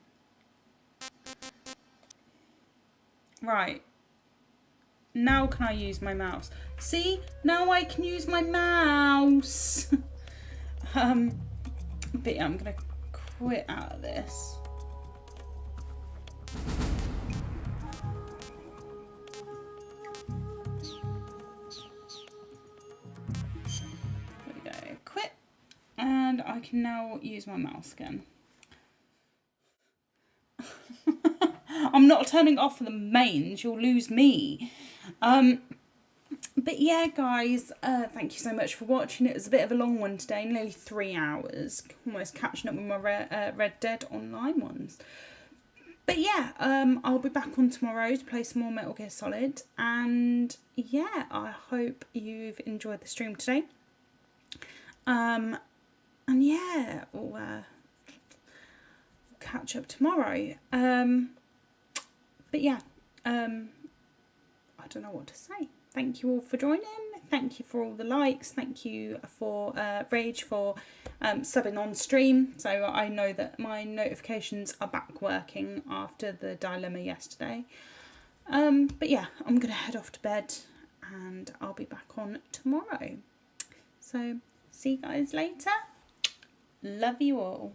Speaker 1: Right. Now can I use my mouse? See? Now I can use my mouse. But yeah, I'm gonna quit out of this. There we go. Quit. And I can now use my mouse again. I'm not turning off the mains, you'll lose me. But yeah, guys, thank you so much for watching. It was a bit of a long one today, nearly 3 hours. Almost catching up with my Red Dead Online ones. But yeah, I'll be back on tomorrow to play some more Metal Gear Solid. And yeah, I hope you've enjoyed the stream today. And yeah, we'll catch up tomorrow. But yeah, I don't know what to say. Thank you all for joining. Thank you for all the likes. Thank you for Rage for subbing on stream. So I know that my notifications are back working after the dilemma yesterday. But yeah, I'm going to head off to bed and I'll be back on tomorrow. So see you guys later. Love you all.